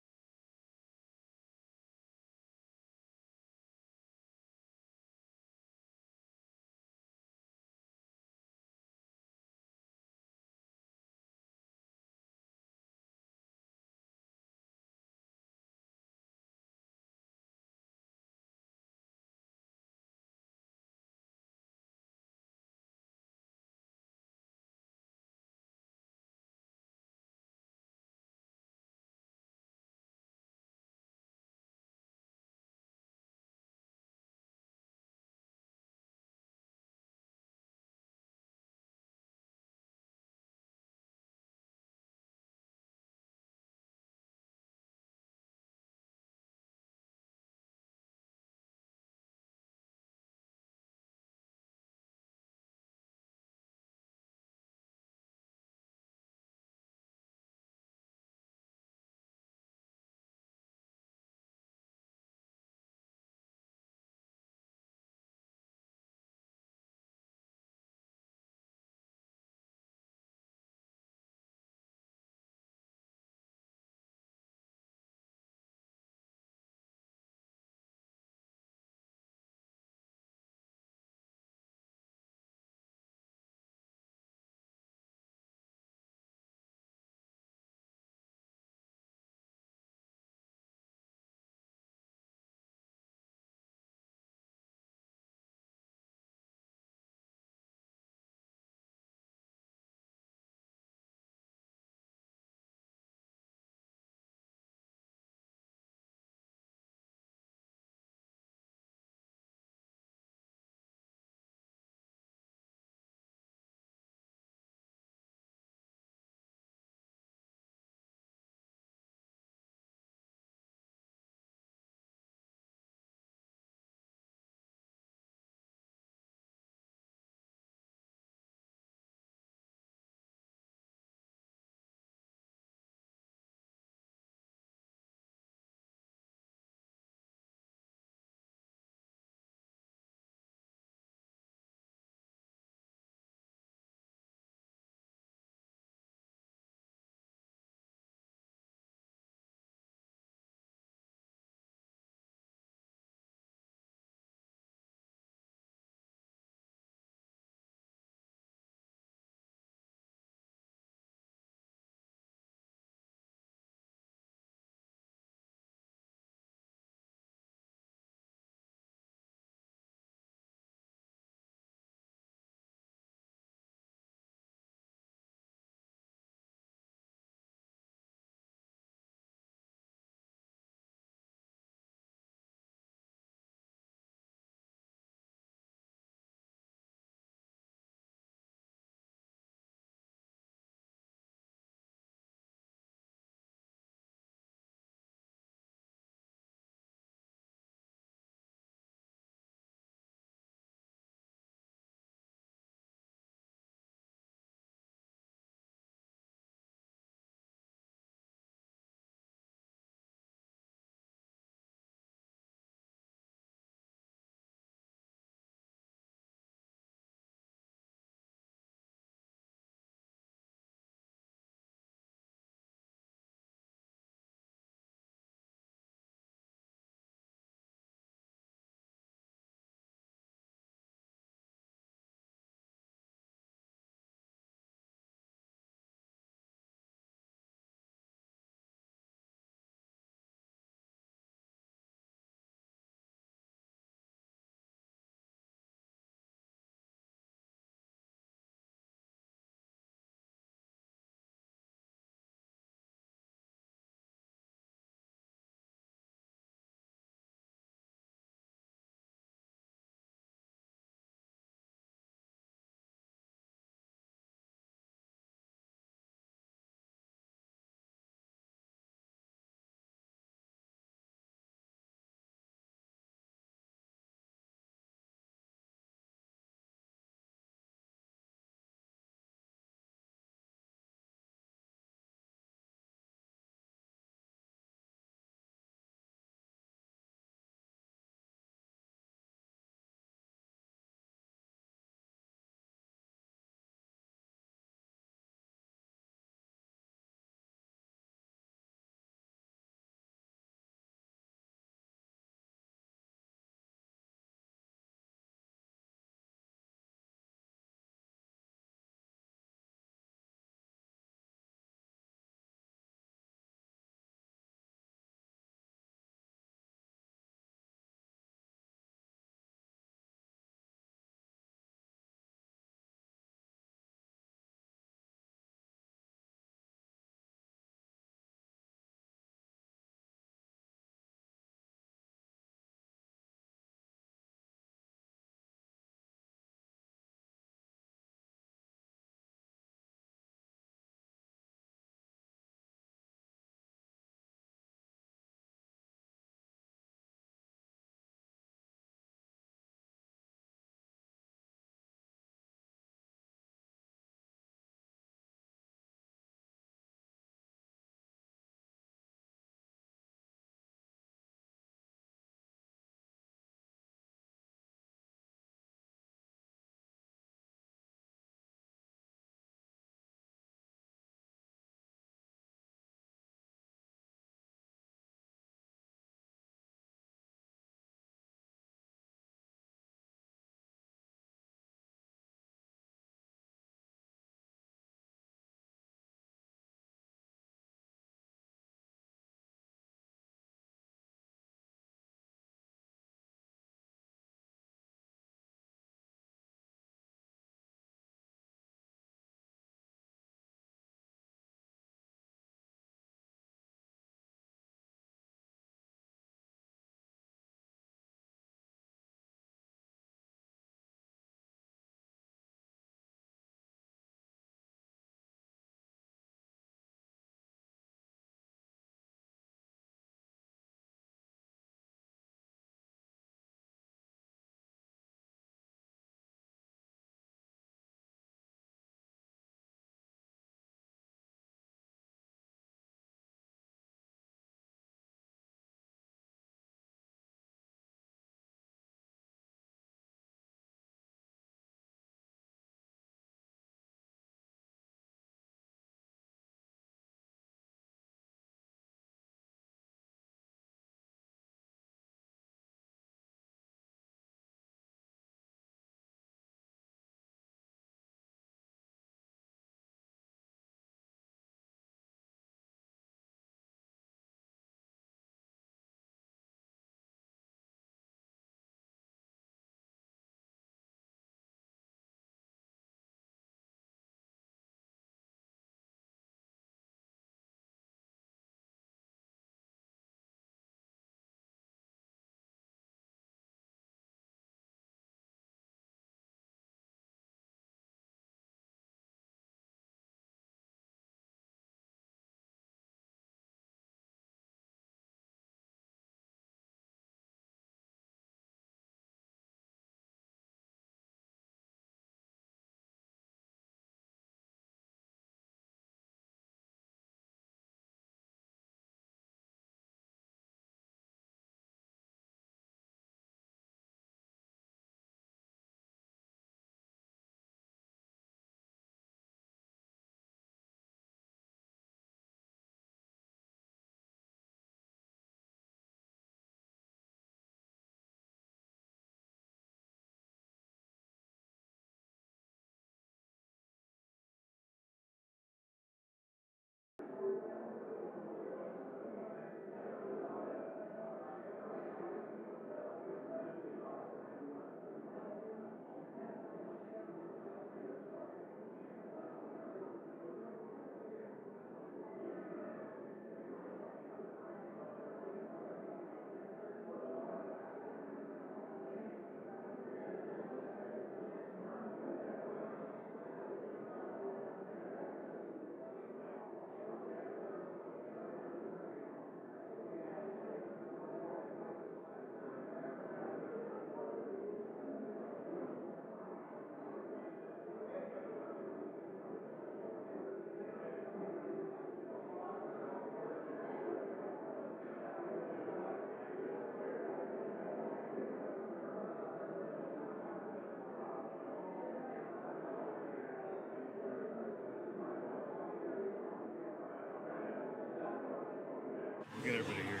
Get everybody here.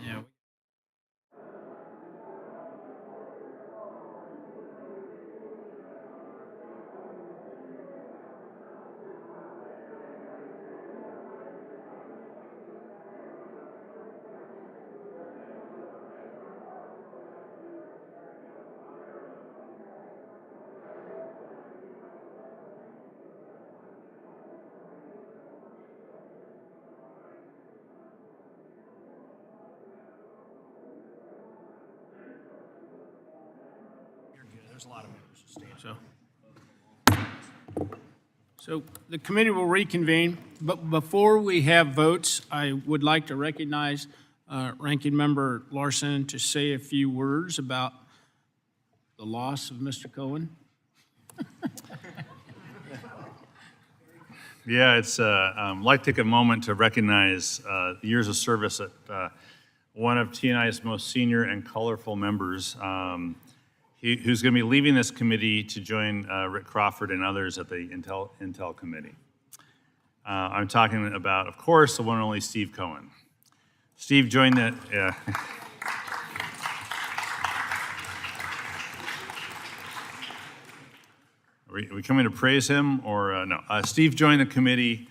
Yeah. There's a lot of members of state, so the committee will reconvene, but before we have votes, I would like to recognize Ranking Member Larson to say a few words about the loss of Mr. Cohen. Yeah, it's I'd like to take a moment to recognize years of service at one of T&I's most senior and colorful members, who's going to be leaving this committee to join Rick Crawford and others at the Intel Committee. I'm talking about, of course, the one and only Steve Cohen. Steve joined the... Are we coming to praise him or no? Steve joined the committee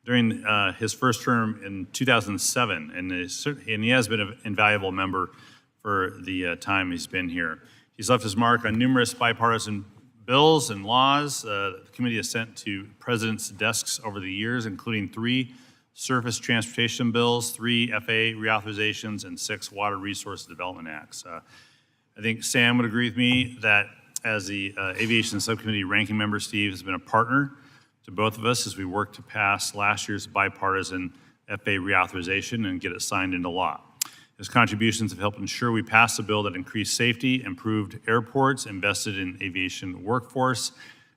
during his first term in 2007, and he has been an invaluable member for the time he's been here. He's left his mark on numerous bipartisan bills and laws the committee has sent to presidents' desks over the years, including 3 surface transportation bills, 3 FAA reauthorizations, and 6 water resource development acts. I think Sam would agree with me that as the Aviation Subcommittee ranking member, Steve has been a partner to both of us as we work to pass last year's bipartisan FAA reauthorization and get it signed into law. His contributions have helped ensure we passed a bill that increased safety, improved airports, invested in aviation workforce,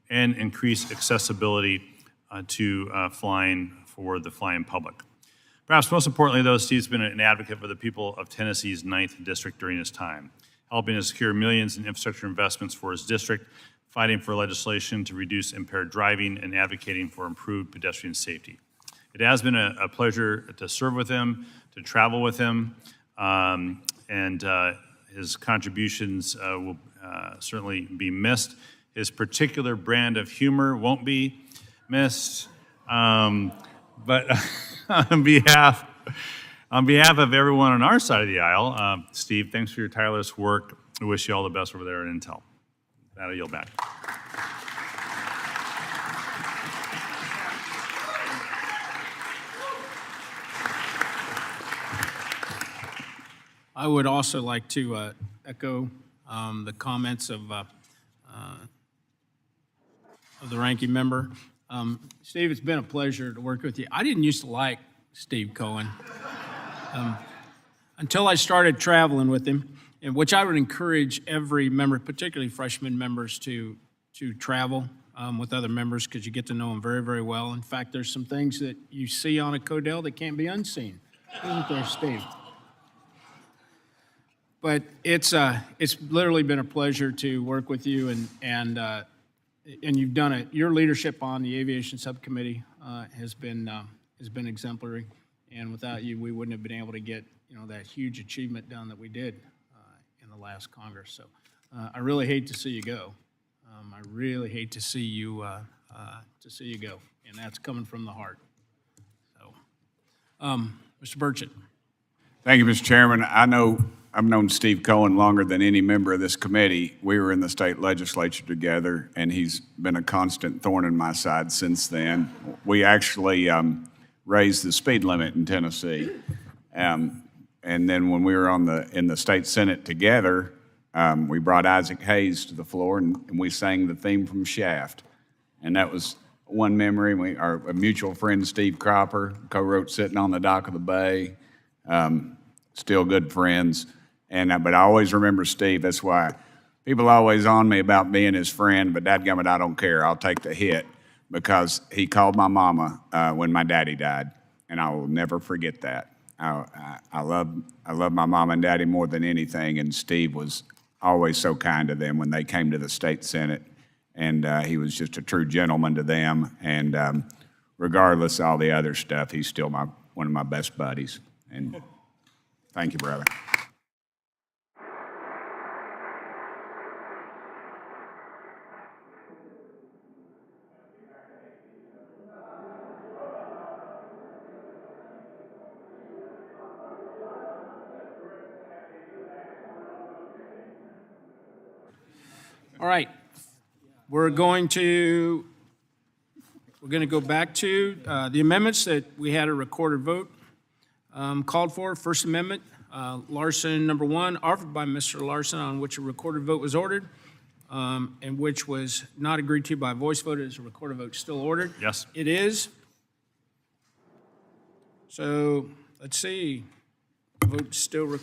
and increased accessibility to flying for the flying public. Perhaps most importantly, though, Steve's been an advocate for the people of Tennessee's 9th District during his time, helping to secure millions in infrastructure investments for his district, fighting for legislation to reduce impaired driving, and advocating for improved pedestrian safety. It has been a pleasure to serve with him, to travel with him, and his contributions will certainly be missed. His particular brand of humor won't be missed, but on behalf of everyone on our side of the aisle, Steve, thanks for your tireless work. We wish you all the best over there at Intel. That'll yield back. I would also like to echo the comments of the ranking member. Steve, it's been a pleasure to work with you. I didn't used to like Steve Cohen until I started traveling with him, which I would encourage every member, particularly freshman members, to travel with other members because you get to know them very, very well. In fact, there's some things that you see on a Codell that can't be unseen, isn't there, Steve? But it's literally been a pleasure to work with you, and you've done it. Your leadership on the Aviation Subcommittee has been exemplary, and without you, we wouldn't have been able to get that huge achievement done that we did in the last Congress. So I really hate to see you go. I really hate to see you go, and that's coming from the heart. So, Mr. Burchett. Thank you, Mr. Chairman. I've known Steve Cohen longer than any member of this committee. We were in the state legislature together, and he's been a constant thorn in my side since then. We actually raised the speed limit in Tennessee. And then when we were in the state Senate together, we brought Isaac Hayes to the floor, and we sang the theme from Shaft. And that was one memory. Our mutual friend, Steve Cropper, co-wrote Sitting on the Dock of the Bay. Still good friends. But I always remember Steve. That's why people are always on me about being his friend, but dadgummit, I don't care. I'll take the hit because he called my mama when my daddy died, and I will never forget that. I love my mom and daddy more than anything, and Steve was always so kind to them when they came to the state Senate, and he was just a true gentleman to them. And regardless of all the other stuff, he's still one one of my best buddies. And thank you, brother. All right. We're going to go back to the amendments that we had a recorded vote called for. First Amendment, Larson, number 1, offered by Mr. Larson, on which a recorded vote was ordered, and which was not agreed to by voice vote. Is a recorded vote still ordered? Yes. It is. So let's see. Vote still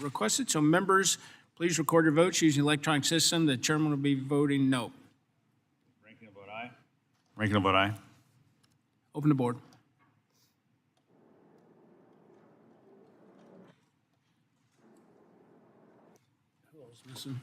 requested. So members, please record your votes using the electronic system. The chairman will be voting no. Ranking will vote aye. Ranking will vote aye. Open the board. Who else is missing?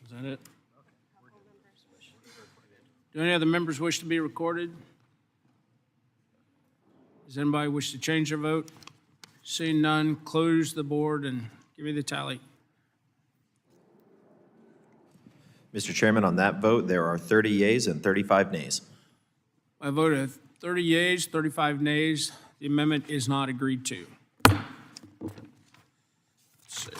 Is that it? Do any other members wish to be recorded? Does anybody wish to change their vote? Seeing none, close the board and give me the tally. Mr. Chairman, on that vote, there are 30 yeas and 35 nays. By a vote of 30 yeas, 35 nays, the amendment is not agreed to. Let's see.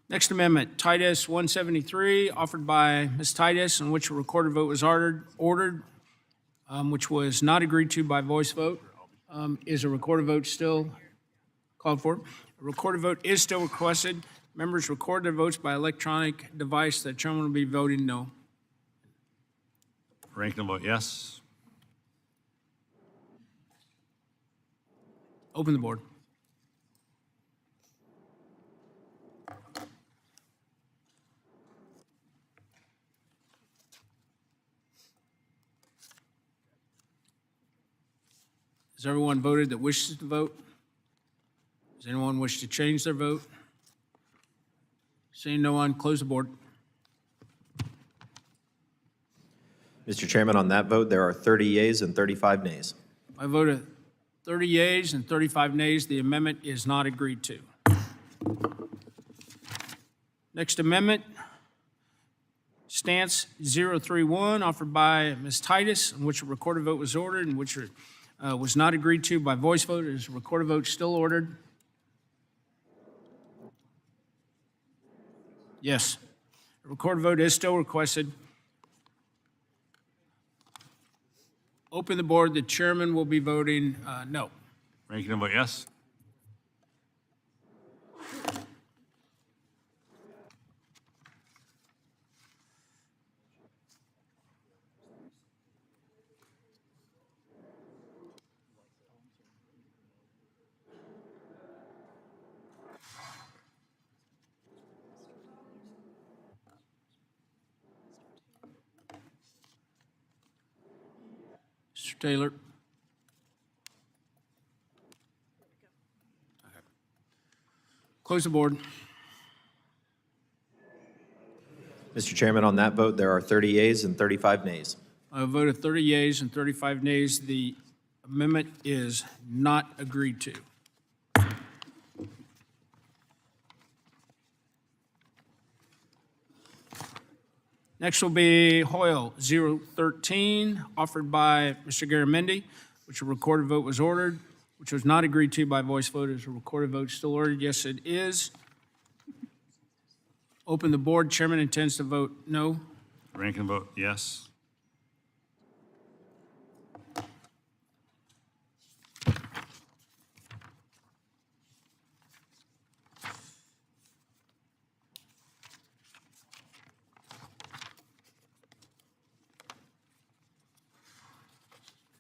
Next amendment, Titus 173, offered by Ms. Titus, in which a recorded vote was ordered, which was not agreed to by voice vote. Is a recorded vote still called for? A recorded vote is still requested. Members record their votes by electronic device. The chairman will be voting no. Ranking will vote yes. Open the board. Has everyone voted that wishes to vote? Does anyone wish to change their vote? Seeing no one, close the board. Mr. Chairman, on that vote, there are 30 yeas and 35 nays. By a vote of 30 yeas and 35 nays, the amendment is not agreed to. Next amendment, Stance 031, offered by Ms. Titus, in which a recorded vote was ordered, and which was not agreed to by voice vote. Is a recorded vote still ordered? Yes. A recorded vote is still requested. Open the board. The chairman will be voting no. Ranking will vote yes. Mr. Taylor? Close the board. Mr. Chairman, on that vote, there are 30 yeas and 35 nays. A vote of 30 yeas and 35 nays. The amendment is not agreed to. Next will be Hoyle 013, offered by Mr. Garamendi, which a recorded vote was ordered, which was not agreed to by voice vote. Is a recorded vote still ordered? Yes, it is. Open the board. Chairman intends to vote no. Ranking vote yes.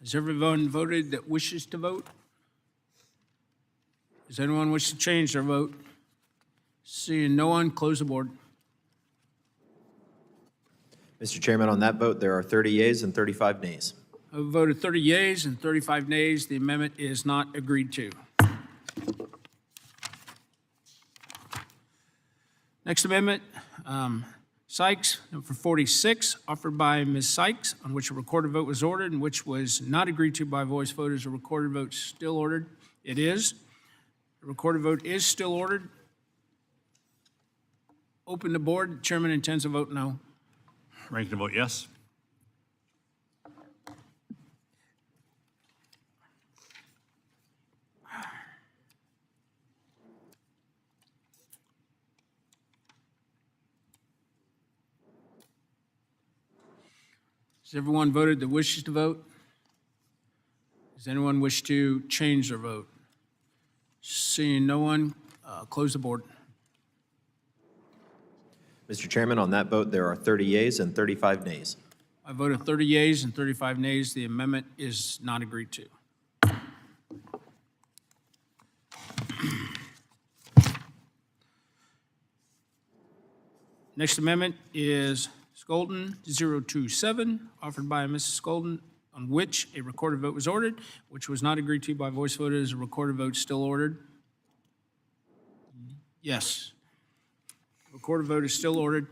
Has everyone voted that wishes to vote? Does anyone wish to change their vote? Seeing no one, close the board. Mr. Chairman, on that vote, there are 30 yeas and 35 nays. A vote of 30 yeas and 35 nays. The amendment is not agreed to. Next amendment, Sykes, number 46, offered by Ms. Sykes, on which a recorded vote was ordered and which was not agreed to by voice vote. Is a recorded vote still ordered? It is. The recorded vote is still ordered. Open the board. The chairman intends to vote no. Ranking vote yes. Has everyone voted that wishes to vote? Does anyone wish to change their vote? Seeing no one, close the board. Mr. Chairman, on that vote, there are 30 yeas and 35 nays. I vote of 30 yeas and 35 nays. The amendment is not agreed to. Next amendment is Skolden 027, offered by Mrs. Skolden, on which a recorded vote was ordered, which was not agreed to by voice vote. Is a recorded vote still ordered? Yes. Recorded vote is still ordered.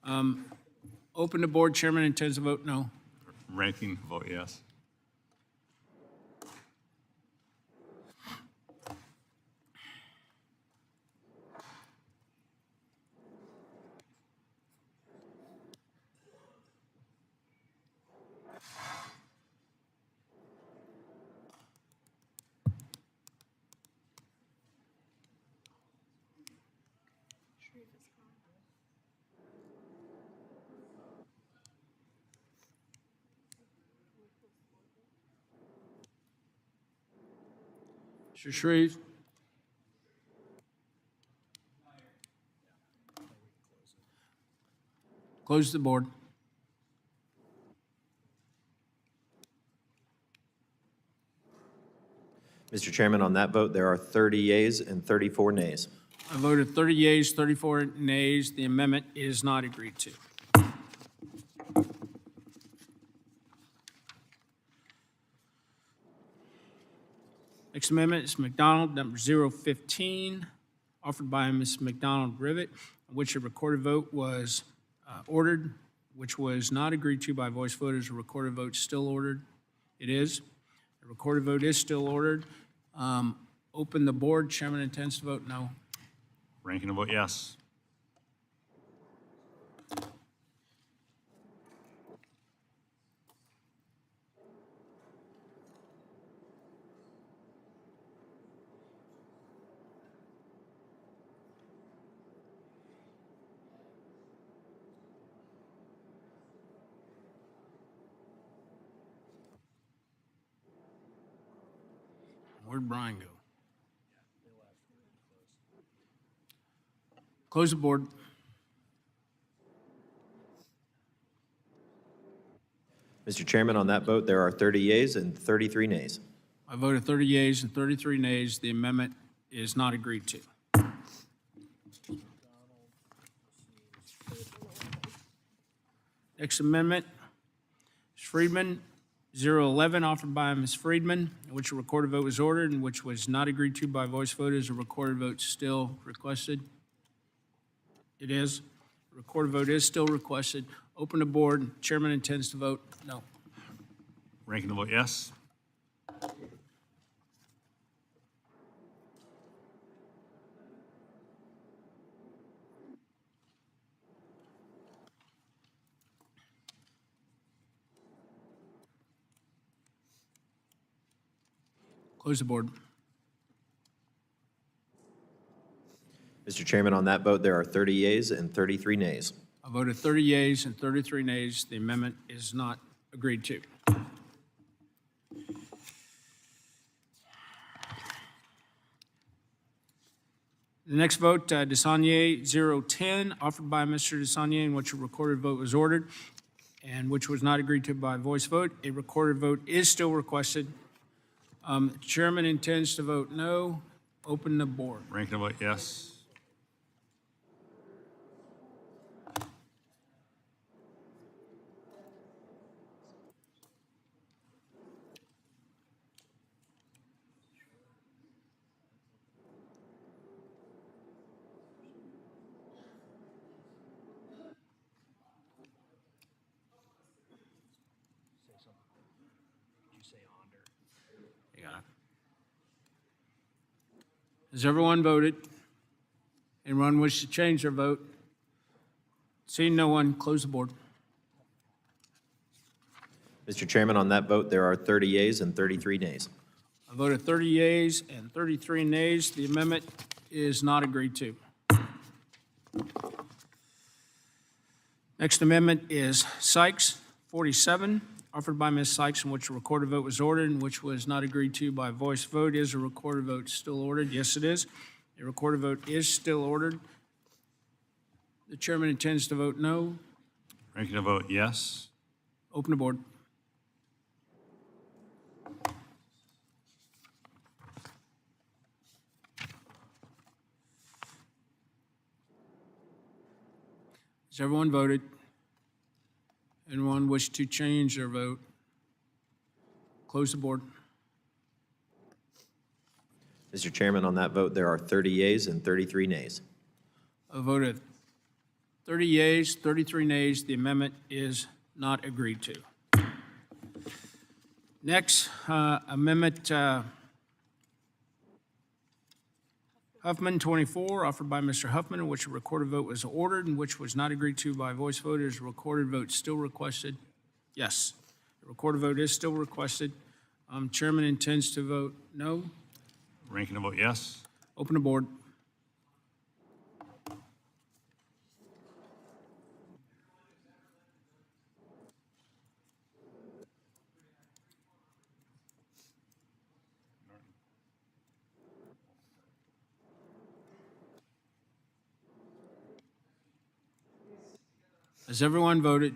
Open the board. Chairman intends to vote no. Ranking vote yes. Mr. Shreve? Close the board. Mr. Chairman, on that vote, there are 30 yeas and 34 nays. I voted 30 yeas, 34 nays. The amendment is not agreed to. Next amendment is McDonald, number 015, offered by Ms. McDonald Rivet, on which a recorded vote was ordered, which was not agreed to by voice vote. Is a recorded vote still ordered? It is. The recorded vote is still ordered. Open the board. Chairman intends to vote no. Ranking vote yes. Where'd Brian go? Close the board. Mr. Chairman, on that vote, there are 30 yeas and 33 nays. I voted 30 yeas and 33 nays. The amendment is not agreed to. Next amendment is Friedman, 011, offered by Ms. Friedman, in which a recorded vote was ordered and which was not agreed to by voice vote. Is a recorded vote still requested? It is. A recorded vote is still requested. Open the board. Chairman intends to vote no. Ranking the vote yes. Close the board. Mr. Chairman, on that vote, there are 30 yeas and 33 nays. A vote of 30 yeas and 33 nays. The amendment is not agreed to. The next vote, Desaulniers 010, offered by Mr. Desaulniers, in which a recorded vote was ordered and which was not agreed to by voice vote. A recorded vote is still requested. Chairman intends to vote no. Open the board. Ranking the vote yes. You got it. Has everyone voted? Anyone wish to change their vote? Seeing no one, close the board. Mr. Chairman, on that vote, there are 30 yeas and 33 nays. A vote of 30 yeas and 33 nays. The amendment is not agreed to. Next amendment is Sykes 47, offered by Ms. Sykes, in which a recorded vote was ordered and which was not agreed to by voice vote. Is a recorded vote still ordered? Yes, it is. A recorded vote is still ordered. The chairman intends to vote no. Ranking the vote yes. Open the board. Has everyone voted? Anyone wish to change their vote? Close the board. Mr. Chairman, on that vote, there are 30 yeas and 33 nays. A vote of 30 yeas, 33 nays. The amendment is not agreed to. Next, Amendment Huffman 24, offered by Mr. Huffman, in which a recorded vote was ordered and which was not agreed to by voice vote. Is a recorded vote still requested? Yes. The recorded vote is still requested. Chairman intends to vote no. Ranking the vote yes. Open the board. Has everyone voted?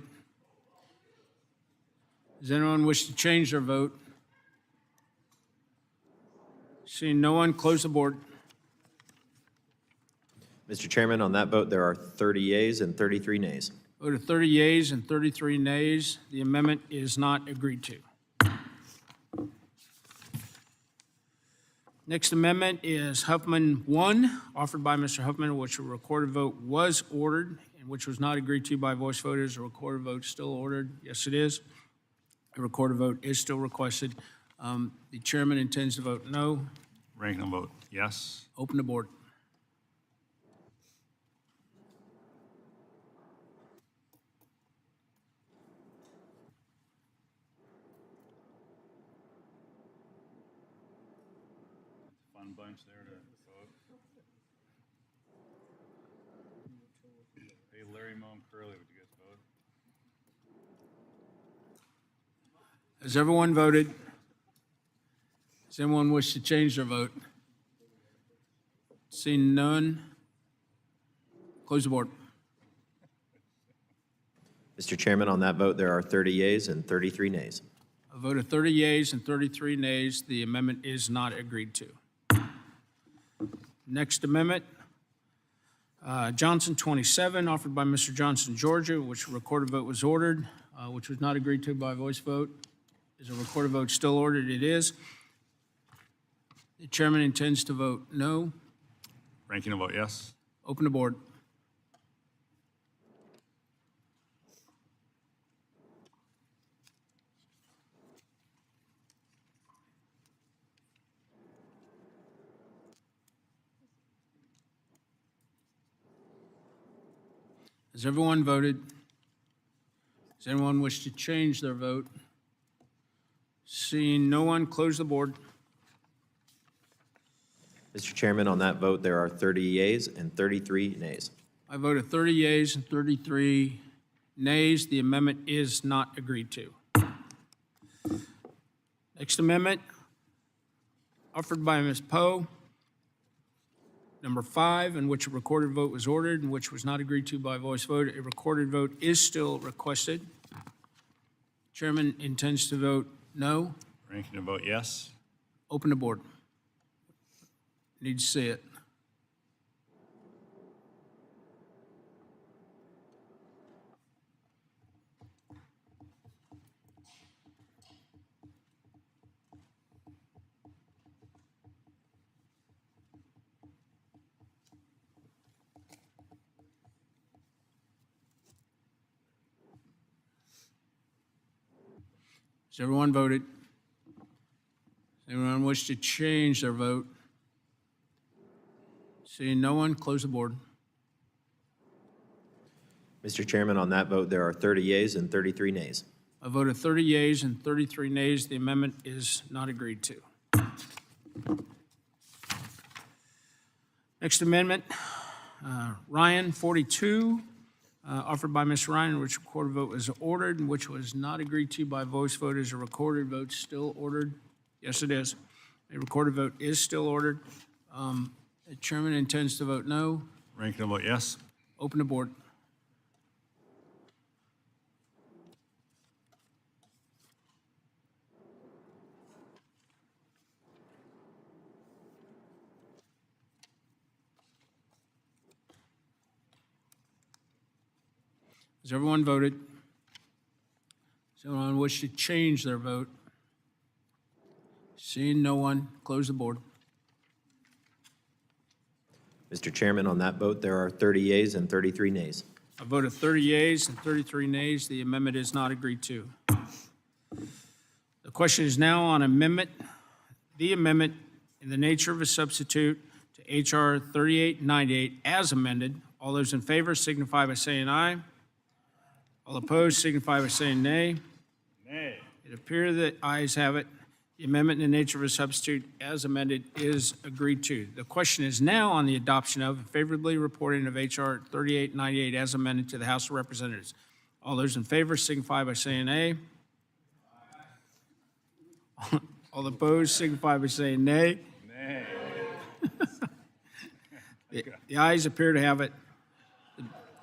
Does anyone wish to change their vote? Seeing no one, close the board. Mr. Chairman, on that vote, there are 30 yeas and 33 nays. Vote of 30 yeas and 33 nays. The amendment is not agreed to. Next amendment is Huffman 1, offered by Mr. Huffman, in which a recorded vote was ordered and which was not agreed to by voice voters. A recorded vote still ordered? Yes, it is. A recorded vote is still requested. The chairman intends to vote no. Ranking the vote yes. Open the board. Fun bunch there to vote. Hey, Larry, Mo, and Curly, would you guys vote? Has everyone voted? Does anyone wish to change their vote? Seeing none, close the board. Mr. Chairman, on that vote, there are 30 yeas and 33 nays. A vote of 30 yeas and 33 nays. The amendment is not agreed to. Next amendment, Johnson 27, offered by Mr. Johnson, Georgia, which a recorded vote was ordered, which was not agreed to by voice vote. Is a recorded vote still ordered? It is. The chairman intends to vote no. Ranking will vote yes. Open the board. Has everyone voted? Does anyone wish to change their vote? Seeing no one, close the board. Mr. Chairman, on that vote, there are 30 yeas and 33 nays. I voted 30 yeas and 33 nays. The amendment is not agreed to. Next amendment, offered by Ms. Poe. Number 5, in which a recorded vote was ordered and which was not agreed to by voice vote. A recorded vote is still requested. Chairman intends to vote no. Ranking will vote yes. Open the board. Need to see it. Has everyone voted? Does anyone wish to change their vote? Seeing no one, close the board. Mr. Chairman, on that vote, there are 30 yeas and 33 nays. I voted 30 yeas and 33 nays. The amendment is not agreed to. Next amendment, Ryan 42, offered by Ms. Ryan, which recorded vote was ordered and which was not agreed to by voice vote. Is a recorded vote still ordered? Yes, it is. A recorded vote is still ordered. The chairman intends to vote no. Ranking will vote yes. Open the board. Has everyone voted? Does anyone wish to change their vote? Seeing no one, close the board. Mr. Chairman, on that vote, there are 30 yeas and 33 nays. I voted 30 yeas and 33 nays. The amendment is not agreed to. The question is now on amendment. The amendment in the nature of a substitute to H.R. 3898 as amended. All those in favor signify by saying aye. All opposed signify by saying nay. Nay. It appears that ayes have it. The amendment in the nature of a substitute as amended is agreed to. The question is now on the adoption of and favorably reporting of H.R. 3898 as amended to the House of Representatives. All those in favor signify by saying aye. All opposed signify by saying nay. Nay. The ayes appear to have it.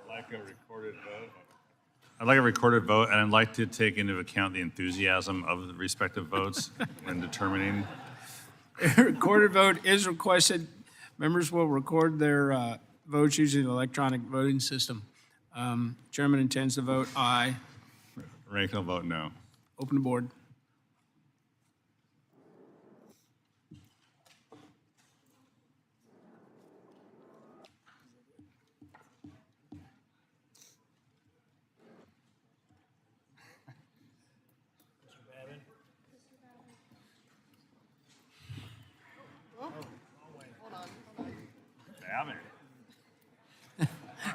Like a recorded vote. I'd like a recorded vote, and I'd like to take into account the enthusiasm of the respective votes when determining. A recorded vote is requested. Members will record their votes using the electronic voting system. Chairman intends to vote aye. Ranking will vote no. Open the board.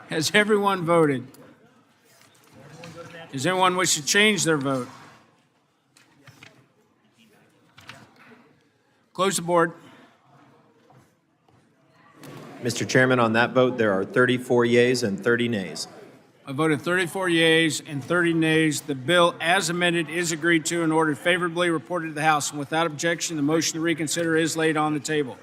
Has everyone voted? Does anyone wish to change their vote? Close the board. Mr. Chairman, on that vote, there are 34 yeas and 30 nays. I voted 34 yeas and 30 nays. The bill as amended is agreed to and ordered favorably reported to the House. And without objection, the motion to reconsider is laid on the table.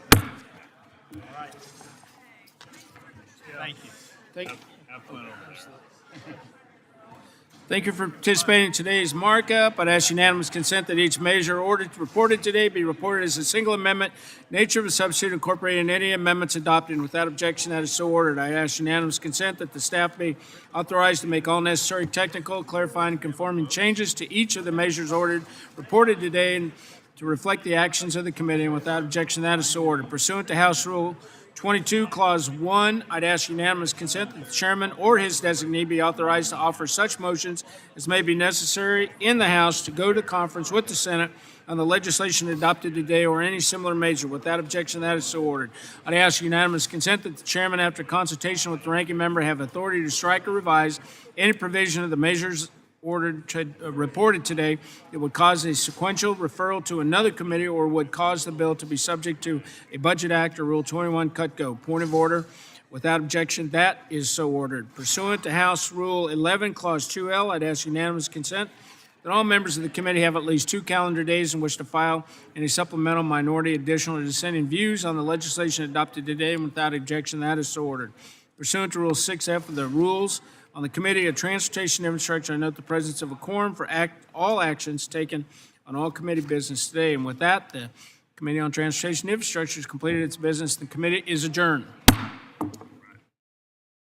Thank you. Have fun over there. Thank you for participating in today's markup. I'd ask unanimous consent that each measure reported today be reported as a single amendment, nature of a substitute incorporating any amendments adopted. Without objection, that is so ordered. I ask unanimous consent that the staff be authorized to make all necessary technical, clarifying, and conforming changes to each of the measures reported today and to reflect the actions of the committee. And without objection, that is so ordered. Pursuant to House Rule 22, Clause 1, I'd ask unanimous consent that the chairman or his designee be authorized to offer such motions as may be necessary in the House to go to conference with the Senate on the legislation adopted today or any similar measure. Without objection, that is so ordered. I'd ask unanimous consent that the chairman, after consultation with the ranking member, have authority to strike or revise any provision of the measures reported today that would cause a sequential referral to another committee or would cause the bill to be subject to a Budget Act or Rule 21 cut go. Point of order. Without objection, that is so ordered. Pursuant to House Rule 11, Clause 2L, I'd ask unanimous consent that all members of the committee have at least 2 calendar days in which to file any supplemental, minority, additional, or dissenting views on the legislation adopted today, and without objection, that is so ordered. Pursuant to Rule 6F of the Rules on the Committee of Transportation and Infrastructure, I note the presence of a quorum for all actions taken on all committee business today. And with that, the Committee on Transportation and Infrastructure has completed its business. The committee is adjourned.